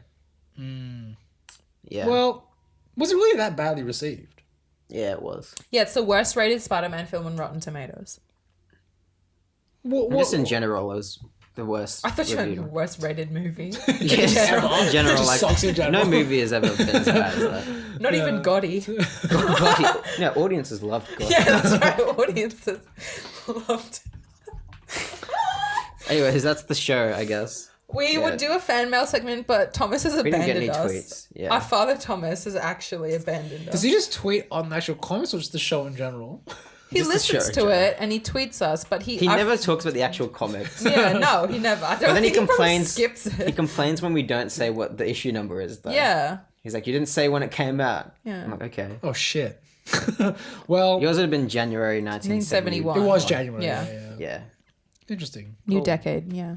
Yeah. well, was it really that badly received? Yeah, it was. Yeah, it's the worst rated Spider-Man film on Rotten Tomatoes. Just in general, it was the worst. I thought you meant reviewed. worst rated movie. Yes, in general, Just like sucks in general. no movie has ever been as bad as that. Not even Gotti. No, audiences loved God. Yeah, that's right. Audiences loved Anyways, that's the show, I guess. We would do a fan mail segment, but Thomas has We abandoned didn't get any us. tweets. Yeah. Our father Thomas has actually abandoned us. Does he just tweet on the actual comments or just the show in general? He Just the listens show, to Joe. it and he tweets us, but He never talks about the actual comics. Yeah, no, he never. I don't But then he think probably complains. skips He it. complains when we don't say what the issue number is, though. Yeah. He's like, you didn't say when it came out. Yeah. I'm like, okay. Oh shit. Well, Yours would have been January 1971. 1971. it was January. Yeah. Yeah. Interesting. New Cool. decade, yeah.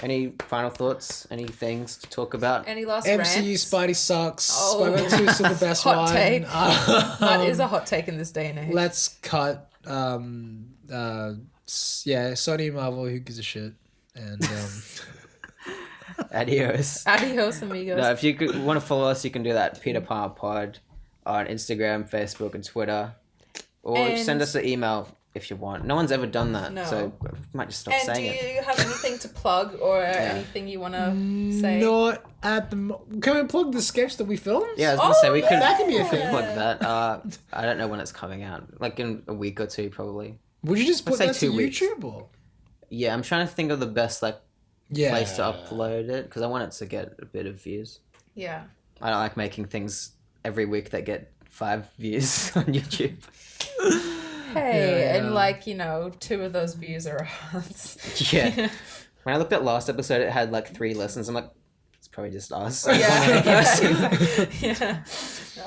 Any final thoughts? Any things to talk about? Any last MCU rants? Spidey sucks. Oh. Spider-Man 2 is still the best Hot one. take. That is a hot take in this day and age. Let's cut. Sony and Marvel. Who gives a shit? And Adios. Adios, amigos. No, if you want to follow us, you can do that. peterpalmerpod on Instagram, Facebook, and Twitter. Or And- send us an email if you want. No one's ever done that, No. so we might just stop And do saying it. you have anything to plug or anything you want to say? not at the. Can we plug the sketch that we filmed? Yeah, I was gonna say we could. that can be a we could thing. plug that. I don't know when it's coming out. Like in a week or two, probably. Would you just put Let's that say to 2 weeks. YouTube or? Yeah, I'm trying to think of the best place to Yeah. upload it because I want it to get a bit of views. Yeah. I don't like making things every week that get 5 views on YouTube. Hey, Yeah, and yeah. like, 2 of those views are us. Yeah. When I looked at last episode, it had like 3 listens. I'm like, it's probably just us. Yeah. Yeah.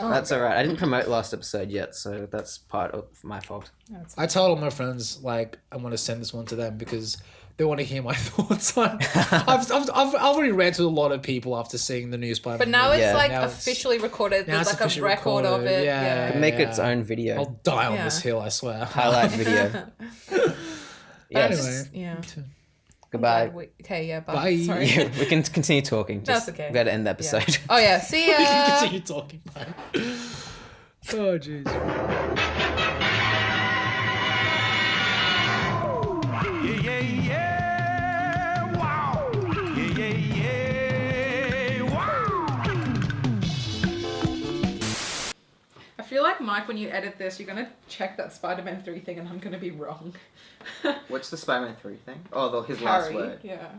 That's all right. I didn't promote last episode yet, so that's part of my fault. I told all my friends, like, I want to send this one to them because they want to hear my thoughts on. I've already ranted with a lot of people after seeing the new Spider-Man. But now movie. it's Yeah. like Now it's- officially recorded. now There's it's like a officially record of recorded. it. Yeah. Yeah. Make its own video. I'll die on Yeah. this hill, I swear. Highlight video. Yes. Anyway. Yeah. Goodbye. Okay, yeah, bye. Bye. Sorry. Yeah, we can continue talking. Just That's okay. We gotta end the episode. Yeah. Oh yeah, see ya. We can continue talking. Bye. Oh jeez. I feel like, Mike, when you edit this, you're gonna check that Spider-Man 3 thing and I'm gonna be wrong. What's the Spider-Man 3 thing? Oh, his Harry, yeah.